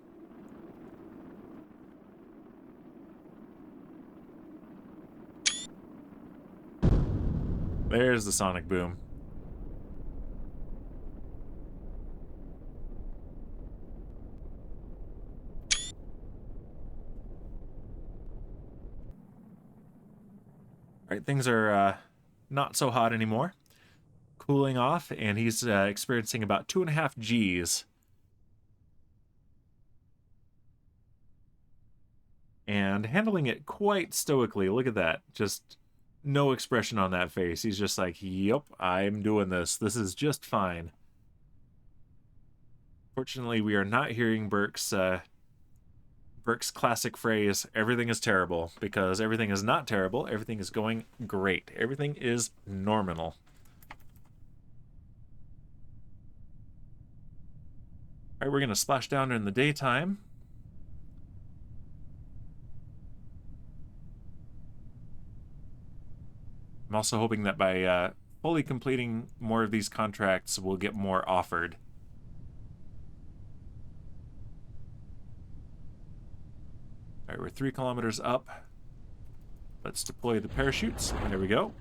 There's the sonic boom. All right, things are not so hot anymore. Cooling off, and he's experiencing about 2.5 Gs. And handling it quite stoically. Look at that. Just no expression on that face. He's just like, yep, I'm doing this. This is just fine. Fortunately, we are not hearing Burke's classic phrase, everything is terrible, because everything is not terrible. Everything is going great. Everything is normal. All right, we're going to splash down in the daytime. I'm also hoping that by fully completing more of these contracts, we'll get more offered. All right, we're 3 kilometers up. Let's deploy the parachutes. There we go.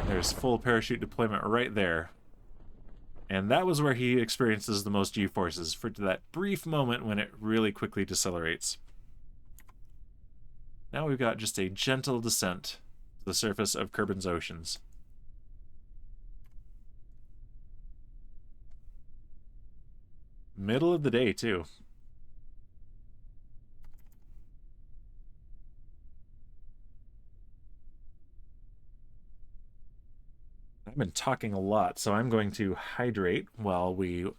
There's full parachute deployment right there. And that was where he experiences the most G-forces, for that brief moment when it really quickly decelerates. Now we've got just a gentle descent to the surface of Kerbin's oceans. Middle of the day, too. I've been talking a lot, so I'm going to hydrate while we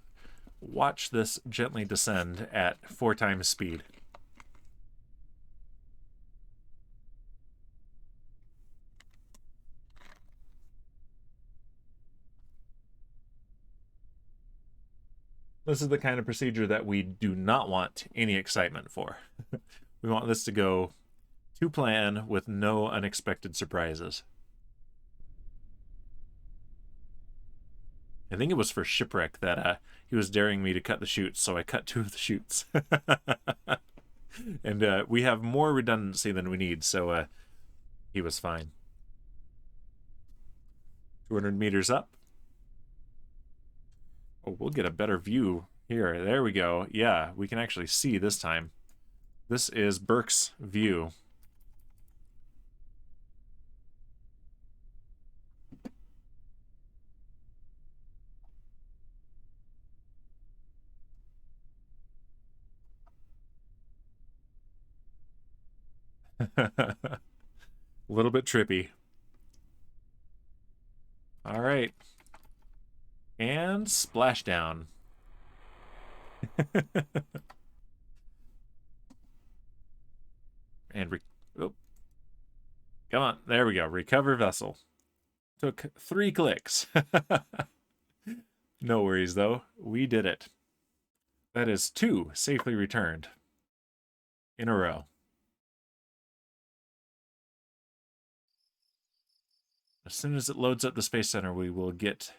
watch this gently descend at 4 times speed. This is the kind of procedure that we do not want any excitement for. We want this to go to plan with no unexpected surprises. I think it was for Shipwreck that he was daring me to cut the chutes, so I cut 2 of the chutes. And we have more redundancy than we need, so he was fine. 200 meters up. Oh, we'll get a better view here. There we go. Yeah, we can actually see this time. This is Burke's view. A little bit trippy. All right. And splashdown. And oh. Come on. There we go. Recover vessel. Took 3 clicks. No worries, though. We did it. That is 2 safely returned in a row. As soon as it loads up the Space Center, we will get...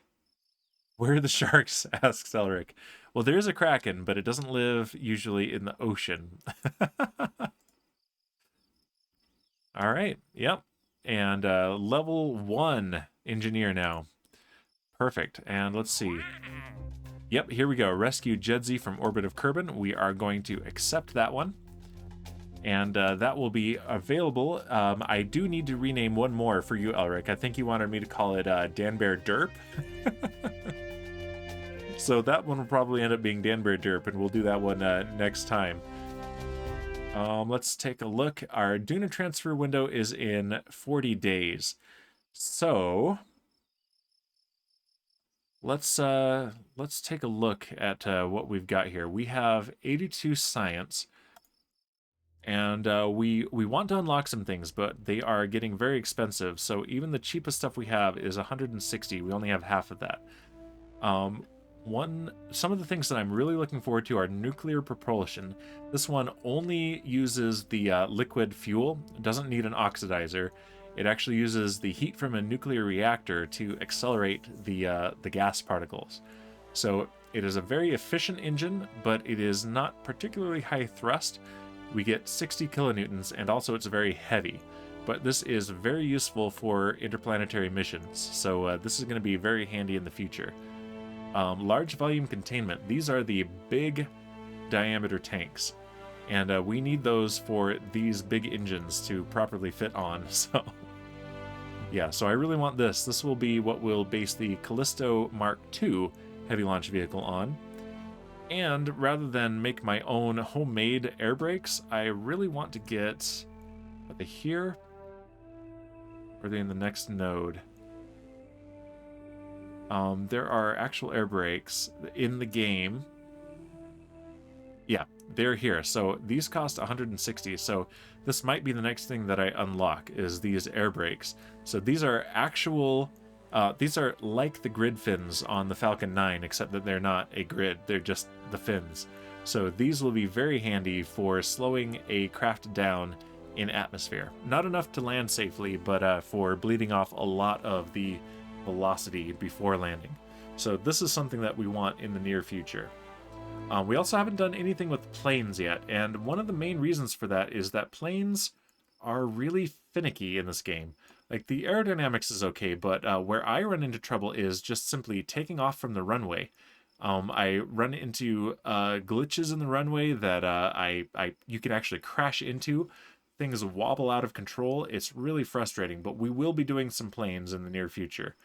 Where are the sharks? Asks Elric. Well, there's a Kraken, but it doesn't live usually in the ocean. All right. Yep. And level 1 engineer now. Perfect. And let's see. Yep, here we go. Rescue Jedzi from orbit of Kerbin. We are going to accept that one. And that will be available. I do need to rename one more for you, Elric. I think you wanted me to call it Dan Bear Derp. So that one will probably end up being Dan Bear Derp, and we'll do that one next time. Let's take a look. Our Duna transfer window is in 40 days. So let's take a look at what we've got here. We have 82 science. And we want to unlock some things, but they are getting very expensive. So even the cheapest stuff we have is 160. We only have half of that. Some of the things that I'm really looking forward to are nuclear propulsion. This one only uses the liquid fuel. It doesn't need an oxidizer. It actually uses the heat from a nuclear reactor to accelerate the gas particles. So It is a very efficient engine, but it is not particularly high thrust. We get 60 kilonewtons, and also it's very heavy. But this is very useful for interplanetary missions, so this is going to be very handy in the future. Large volume containment. These are the big diameter tanks, and we need those for these big engines to properly fit on, so... Yeah, so I really want this. This will be what we'll base the Callisto Mark II heavy launch vehicle on. And rather than make my own homemade air brakes, I really want to get... Are they here? Or are they in the next node? There are actual air brakes in the game. Yeah, they're here. So these cost 160. So this might be the next thing that I unlock, is these air brakes. So these are actual... these are like the grid fins on the Falcon 9, except that they're not a grid. They're just the fins. So these will be very handy for slowing a craft down in atmosphere. Not enough to land safely, but for bleeding off a lot of the velocity before landing. So this is something that we want in the near future. We also haven't done anything with planes yet, and one of the main reasons for that is that planes are really finicky in this game. Like, the aerodynamics is okay, but where I run into trouble is just simply taking off from the runway. I run into glitches in the runway that you can actually crash into. Things wobble out of control. It's really frustrating, but we will be doing some planes in the near future.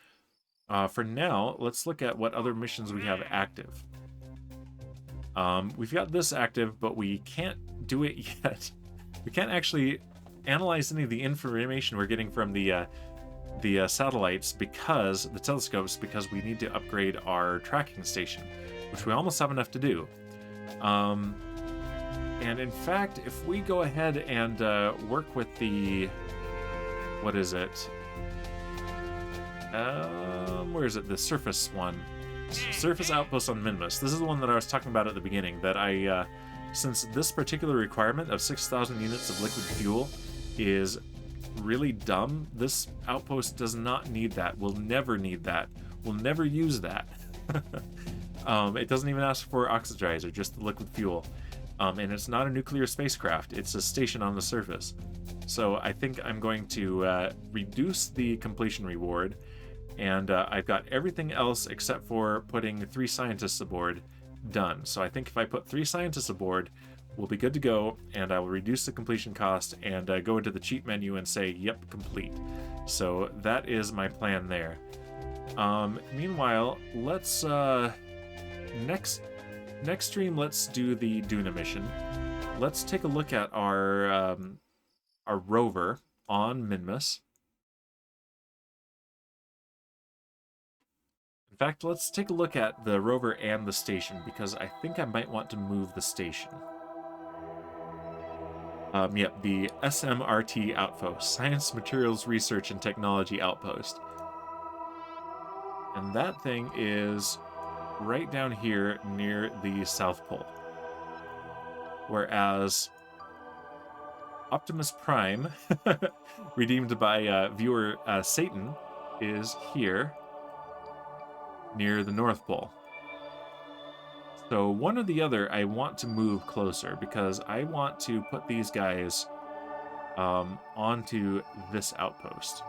For now, let's look at what other missions we have active. We've got this active, but we can't do it yet. We can't actually analyze any of the information we're getting from the satellites, because the telescopes, because we need to upgrade our tracking station, which we almost have enough to do. And in fact, if we go ahead and work with the... What is it? Where is it? The surface one. Surface outpost on Minmus. This is the one that I was talking about at the beginning, that I, since this particular requirement of 6,000 units of liquid fuel is really dumb, this outpost does not need that. We'll never need that. We'll never use that. It doesn't even ask for oxidizer, just the liquid fuel. And it's not a nuclear spacecraft, it's a station on the surface. So I think I'm going to reduce the completion reward, and I've got everything else except for putting 3 scientists aboard done. So I think if I put 3 scientists aboard, we'll be good to go, and I will reduce the completion cost and go into the cheat menu and say, yep, complete. So that is my plan there. Meanwhile, let's next stream, let's do the Duna mission. Let's take a look at our rover on Minmus. In fact, let's take a look at the rover and the station, because I think I might want to move the station. Yep, the SMRT Outpost, Science, Materials, Research, and Technology Outpost. And that thing is right down here near the South Pole. Whereas Optimus Prime, redeemed by viewer Satan, is here near the North Pole. So one or the other I want to move closer, because I want to put these guys onto this outpost.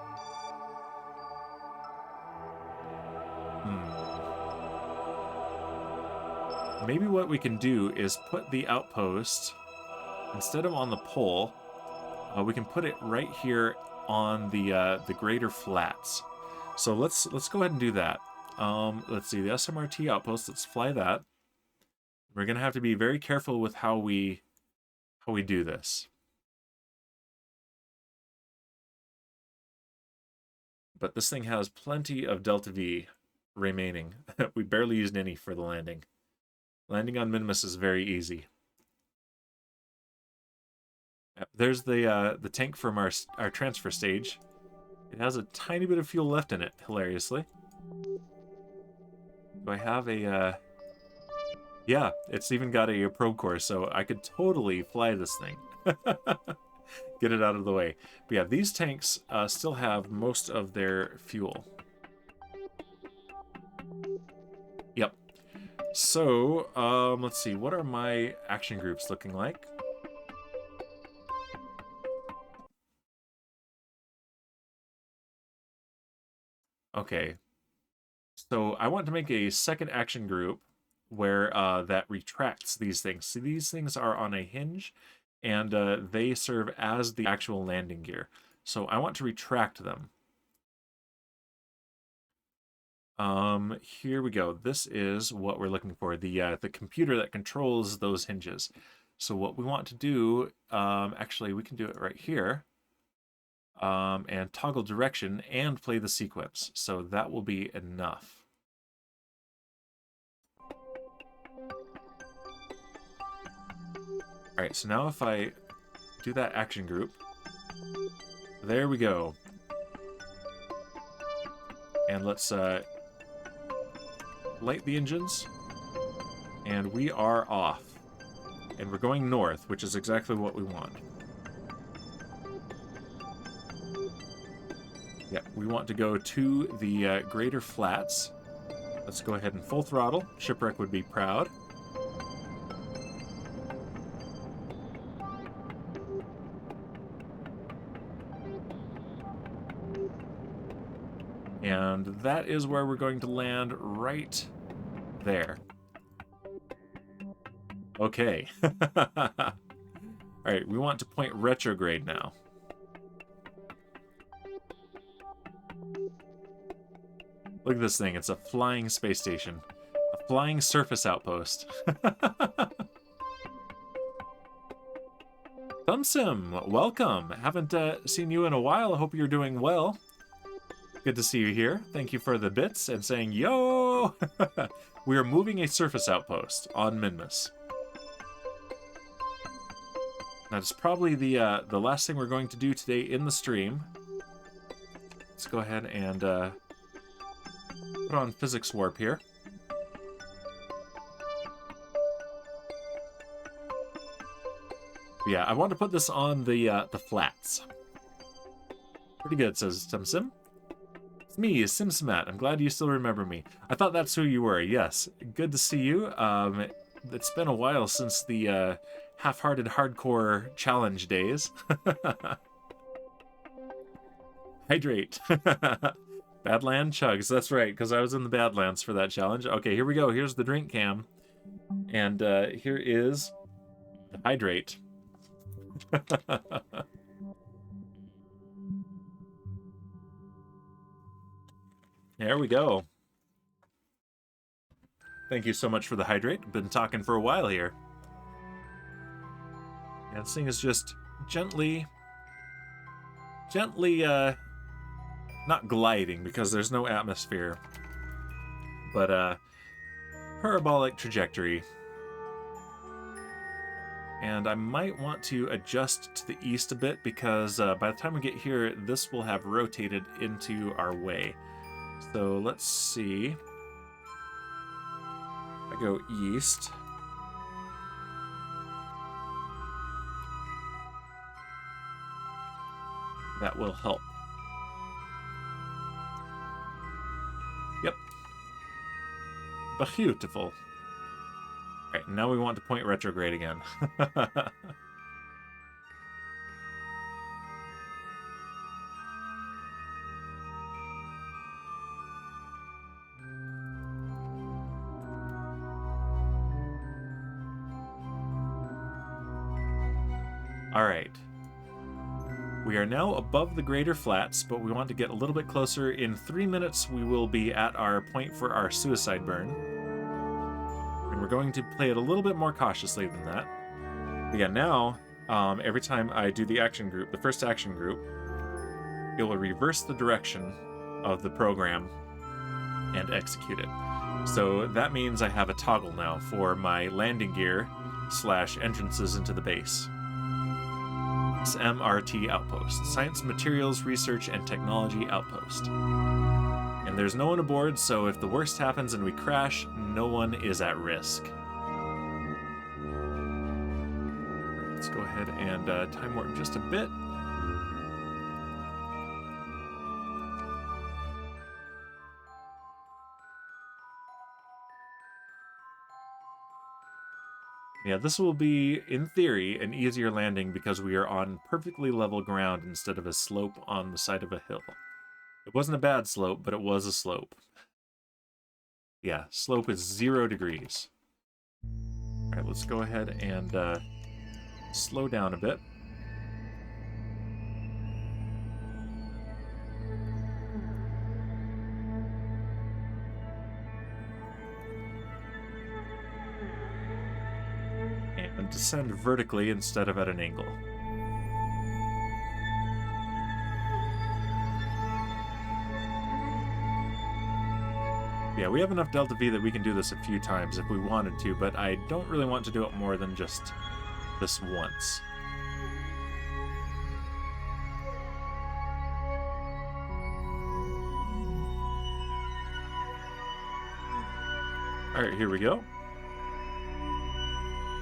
Maybe what we can do is put the outpost, instead of on the pole, we can put it right here on the greater flats. So let's go ahead and do that. Let's see, the SMRT outpost, let's fly that. We're gonna have to be very careful with how we do this. But this thing has plenty of Delta V remaining. We barely used any for the landing. Landing on Minmus is very easy. There's the tank from our transfer stage. It has a tiny bit of fuel left in it, hilariously. Do I have a... Yeah, it's even got a probe core, so I could totally fly this thing. Get it out of the way. But yeah, these tanks still have most of their fuel. Yep. So, let's see. What are my action groups looking like? Okay. So I want to make a second action group where that retracts these things. See, these things are on a hinge, and they serve as the actual landing gear. So I want to retract them. Here we go. This is what we're looking for, the computer that controls those hinges. So what we want to do, actually, we can do it right here, and toggle direction and play the sequence. So that will be enough. All right, so now if I do that action group, there we go. And let's light the engines, and we are off. And we're going north, which is exactly what we want. Yeah, we want to go to the Greater Flats. Let's go ahead and full throttle. Shipwreck would be proud. And that is where we're going to land, right there. Okay. Alright, we want to point retrograde now. Look at this thing, it's a flying space station. A flying surface outpost. Thumbsim, welcome! Haven't seen you in a while, I hope you're doing well. Good to see you here. Thank you for the bits and saying, yo! We are moving a surface outpost on Minmus. That's probably the last thing we're going to do today in the stream. Let's go ahead and put on physics warp here. Yeah, I want to put this on the flats. Pretty good, says SimSim. It's me, SimSimat. I'm glad you still remember me. I thought that's who you were. Yes, good to see you. It's been a while since the half-hearted hardcore challenge days. Hydrate. Badland chugs. That's right, because I was in the Badlands for that challenge. Okay, here we go. Here's the drink cam. And here is the hydrate. There we go. Thank you so much for the hydrate. Been talking for a while here. And this thing is just gently, not gliding because there's no atmosphere, but parabolic trajectory. And I might want to adjust to the east a bit because by the time we get here, this will have rotated into our way. So let's see. I go east. That will help. Yep. Beautiful. Alright, now we want to point retrograde again. Alright. We are now above the Greater Flats, but we want to get a little bit closer. In 3 minutes, we will be at our point for our suicide burn. And we're going to play it a little bit more cautiously than that. But yeah, now, every time I do the action group, the first action group, it will reverse the direction of the program and execute it. So that means I have a toggle now for my landing gear / entrances into the base. SMRT Outpost, Science, Materials, Research, and Technology Outpost. And there's no one aboard, so if the worst happens and we crash, no one is at risk. Let's go ahead and time warp just a bit. Yeah, this will be, in theory, an easier landing because we are on perfectly level ground instead of a slope on the side of a hill. It wasn't a bad slope, but it was a slope. Yeah, slope is 0 degrees. All right, let's go ahead and slow down a bit. And descend vertically instead of at an angle. Yeah, we have enough delta V that we can do this a few times if we wanted to, but I don't really want to do it more than just this once. All right, here we go.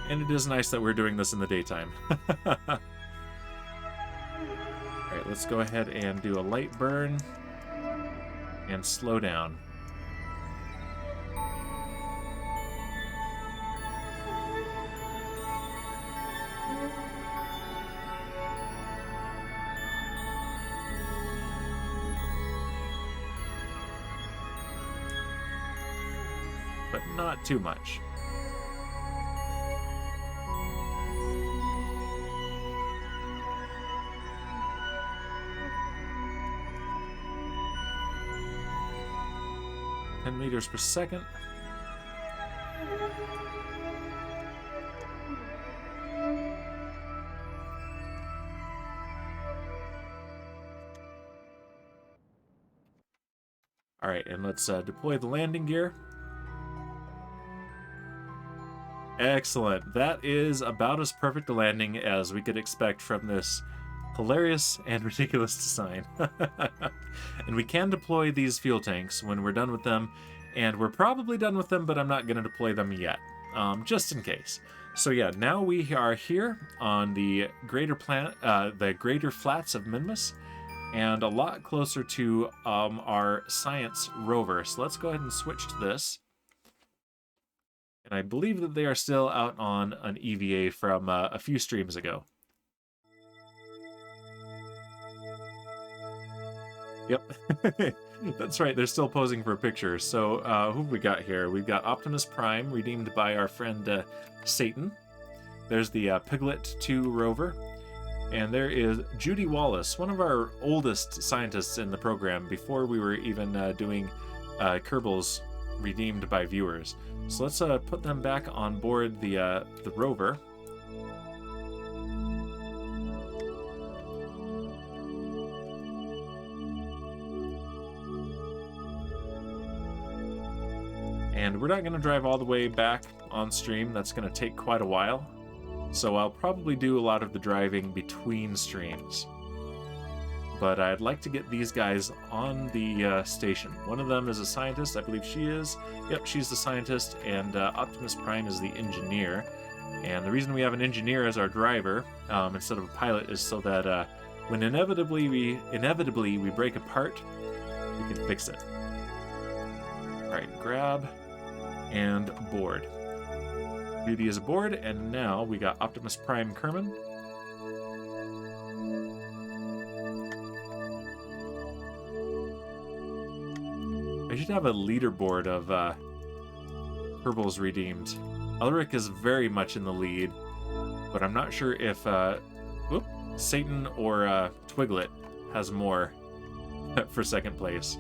And it is nice that we're doing this in the daytime. All right, let's go ahead and do a light burn and slow down. But not too much. Meters per second. All right, and let's deploy the landing gear. Excellent. That is about as perfect a landing as we could expect from this hilarious and ridiculous design. And we can deploy these fuel tanks when we're done with them, and we're probably done with them, but I'm not going to deploy them yet, just in case. So yeah, now we are here on the greater flats of Minmus, and a lot closer to our science rover. So let's go ahead and switch to this. And I believe that they are still out on an EVA from a few streams ago. Yep. That's right, they're still posing for a picture. So who have we got here? We've got Optimus Prime, redeemed by our friend Satan. There's the Piglet 2 rover. And there is Judy Wallace, one of our oldest scientists in the program, before we were even doing Kerbal's redeemed by viewers. So let's put them back on board the rover. And we're not going to drive all the way back on stream. That's going to take quite a while. So I'll probably do a lot of the driving between streams. But I'd like to get these guys on the station. One of them is a scientist, I believe she is. Yep, she's the scientist, and Optimus Prime is the engineer. And the reason we have an engineer as our driver instead of a pilot is so that when inevitably we break apart, we can fix it. All right, grab and board. Judy is aboard, and now we got Optimus Prime Kerman. I should have a leaderboard of Kerbal's redeemed. Ulrich is very much in the lead, but I'm not sure if Satan or Twiglet has more for second place.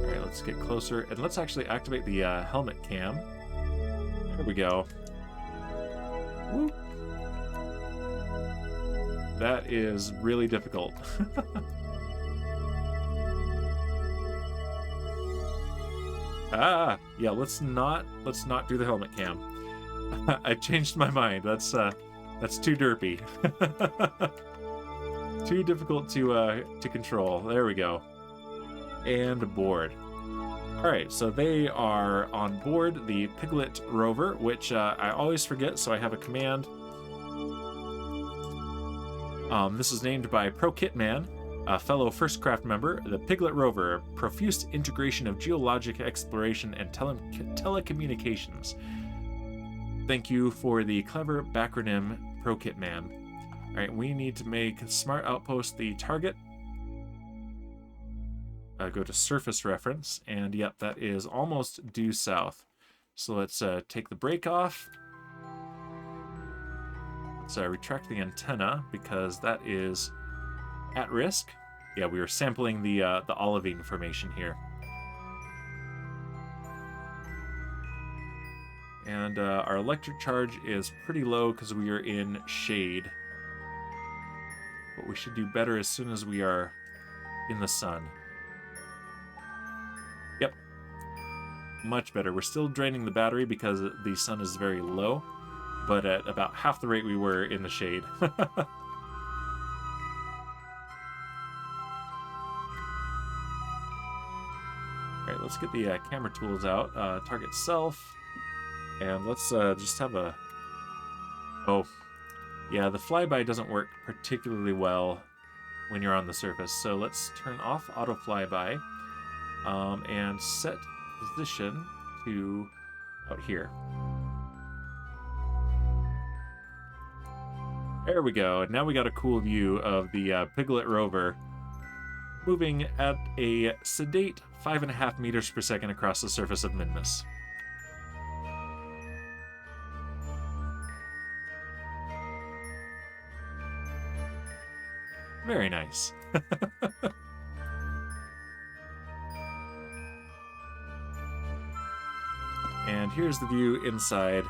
Alright, let's get closer, and let's actually activate the helmet cam. There we go. Woo. That is really difficult. Yeah, let's not do the helmet cam. I changed my mind. That's too derpy. Too difficult to control. There we go. And aboard. All right, so they are on board the Piglet rover, which I always forget, so I have a command. This is named by Pro Kitman, a fellow First Craft member, the Piglet Rover, profuse integration of geologic exploration and telecommunications. Thank you for the clever backronym, ProKit Man. All right, we need to make Smart Outpost the target. Go to surface reference, and yep, that is almost due south. So let's take the brake off. Let's retract the antenna because that is at risk. Yeah, we were sampling the olivine formation here. And our electric charge is pretty low because we are in shade. But we should do better as soon as we are in the sun. Yep. Much better. We're still draining the battery because the sun is very low, but at about half the rate we were in the shade. Alright, let's get the camera tools out. Target self. And let's just have a... Oh, yeah, the flyby doesn't work particularly well when you're on the surface. So let's turn off auto flyby and set position to out here. There we go. Now we got a cool view of the Piglet rover moving at a sedate 5.5 meters per second across the surface of Midness. Very nice. And here's the view inside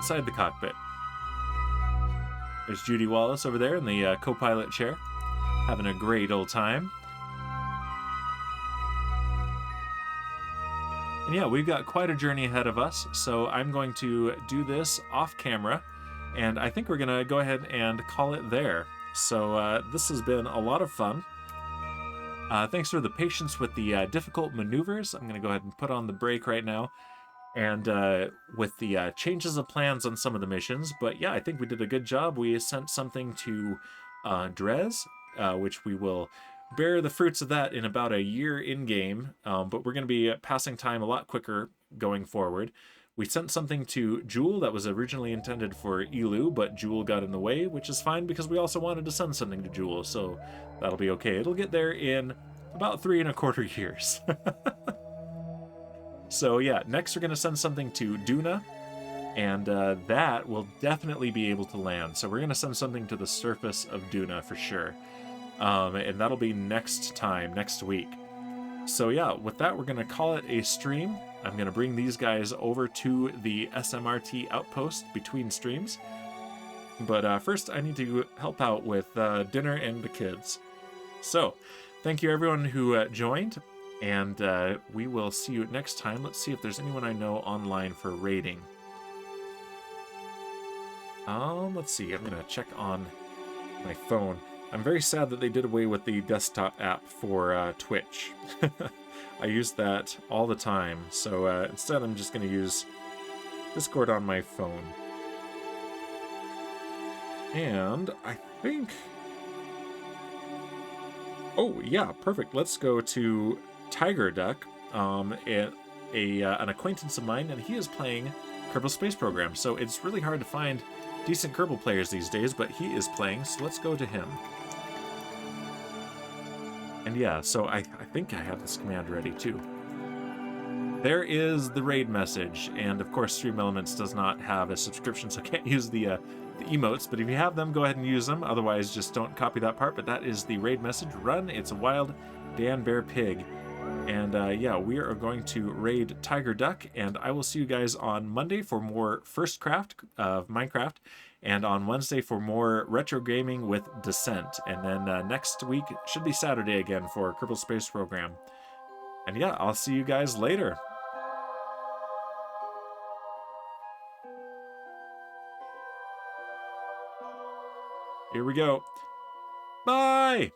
the cockpit. There's Judy Wallace over there in the co-pilot chair, having a great old time. And yeah, we've got quite a journey ahead of us, so I'm going to do this off camera, and I think we're going to go ahead and call it there. So this has been a lot of fun. Thanks for the patience with the difficult maneuvers. I'm going to go ahead and put on the brake right now. And with the changes of plans on some of the missions. But yeah, I think we did a good job. We sent something to Drez, which we will bear the fruits of that in about a year in-game. But we're going to be passing time a lot quicker going forward. We sent something to Jewel that was originally intended for Elu, but Jewel got in the way, which is fine because we also wanted to send something to Jewel, so that'll be okay. It'll get there in about 3¼ years. So yeah, next we're going to send something to Duna, and that will definitely be able to land. So we're going to send something to the surface of Duna for sure. And that'll be next week. So yeah, with that, we're going to call it a stream. I'm going to bring these guys over to the SMRT outpost between streams. But first, I need to help out with dinner and the kids. So, thank you everyone who joined. And we will see you next time. Let's see if there's anyone I know online for raiding. Let's see. I'm going to check on my phone. I'm very sad that they did away with the desktop app for Twitch. I use that all the time. So instead, I'm just going to use Discord on my phone. And I think... Oh, yeah, perfect. Let's go to Tiger Duck, an acquaintance of mine, and he is playing Kerbal Space Program. So it's really hard to find decent Kerbal players these days, but he is playing, so let's go to him. And yeah, so I think I have this command ready too. There is the raid message, and of course Stream Elements does not have a subscription, so I can't use the emotes, but if you have them, go ahead and use them. Otherwise, just don't copy that part, but that is the raid message. Run, it's a wild Dan Bear Pig. And yeah, we are going to raid Tiger Duck, and I will see you guys on Monday for more First Craft of Minecraft, and on Wednesday for more retro gaming with Descent. And then next week should be Saturday again for Kerbal Space Program. And yeah, I'll see you guys later. Here we go. Bye!